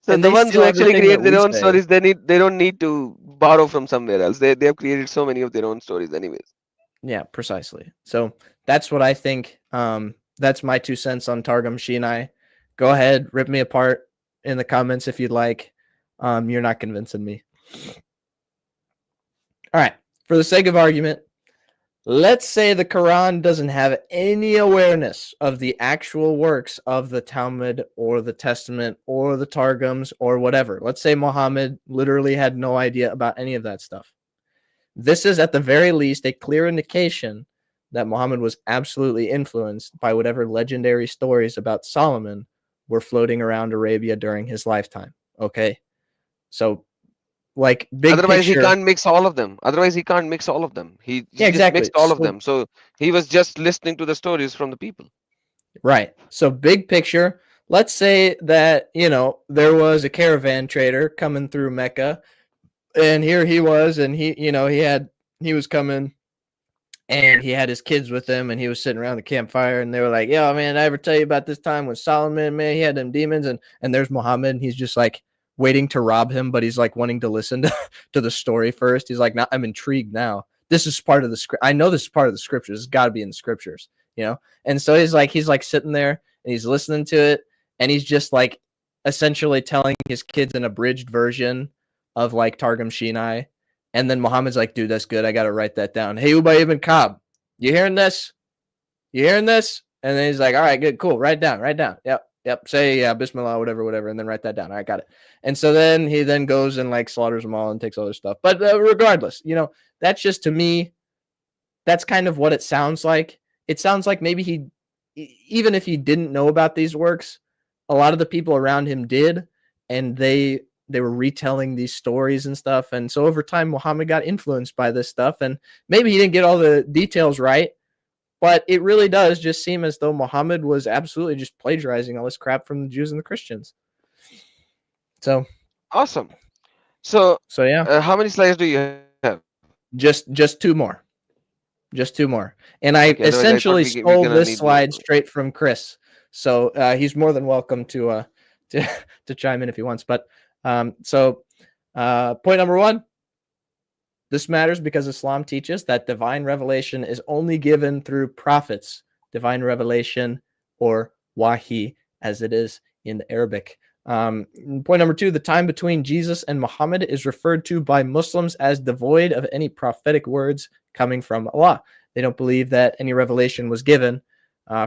So And the they ones steal who actually everything create that their we own say. stories, they don't need to borrow from somewhere else. They have created so many of their own stories anyways. Yeah, precisely. So that's what I think. That's my 2 cents on Targum Shinai. Go ahead, rip me apart in the comments if you'd like. You're not convincing me. All right. For the sake of argument, let's say the Quran doesn't have any awareness of the actual works of the Talmud or the Testament or the Targums or whatever. Let's say Muhammad literally had no idea about any of that stuff. This is at the very least a clear indication that Muhammad was absolutely influenced by whatever legendary stories about Solomon were floating around Arabia during his lifetime. Okay? So like big Otherwise, he picture. can't mix all of them. He Yeah, just exactly. mixed all of them. So he was just listening to the stories from the people. Right. So big picture, let's say that, there was a caravan trader coming through Mecca, and here he was, and he was coming, and he had his kids with him, and he was sitting around the campfire, and they were like, "Yo, man, I ever tell you about this time when Solomon, man, he had them demons?" And there's Muhammad, and he's just like waiting to rob him, but he's like wanting to listen to the story first. He's like, "Now I'm intrigued now. This is part of the script. I know this is part of the scriptures. It's got to be in the scriptures, And so he's like sitting there, and he's listening to it, and he's just like essentially telling his kids an abridged version of like Targum Shinai. And then Muhammad's like, dude, that's good. I got to write that down. Hey, Ubay ibn Ka'b, you hearing this? You hearing this? And then he's like, all right, good, cool. Write down. Yep. Say Bismillah, whatever, and then write that down. All right, got it. And so then he then goes and like slaughters them all and takes all their stuff. But regardless, that's just to me, that's kind of what it sounds like. It sounds like maybe even if he didn't know about these works, a lot of the people around him did, and they were retelling these stories and stuff. And so over time, Muhammad got influenced by this stuff, and maybe he didn't get all the details right, but it really does just seem as though Muhammad was absolutely just plagiarizing all this crap from the Jews and the Christians. So awesome. So yeah. How many slides do you have? Just 2 more. Just 2 more. And I essentially stole this slide straight from Chris. So he's more than welcome to chime in if he wants. But point number 1, this matters because Islam teaches that divine revelation is only given through prophets, divine revelation, or wahi, as it is in Arabic. Point number 2, the time between Jesus and Muhammad is referred to by Muslims as devoid of any prophetic words coming from Allah. They don't believe that any revelation was given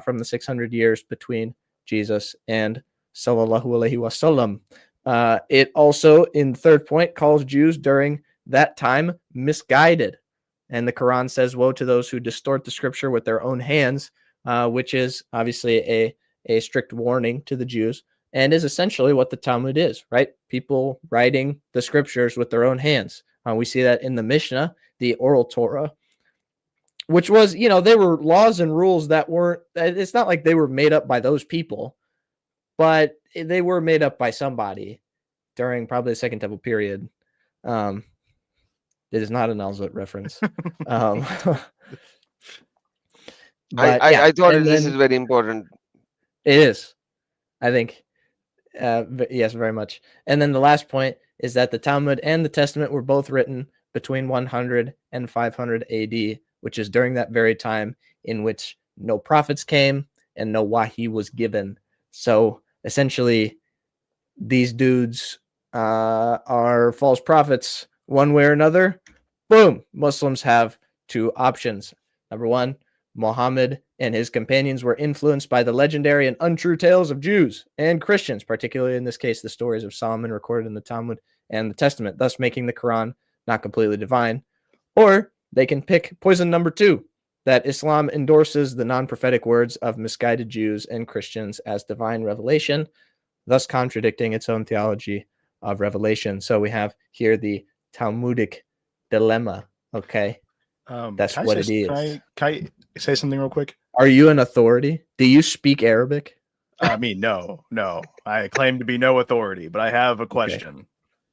from the 600 years between Jesus and Sallallahu Alaihi Wasallam. It also, in third point, calls Jews during that time misguided. And the Quran says, woe to those who distort the scripture with their own hands, which is obviously a strict warning to the Jews, and is essentially what the Talmud is, right? People writing the scriptures with their own hands. We see that in the Mishnah, the oral Torah, which was, they were laws and rules that weren't, it's not like they were made up by those people, but they were made up by somebody during probably the Second Temple period. It is not an Alzut reference. But I thought this is very important. It is, I think. Yes, very much. And then the last point is that the Talmud and the Testament were both written between 100 and 500 AD, which is during that very time in which no prophets came and no wahi was given. So essentially, these dudes are false prophets one way or another, Boom. Muslims have two options. Number one, Muhammad and his companions were influenced by the legendary and untrue tales of Jews and Christians, particularly in this case, the stories of Solomon recorded in the Talmud and the Testament, thus making the Quran not completely divine. Or they can pick poison number two, that Islam endorses the non-prophetic words of misguided Jews and Christians as divine revelation, thus contradicting its own theology of revelation. So we have here the Talmudic dilemma. Okay, that's what it is. Can I say something real quick? Are you an authority? Do you speak Arabic? I mean, no. I claim to be no authority, but I have a question. Okay.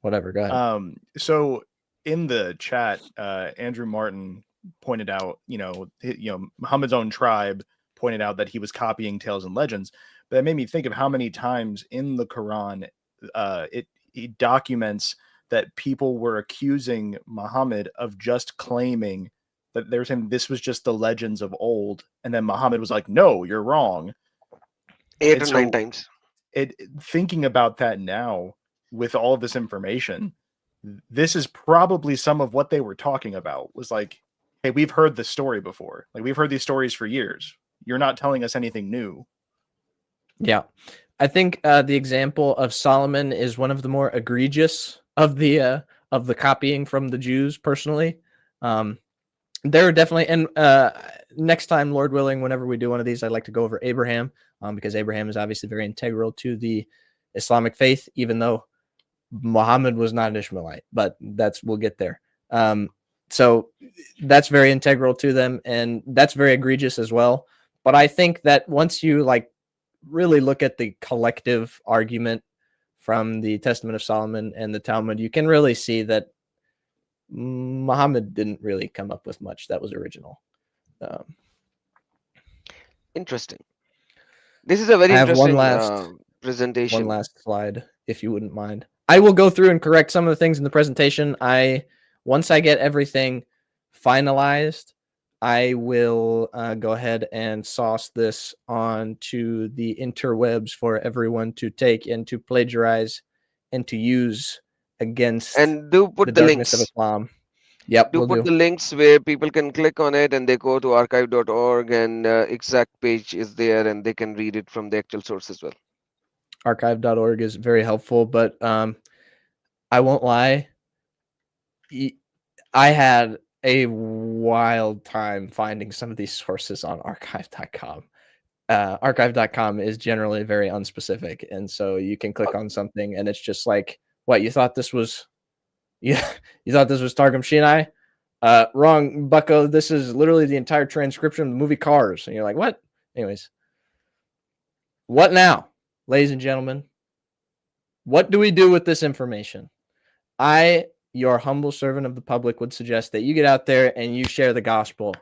Whatever, go ahead. So in the chat, Andrew Martin pointed out, Muhammad's own tribe pointed out that he was copying tales and legends. But that made me think of how many times in the Quran it documents that people were accusing Muhammad of just claiming that they're saying this was just the legends of old, and then Muhammad was like, "No, you're wrong." 8 or 9 times. Thinking about that now with all of this information, this is probably some of what they were talking about. Was like, "Hey, we've heard this story before. Like we've heard these stories for years. You're not telling us anything new." Yeah, I think the example of Solomon is one of the more egregious of the copying from the Jews. Personally, there are definitely, and next time, Lord willing, whenever we do one of these, I'd like to go over Abraham, because Abraham is obviously very integral to the Islamic faith, even though Muhammad was not an Ishmaelite. But we'll get there. So that's very integral to them, and that's very egregious as well. But I think that once you really look at the collective argument from the Testament of Solomon and the Talmud, you can really see that Muhammad didn't really come up with much that was original. Interesting. This is a very interesting One presentation. last slide, if you wouldn't mind. I will go through and correct some of the things in the presentation. Once I get everything finalized, I will go ahead and sauce this onto the interwebs for everyone to take and to plagiarize and to use against and do put the the darkness links. of Islam. Yep, Do put the links where people can click on it and they go to archive.org and exact page is there and they can read it from the actual source as well. Archive.org is very helpful, but I won't lie. I had a wild time finding some of these sources on archive.com. Archive.com is generally very unspecific, and so you can click on something and it's just like, what, you thought this was you thought this was Targum Shinai? Wrong, bucko. This is literally the entire transcription of the movie Cars. And you're like, what? Anyways, what now, ladies and gentlemen? What do we do with this information? I, your humble servant of the public, would suggest that you get out there and you share the gospel.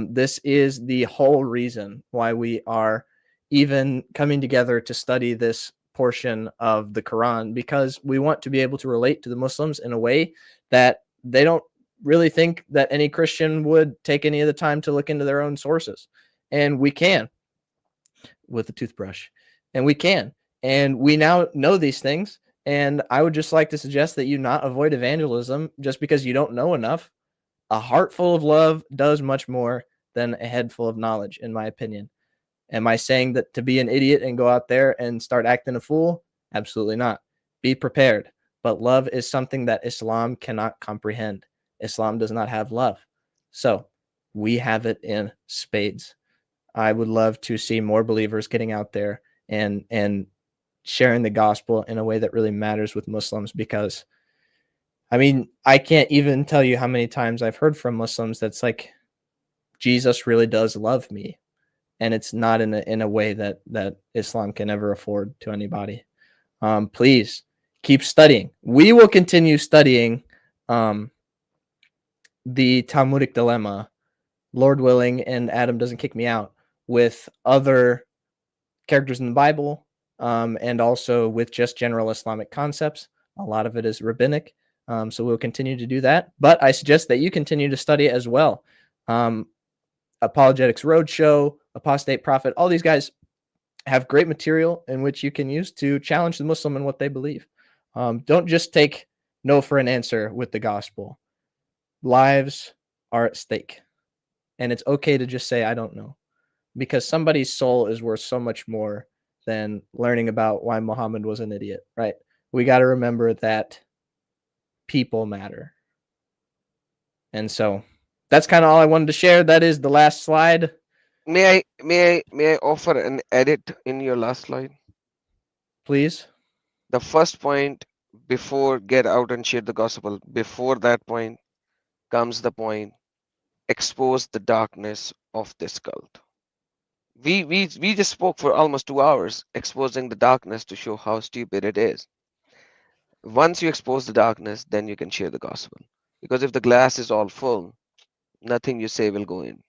This is the whole reason why we are even coming together to study this portion of the Quran, because we want to be able to relate to the Muslims in a way that they don't really think that any Christian would take any of the time to look into their own sources. And we can with a toothbrush, and we can. And we now know these things. And I would just like to suggest that you not avoid evangelism just because you don't know enough. A heart full of love does much more than a head full of knowledge, in my opinion. Am I saying that to be an idiot and go out there and start acting a fool? Absolutely not. Be prepared. But love is something that Islam cannot comprehend. Islam does not have love. So we have it in spades. I would love to see more believers getting out there and sharing the gospel in a way that really matters with Muslims, because I mean, I can't even tell you how many times I've heard from Muslims that's like, Jesus really does love me. And it's not in a way that Islam can ever afford to anybody. Please keep studying. We will continue studying the Talmudic dilemma, Lord willing, and Adam doesn't kick me out, with other characters in the Bible, and also with just general Islamic concepts. A lot of it is rabbinic. So we'll continue to do that. But I suggest that you continue to study as well. Apologetics Roadshow, Apostate Prophet, all these guys have great material in which you can use to challenge the Muslim in what they believe. Don't just take no for an answer with the gospel. lives are at stake. And it's okay to just say, I don't know. Because somebody's soul is worth so much more than learning about why Muhammad was an idiot, right? We got to remember that people matter. And so that's kind of all I wanted to share. That is the last slide. May I offer an edit in your last slide? Please. The first point before get out and share the gospel, before that point comes the point, expose the darkness of this cult. We just spoke for almost 2 hours exposing the darkness to show how stupid it is. Once you expose the darkness, then you can share the gospel. Because if the glass is all full, nothing you say will go in.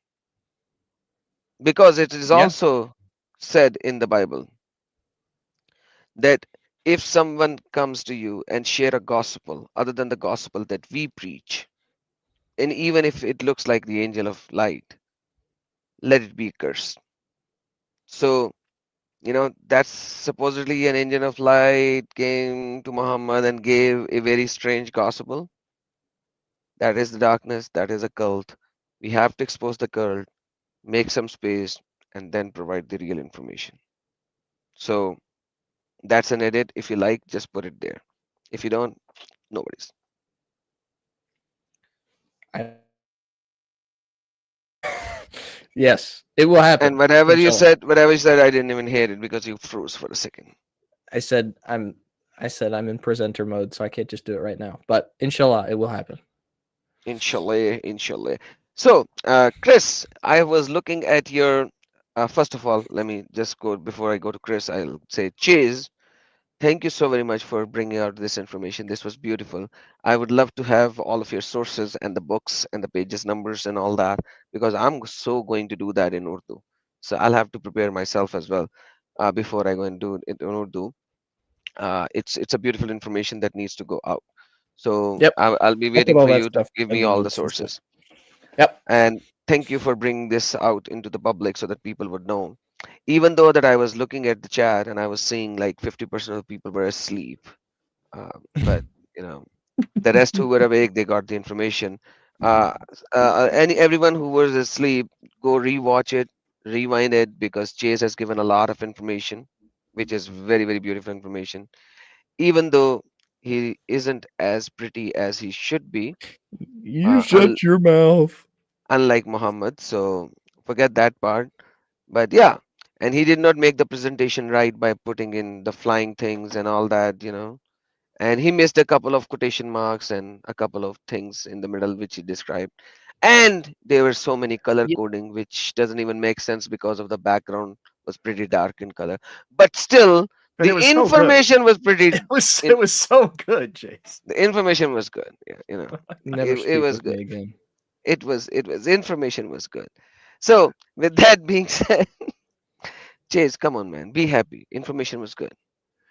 Because it is also said in the Bible that if someone comes to you and share a gospel other than the gospel that we preach, and even if it looks like the angel of light, let it be cursed. So, that's supposedly an angel of light came to Muhammad and gave a very strange gospel. That is the darkness, that is a cult. We have to expose the cult, make some space, and then provide the real information. So, that's an edit. If you like, just put it there. If you don't, no worries. Yes, it will happen. And whatever you said, I didn't even hear it because you froze for a second. I said I'm in presenter mode, so I can't just do it right now. But inshallah, it will happen. Inshallah. So, Chris, I was looking at your. First of all, let me just go before I go to Chris. I'll say, Chase, thank you so very much for bringing out this information. This was beautiful. I would love to have all of your sources and the books and the pages numbers and all that because I'm so going to do that in Urdu. So I'll have to prepare myself as well before I go and do it in Urdu. It's a beautiful information that needs to go out. So Yep. I'll be I'll put waiting all for that you to stuff give in me the all the notes and stuff. sources. Yep. And thank you for bringing this out into the public so that people would know. Even though that I was looking at the chat and I was seeing like 50% of people were asleep, but you know, the rest who were awake, they got the information. Everyone who was asleep, go rewatch it, rewind it because Chase has given a lot of information, which is very very beautiful information. Even though he isn't as pretty as he should be, You un- shut your mouth. unlike Muhammad, so forget that part. But yeah, and he did not make the presentation right by putting in the flying things and all that. And he missed a couple of quotation marks and a couple of things in the middle which he described. And there were so many color coding which doesn't even make sense because of the background was pretty dark in color. But still, But it the was so good. information was pretty. It was so good, Jace. The information was good. Yeah, Never it speak was with good. me again. It was information was good. So with that being said, Chase, come on, man, be happy. Information was good.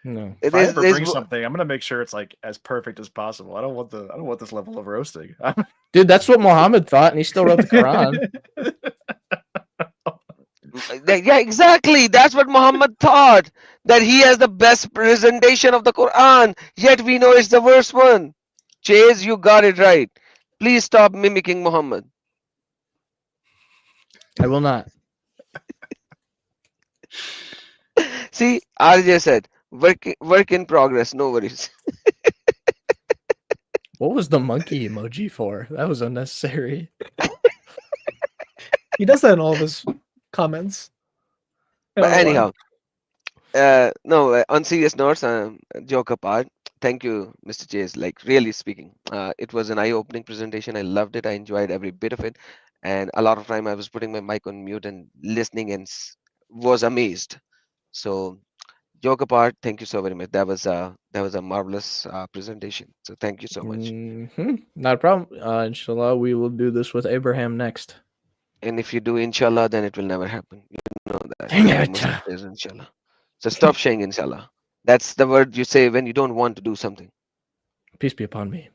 No. If I ever bring something, I'm gonna make sure it's like as perfect as possible. I don't want this level of roasting. Dude, that's what Muhammad thought, and he still wrote the Quran. Yeah, exactly. That's what Muhammad thought. That he has the best presentation of the Quran. Yet we know it's the worst one. Chase, you got it right. Please stop mimicking Muhammad. I will not. See, RJ said, work in progress. No worries. What was the monkey emoji for? That was unnecessary. He does that in all of his comments. But anyhow, no, on serious notes, joke apart, thank you, Mr. Chase. Like, really speaking, it was an eye-opening presentation. I loved it. I enjoyed every bit of it. And a lot of time I was putting my mic on mute and listening and was amazed. So, joke apart, thank you so very much. That was a marvelous presentation. So, thank you so much. Not a problem. Inshallah, we will do this with Abraham next. And if you do inshallah, then it will never happen. You know that. Dang Every it. Muslim says inshallah. So stop saying inshallah. That's the word you say when you don't want to do something. Peace be upon me.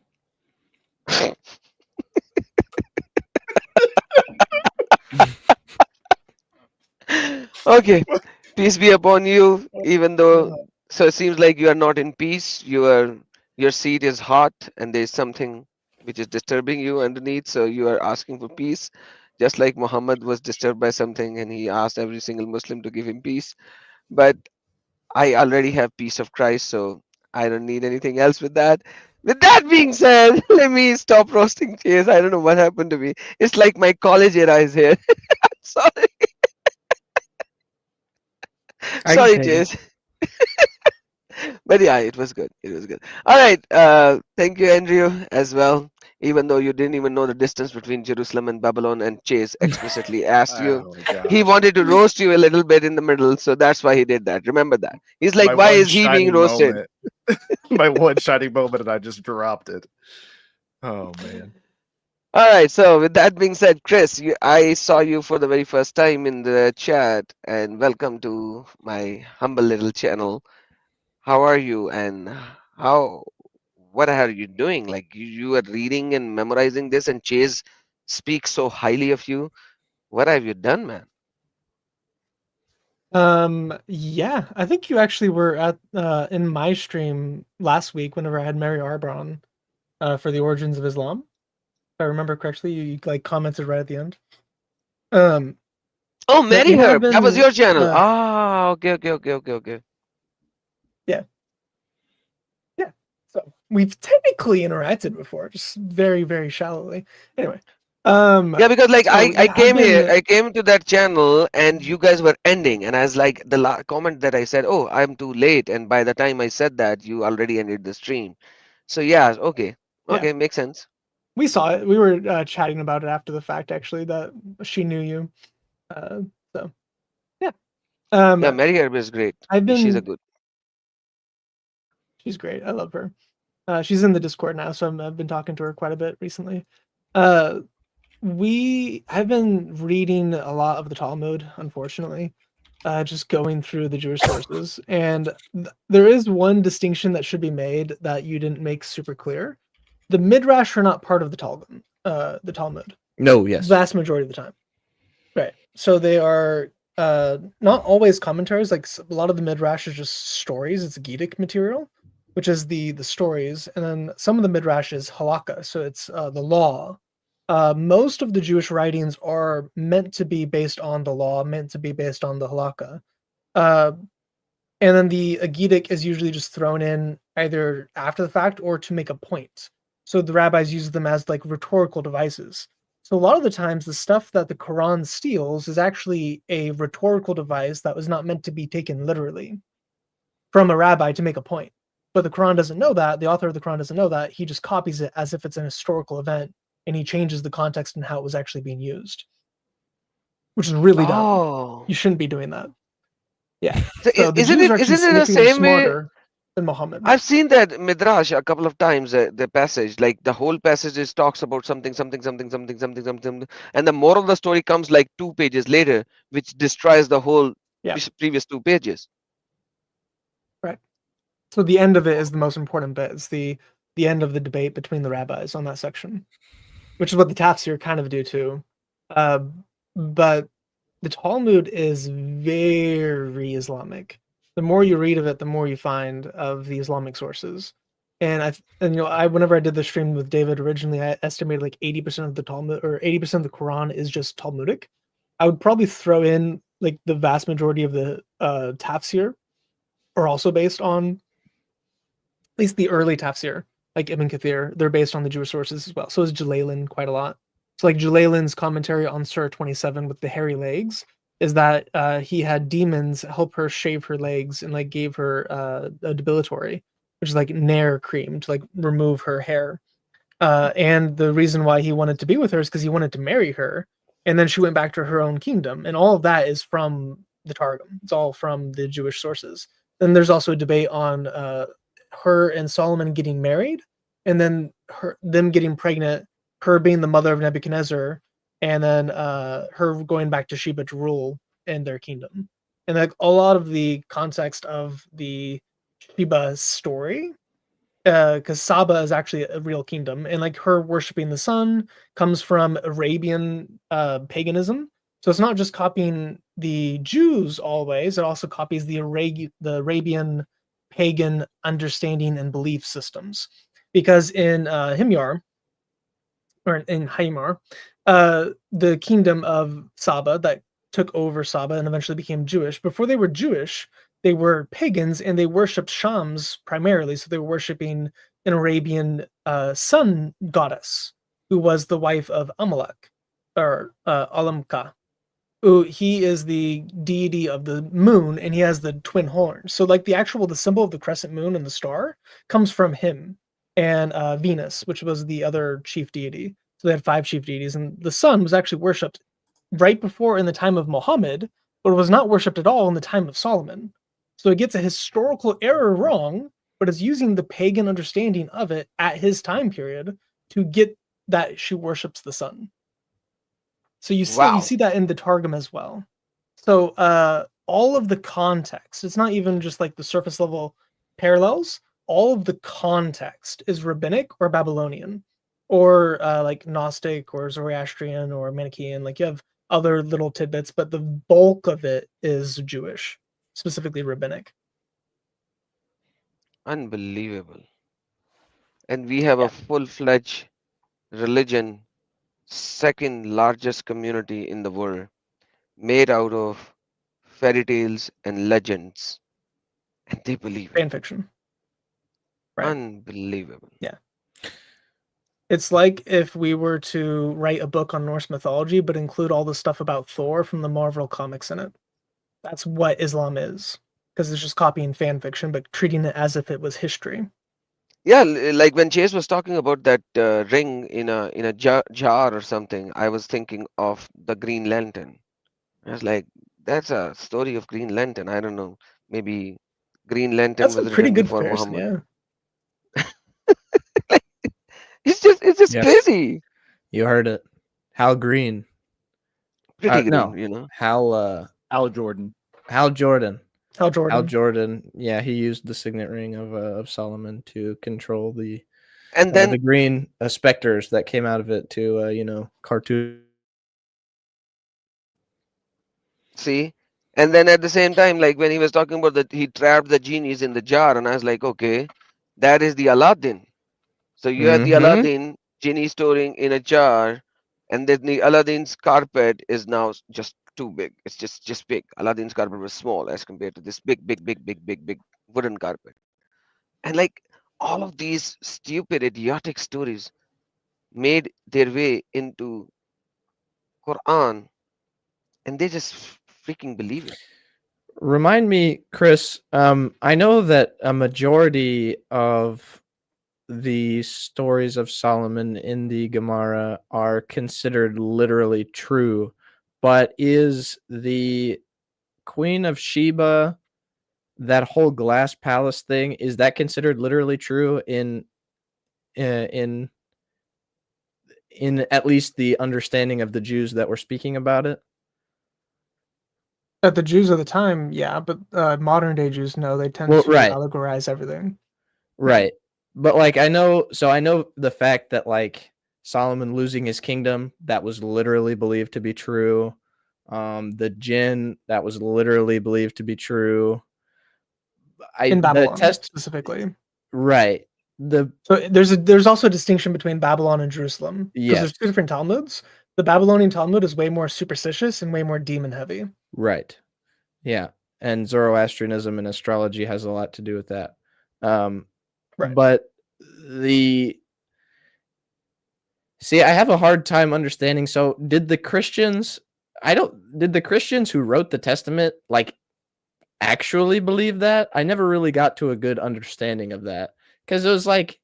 Okay. Peace be upon you. Even though, so it seems like you are not in peace. Your seat is hot, and there's something which is disturbing you underneath. So you are asking for peace, just like Muhammad was disturbed by something and he asked every single Muslim to give him peace. But I already have peace of Christ, so I don't need anything else with that. With that being said, let me stop roasting Chase. I don't know what happened to me. It's like my college era is here. Sorry, I can sorry, take it. Chase. But yeah, it was good. It was good. All right. Thank you, Andrew, as well. Even though you didn't even know the distance between Jerusalem and Babylon, and Chase explicitly asked you, Oh my he gosh. wanted to roast you a little bit in the middle, so that's why he did that. Remember that. He's like, My why one is he being shining roasted? moment. My one shining moment, and I just dropped it. Oh man. All right. So with that being said, Chris, I saw you for the very first time in the chat, and welcome to my humble little channel. How are you, and how? What are you doing? Like you are reading and memorizing this, and Chase speaks so highly of you. What have you done, man? Yeah, I think you actually were at in my stream last week whenever I had Mary Arbron for the Origins of Islam. If I remember correctly, you like commented right at the end. Um, Oh, but Mary we have Herb, that was been your channel. Ah, okay. yeah, yeah. So we've technically interacted before, just very, very shallowly. Anyway, Yeah, because like so I yeah, I've came here, been I came to that channel, and you guys were ending, and I was like, the comment that I said, oh, I'm too late, and by the time I said that, you already ended the stream. So yeah, yeah, okay, makes sense. we saw it. We were chatting about it after the fact, actually, that she knew you. Uh, so yeah, Yeah, um, Mary Herb is great. I've She's a been. good. She's great. I love her. She's in the Discord now, so I've been talking to her quite a bit recently. Uh, I've been reading a lot of the Talmud, unfortunately, just going through the Jewish sources, and there is one distinction that should be made that you didn't make super clear. The Midrash are not part of the Talmud. The Talmud, No, yes. vast majority of the time, right? So they are not always commentaries. Like a lot of the Midrash is just stories. It's Gedic material, which is the stories, and then some of the Midrash is halakha, so it's the law. Most of the Jewish writings are meant to be based on the law, meant to be based on the halakha. Uh, and then the Agidic is usually just thrown in either after the fact or to make a point. So the rabbis use them as like rhetorical devices. So a lot of the times, the stuff that the Quran steals is actually a rhetorical device that was not meant to be taken literally from a rabbi to make a point. But the Quran doesn't know that. The author of the Quran doesn't know that. He just copies it as if it's an historical event, and he changes the context and how it was actually being used, which is really dumb. Oh, You shouldn't be doing that. Yeah. so So the Jews are actually isn't it the significantly same way? smarter than Muhammad. I've seen that midrash a couple of times. The passage, like the whole passage, is talks about something, and the moral of the story comes like 2 pages later, which destroys the whole Yeah. previous 2 pages. Right. So the end of it is the most important bit. It's the end of the debate between the rabbis on that section, which is what the tafsir kind of do too. But the Talmud is very Islamic. The more you read of it, the more you find of the Islamic sources. And I whenever I did the stream with David originally, I estimated like 80% of the Talmud or 80% of the Quran is just Talmudic. I would probably throw in like the vast majority of the tafsir are also based on at least the early tafsir, like Ibn Kathir. They're based on the Jewish sources as well. So is Jalalain quite a lot. So like Jalailin's commentary on Surah 27 with the hairy legs is that he had demons help her shave her legs and like gave her a debilitatory, which is like nair cream to like remove her hair. And the reason why he wanted to be with her is because he wanted to marry her, and then she went back to her own kingdom. And all of that is from the Targum. It's all from the Jewish sources. Then there's also a debate on her and Solomon getting married, and then them getting pregnant, her being the mother of Nebuchadnezzar, and then her going back to Sheba to rule in their kingdom. And like a lot of the context of the Sheba story, because Saba is actually a real kingdom, and like her worshiping the sun comes from Arabian paganism. So it's not just copying the Jews always; it also copies the Arabian pagan understanding and belief systems. Because in Himyar, or in Haimar, the kingdom of Saba that took over Saba and eventually became Jewish. Before they were Jewish, they were pagans and they worshipped Shams primarily. So they were worshiping an Arabian sun goddess who was the wife of Amalek or Alamka. He is the deity of the moon and he has the twin horns. So like the symbol of the crescent moon and the star comes from him and Venus, which was the other chief deity. So they had 5 chief deities, and the sun was actually worshipped right before in the time of Muhammad, but it was not worshipped at all in the time of Solomon. So it gets a historical error wrong, but is using the pagan understanding of it at his time period to get that she worships the sun. So you see that in the Targum as well. So all of the context, it's not even just like the surface level parallels. All of the context is rabbinic or Babylonian, or like Gnostic or Zoroastrian or Manichaean. Like you have other little tidbits, but the bulk of it is Jewish, specifically rabbinic. Unbelievable. And we have a full-fledged religion, second largest community in the world, made out of fairy tales and legends, and they believe it. Fan fiction. Right. Unbelievable. Yeah. It's like if we were to write a book on Norse mythology, but include all the stuff about Thor from the Marvel comics in it. That's what Islam is, because it's just copying fan fiction, but treating it as if it was history. Yeah, like when Chase was talking about that ring in a jar or something, I was thinking of the Green Lantern. I was like, that's a story of Green Lantern. I don't know, maybe Green Lantern That's a was pretty written good before comparison, Muhammad. yeah. It's just Yes. crazy. You heard it. Hal Green. Pretty green, No. you know. Al Jordan. Hal Jordan. Hal Jordan. Hal Jordan. Yeah, he used the signet ring of Solomon to control the And then the green specters that came out of it to cartoon. see, and then at the same time, like when he was talking about that, he trapped the genies in the jar, and I was like, okay, that is the Aladdin. So you had the Aladdin genie storing in a jar, and then the Aladdin's carpet is now just too big. It's just big. Aladdin's carpet was small as compared to this big wooden carpet. And like all of these stupid, idiotic stories made their way into Quran, and they just freaking believe it. Remind me, Chris, I know that a majority of the stories of Solomon in the Gemara are considered literally true, but is the Queen of Sheba, that whole glass palace thing, is that considered literally true in at least the understanding of the Jews that were speaking about it? At the Jews of the time, yeah, but modern day Jews, no, they tend to allegorize everything. Right. But like I know the fact that like Solomon losing his kingdom, that was literally believed to be true. The jinn, that was literally believed to be true. In Babylon specifically. Right. So there's also a distinction between Babylon and Jerusalem. Because there's 2 different Talmuds. The Babylonian Talmud is way more superstitious and way more demon heavy. Right. Yeah. And Zoroastrianism and astrology has a lot to do with that. Right. But I have a hard time understanding. So did the Christians who wrote the Testament like actually believe that? I never really got to a good understanding of that, because it was like,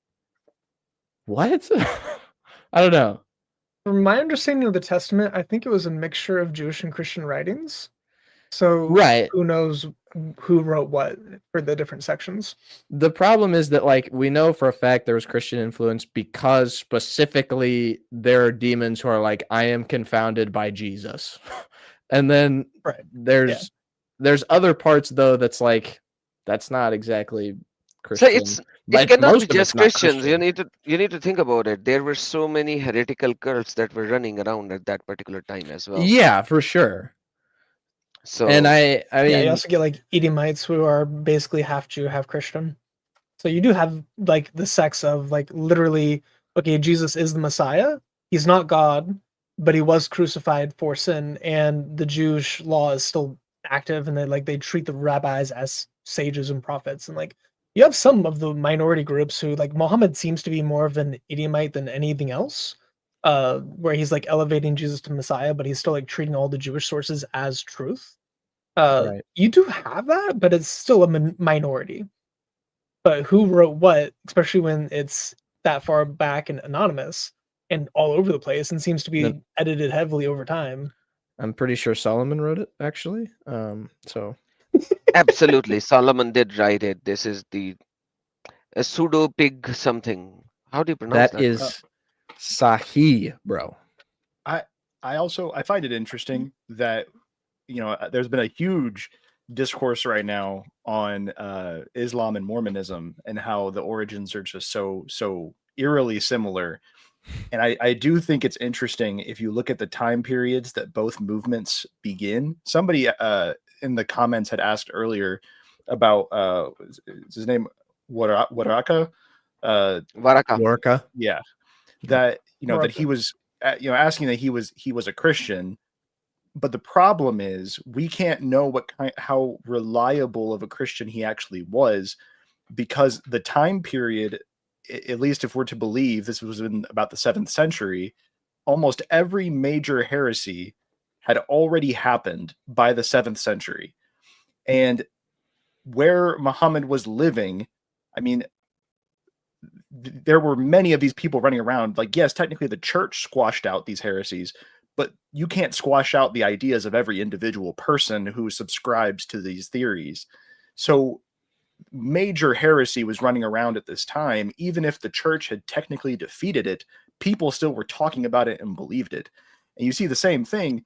what? I don't know. From my understanding of the Testament, I think it was a mixture of Jewish and Christian writings. So who knows who wrote what for the different sections. The problem is that like we know for a fact there was Christian influence because specifically there are demons who are like, I am confounded by Jesus. And then there's other parts though that's like, that's not exactly Christian. So it cannot be just Christians. You need to think about it. There were so many heretical cults that were running around at that particular time as well. Yeah, for sure. So, and I mean, you also get like Edomites who are basically half Jew, half Christian. So you do have like the sects of like literally, okay, Jesus is the Messiah, he's not God, but he was crucified for sin, and the Jewish law is still active, and they treat the rabbis as sages and prophets, and like you have some of the minority groups who like Muhammad seems to be more of an Edomite than anything else, where he's like elevating Jesus to Messiah, but he's still like treating all the Jewish sources as truth. Right. You do have that, but it's still a minority. But who wrote what, especially when it's that far back and anonymous and all over the place and seems to be edited heavily over time. I'm pretty sure Solomon wrote it, actually. So Absolutely, Solomon did write it. This is the a pseudo pig something. How do you pronounce that that? is Sahih, bro. I find it interesting that there's been a huge discourse right now on Islam and Mormonism and how the origins are just so eerily similar. And I do think it's interesting if you look at the time periods that both movements begin. Somebody in the comments had asked earlier about is his name Waraka? Waraka. Yeah, that that he was asking that he was a Christian. But the problem is we can't know how reliable of a Christian he actually was, because the time period, at least if we're to believe this was in about the 7th century, almost every major heresy had already happened by the 7th century. And where Muhammad was living, I mean, there were many of these people running around. Like, yes, technically the church squashed out these heresies, but you can't squash out the ideas of every individual person who subscribes to these theories. So major heresy was running around at this time. Even if the church had technically defeated it, people still were talking about it and believed it. And you see the same thing.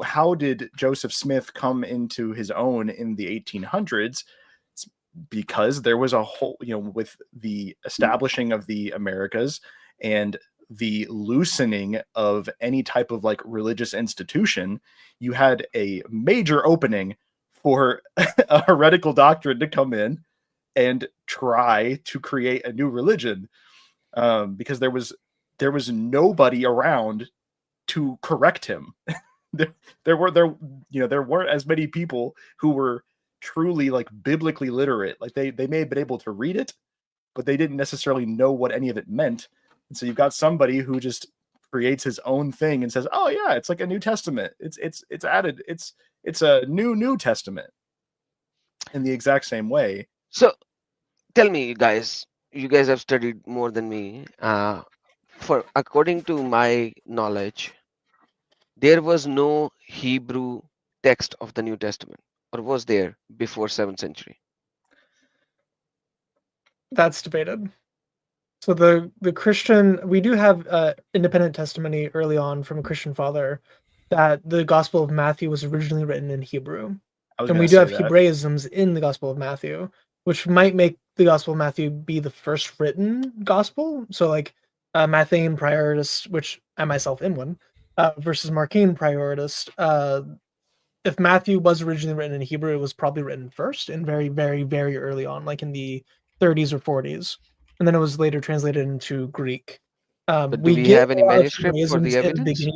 How did Joseph Smith come into his own in the 1800s? It's because there was a whole, with the establishing of the Americas and the loosening of any type of like religious institution, you had a major opening for a heretical doctrine to come in and try to create a new religion, because there was nobody around to correct him. there weren't as many people who were truly like biblically literate. Like they may have been able to read it, but they didn't necessarily know what any of it meant. And so you've got somebody who just creates his own thing and says, "Oh yeah, it's like a New Testament. It's added. It's a New Testament." In the exact same way. So tell me, you guys have studied more than me. According to my knowledge, there was no Hebrew text of the New Testament, or was there before 7th century? That's debated. So the Christian, we do have independent testimony early on from a Christian father that the Gospel of Matthew was originally written in Hebrew. And we do have Hebraisms in the Gospel of Matthew, which might make the Gospel of Matthew be the first written gospel. So like Matthean Priorist, which I myself am one, versus Markan Priorist. If Matthew was originally written in Hebrew, it was probably written first and very, very, very early on, like in the 30s or 40s. And then it was later translated into Greek. But do we have any manuscript for the evidence?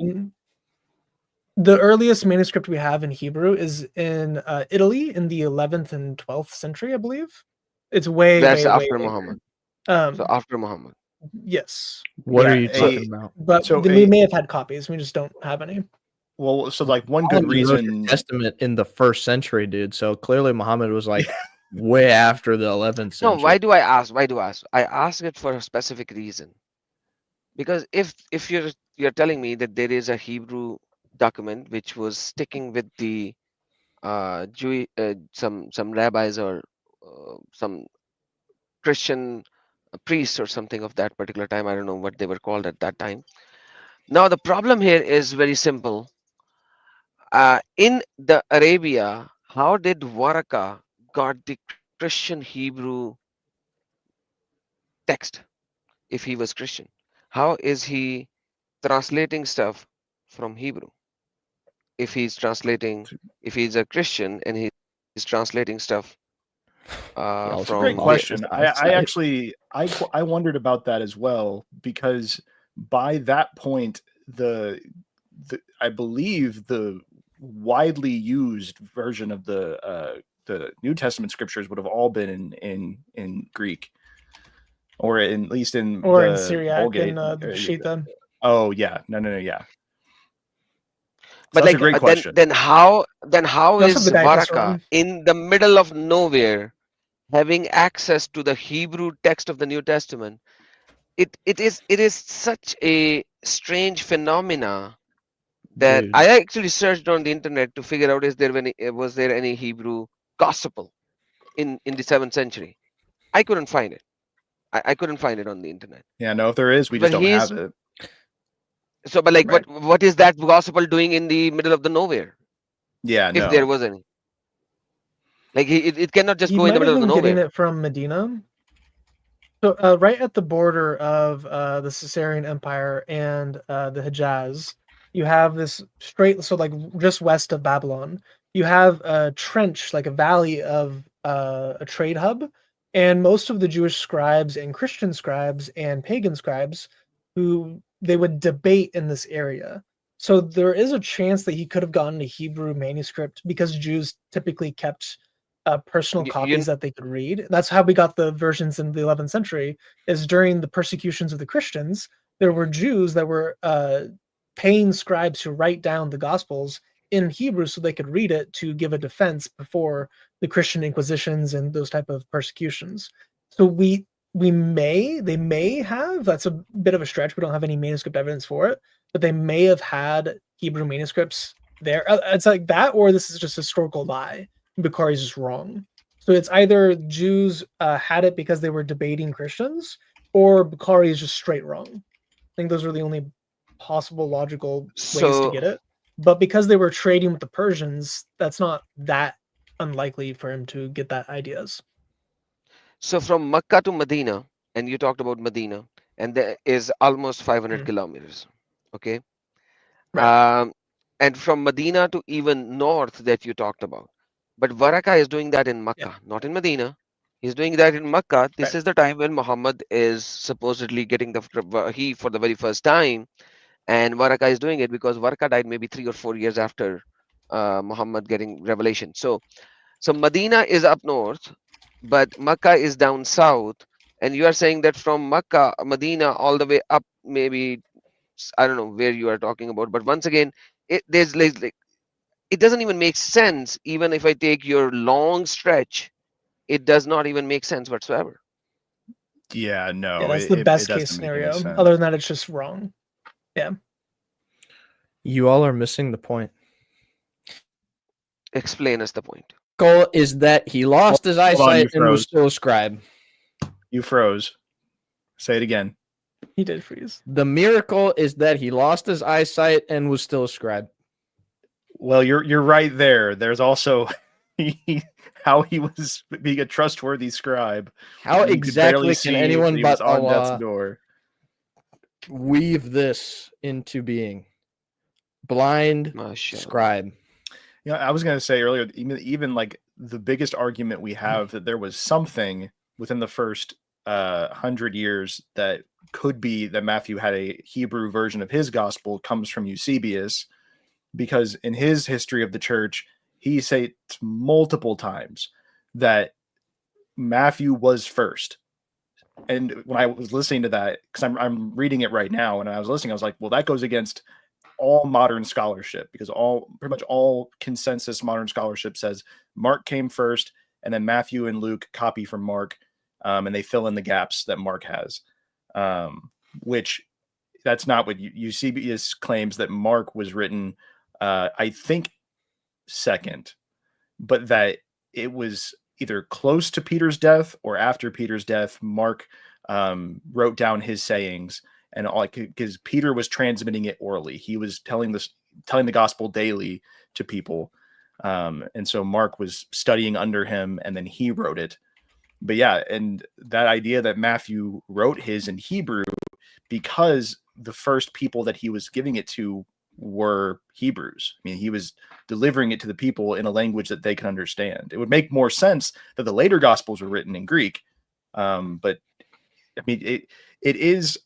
The earliest manuscript we have in Hebrew is in Italy in the 11th and 12th century, I believe. It's That's way after Muhammad. So after Muhammad. Yes. What are you talking about? But we may have had copies. We just don't have any. Well, so like one good reason. Testament in the 1st century, dude. So clearly Muhammad was like way after the 11th century. No, why do I ask? I ask it for a specific reason. Because if you're telling me that there is a Hebrew document which was sticking with the Jewish some rabbis or some Christian priests or something of that particular time, I don't know what they were called at that time. Now the problem here is very simple. In the Arabia, how did Waraka got the Christian Hebrew text if he was Christian? How is he translating stuff from Hebrew? If he's a Christian and he's translating stuff That's from a great question. I wondered about that as well, because by that point, I believe the widely used version of the New Testament scriptures would have all been in Greek, or at least in Syriac Vulgate. and the Peshitta. Oh yeah, no, yeah. But so that's a great question. then how Also is the Diaconus Varaka Roman. in the middle of nowhere having access to the Hebrew text of the New Testament? It is such a strange phenomena that Dude. I actually searched on the internet to figure out was there any Hebrew gospel in the 7th century. I couldn't find it. I couldn't find it on the internet. Yeah, no, if there is, we But just don't have it. So, but like, Right. what is that gospel doing in the middle of the nowhere? Yeah, If no. there was any, like, it cannot just He go in the might have middle of the been getting nowhere. it from Medina. So right at the border of the Caesarean Empire and the Hejaz, you have this straight, so like just west of Babylon, you have a trench, like a valley of a trade hub, and most of the Jewish scribes and Christian scribes and pagan scribes who they would debate in this area. So there is a chance that he could have gotten a Hebrew manuscript because Jews typically kept personal copies that they could read. That's how we got the versions in the 11th century. Is during the persecutions of the Christians, there were Jews that were paying scribes to write down the Gospels in Hebrew so they could read it to give a defense before the Christian inquisitions and those type of persecutions. So they may have, that's a bit of a stretch, we don't have any manuscript evidence for it, but they may have had Hebrew manuscripts there. It's like that, or this is just a historical lie. Bukhari is just wrong. So it's either Jews had it because they were debating Christians, or Bukhari is just straight wrong. I think those are the only possible logical ways to get it. But because they were trading with the Persians, that's not that unlikely for him to get that ideas. So from Makkah to Medina, and you talked about Medina, and there is almost 500 kilometers. Okay. Right. And from Medina to even north that you talked about. But Varaka is doing that in Makkah, not in Medina. He's doing that in Makkah. This is the time when Muhammad is supposedly getting the Wahi for the very first time. And Varaka is doing it because Varaka died maybe 3 or 4 years after Muhammad getting revelation. So Medina is up north, but Makkah is down south. And you are saying that from Makkah, Medina, all the way up, maybe I don't know where you are talking about. But once again, there's like it doesn't even make sense. Even if I take your long stretch, it does not even make sense whatsoever. Yeah, no. Yeah, that's the best case scenario. Other than that, it's just wrong. Yeah. You all are missing the point. Explain us the point. Goal is that he lost his eyesight and was still a scribe. You froze. Say it again. He did freeze. The miracle is that he lost his eyesight and was still a scribe. Well, you're right there. There's also how he was being a trustworthy scribe. How exactly can anyone but on Allah death's door weave this into being? Blind scribe. Yeah, I was going to say earlier, even like the biggest argument we have that there was something within the first 100 years that could be that Matthew had a Hebrew version of his gospel comes from Eusebius, because in his history of the church, he states multiple times that Matthew was first. And when I was listening to that, because I'm reading it right now, and I was listening, I was like, well, that goes against all modern scholarship, because pretty much all consensus modern scholarship says Mark came first, and then Matthew and Luke copy from Mark, and they fill in the gaps that Mark has, which that's not what Eusebius claims, that Mark was written, I think, second, but that it was either close to Peter's death or after Peter's death. Mark wrote down his sayings, and all, because Peter was transmitting it orally. He was telling the gospel daily to people. And so Mark was studying under him, and then he wrote it. But yeah, and that idea that Matthew wrote his in Hebrew because the first people that he was giving it to were Hebrews. I mean, he was delivering it to the people in a language that they can understand. It would make more sense that the later gospels were written in Greek. But I mean, it is,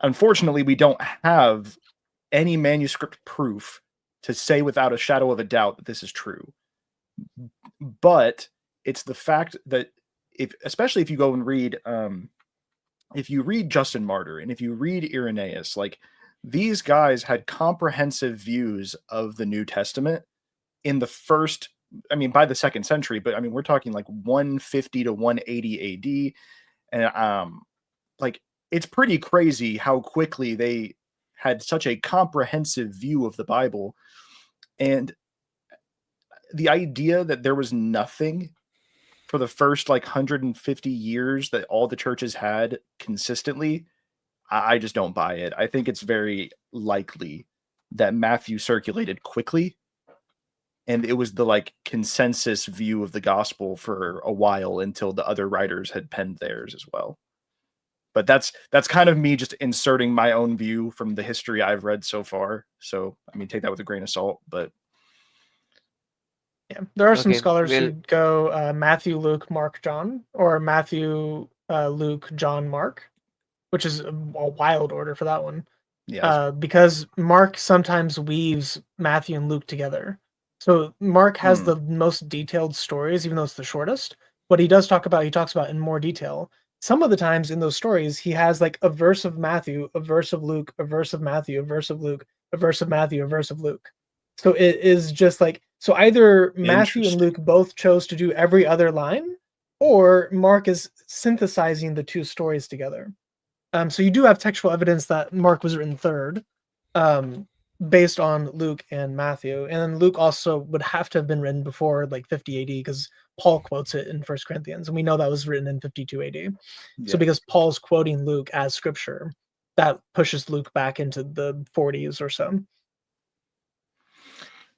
unfortunately, we don't have any manuscript proof to say without a shadow of a doubt that this is true. But it's the fact that especially if you go and read, if you read Justin Martyr and if you read Irenaeus, like these guys had comprehensive views of the New Testament in the first, I mean, by the 2nd century, but I mean, we're talking like 150 to 180 AD. And like, it's pretty crazy how quickly they had such a comprehensive view of the Bible. And the idea that there was nothing for the first like 150 years that all the churches had consistently, I just don't buy it. I think it's very likely that Matthew circulated quickly, and it was the like consensus view of the gospel for a while until the other writers had penned theirs as well. But that's kind of me just inserting my own view from the history I've read so far. So I mean, take that with a grain of salt. But yeah, there are some Okay, scholars well, who go Matthew, Luke, Mark, John, or Matthew, Luke, John, Mark, which is a wild order for that one. yeah, Because Mark sometimes weaves Matthew and Luke together. So Mark has the most detailed stories, even though it's the shortest. What he does talk about, he talks about in more detail. Some of the times in those stories, he has like a verse of Matthew, a verse of Luke, a verse of Matthew, a verse of Luke, a verse of Matthew, a verse of Luke. So it is just like, so either Matthew and Luke both chose to do every other line, or Mark is synthesizing the two stories together. So you do have textual evidence that Mark was written third, based on Luke and Matthew. And then Luke also would have to have been written before like 50 AD because Paul quotes it in 1 Corinthians. And we know that was written in 52 AD. Yeah. So because Paul's quoting Luke as scripture, that pushes Luke back into the 40s or so.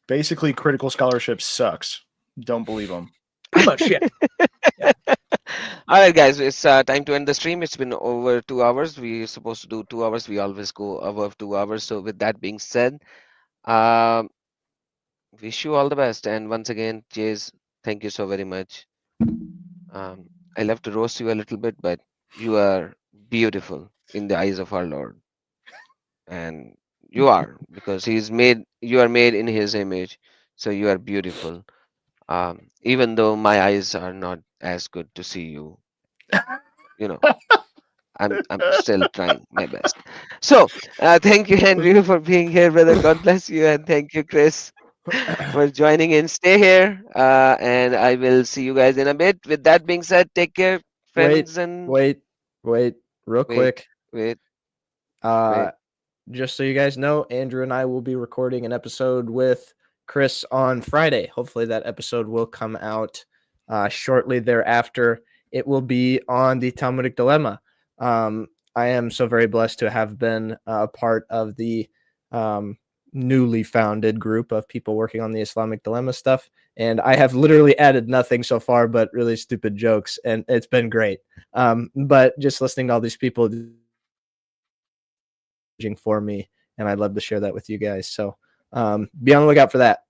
Basically, critical scholarship sucks. Don't believe them. Pretty much, yeah. Yeah. All right, guys, it's time to end the stream. It's been over 2 hours. We're supposed to do 2 hours. We always go above 2 hours. So with that being said, wish you all the best. And once again, Jays, thank you so very much. I love to roast you a little bit, but you are beautiful in the eyes of our Lord. And you are, because you are made in his image. So you are beautiful. Even though my eyes are not as good to see you, you know, I'm still trying my best. So thank you, Andrew, for being here, brother. God bless you, and thank you, Chris, for joining in. Stay here, and I will see you guys in a bit. With that being said, take care, friends. Wait, real quick. Wait. Just so you guys know, Andrew and I will be recording an episode with Chris on Friday. Hopefully that episode will come out shortly thereafter. It will be on the Talmudic Dilemma. I am so very blessed to have been a part of the newly founded group of people working on the Islamic Dilemma stuff. And I have literally added nothing so far but really stupid jokes, and it's been great. But just listening to all these people for me, and I'd love to share that with you guys. So be on the lookout for that.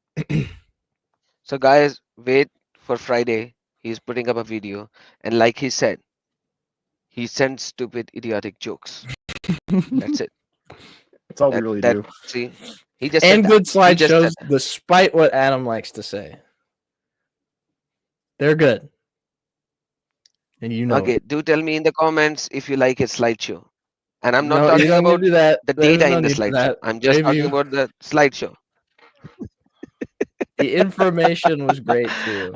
So guys, wait for Friday. He's putting up a video, and like he said, he sends stupid, idiotic jokes. That's it. That's all we really do. See, he just and good slideshows, despite what Adam likes to say. They're good, and you know. Okay, do tell me in the comments if you like his slideshow. And I'm not No, talking about the data in the slideshow. I'm just talking about the slideshow. The information was great too.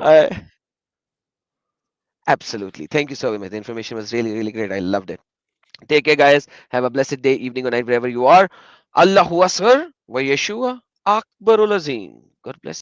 Absolutely. Thank you so much. The information was really, really great. I loved it. Take care, guys. Have a blessed day, evening, or night, wherever you are. Allahu Asghar wa Yeshua Akbarul Azim. God bless.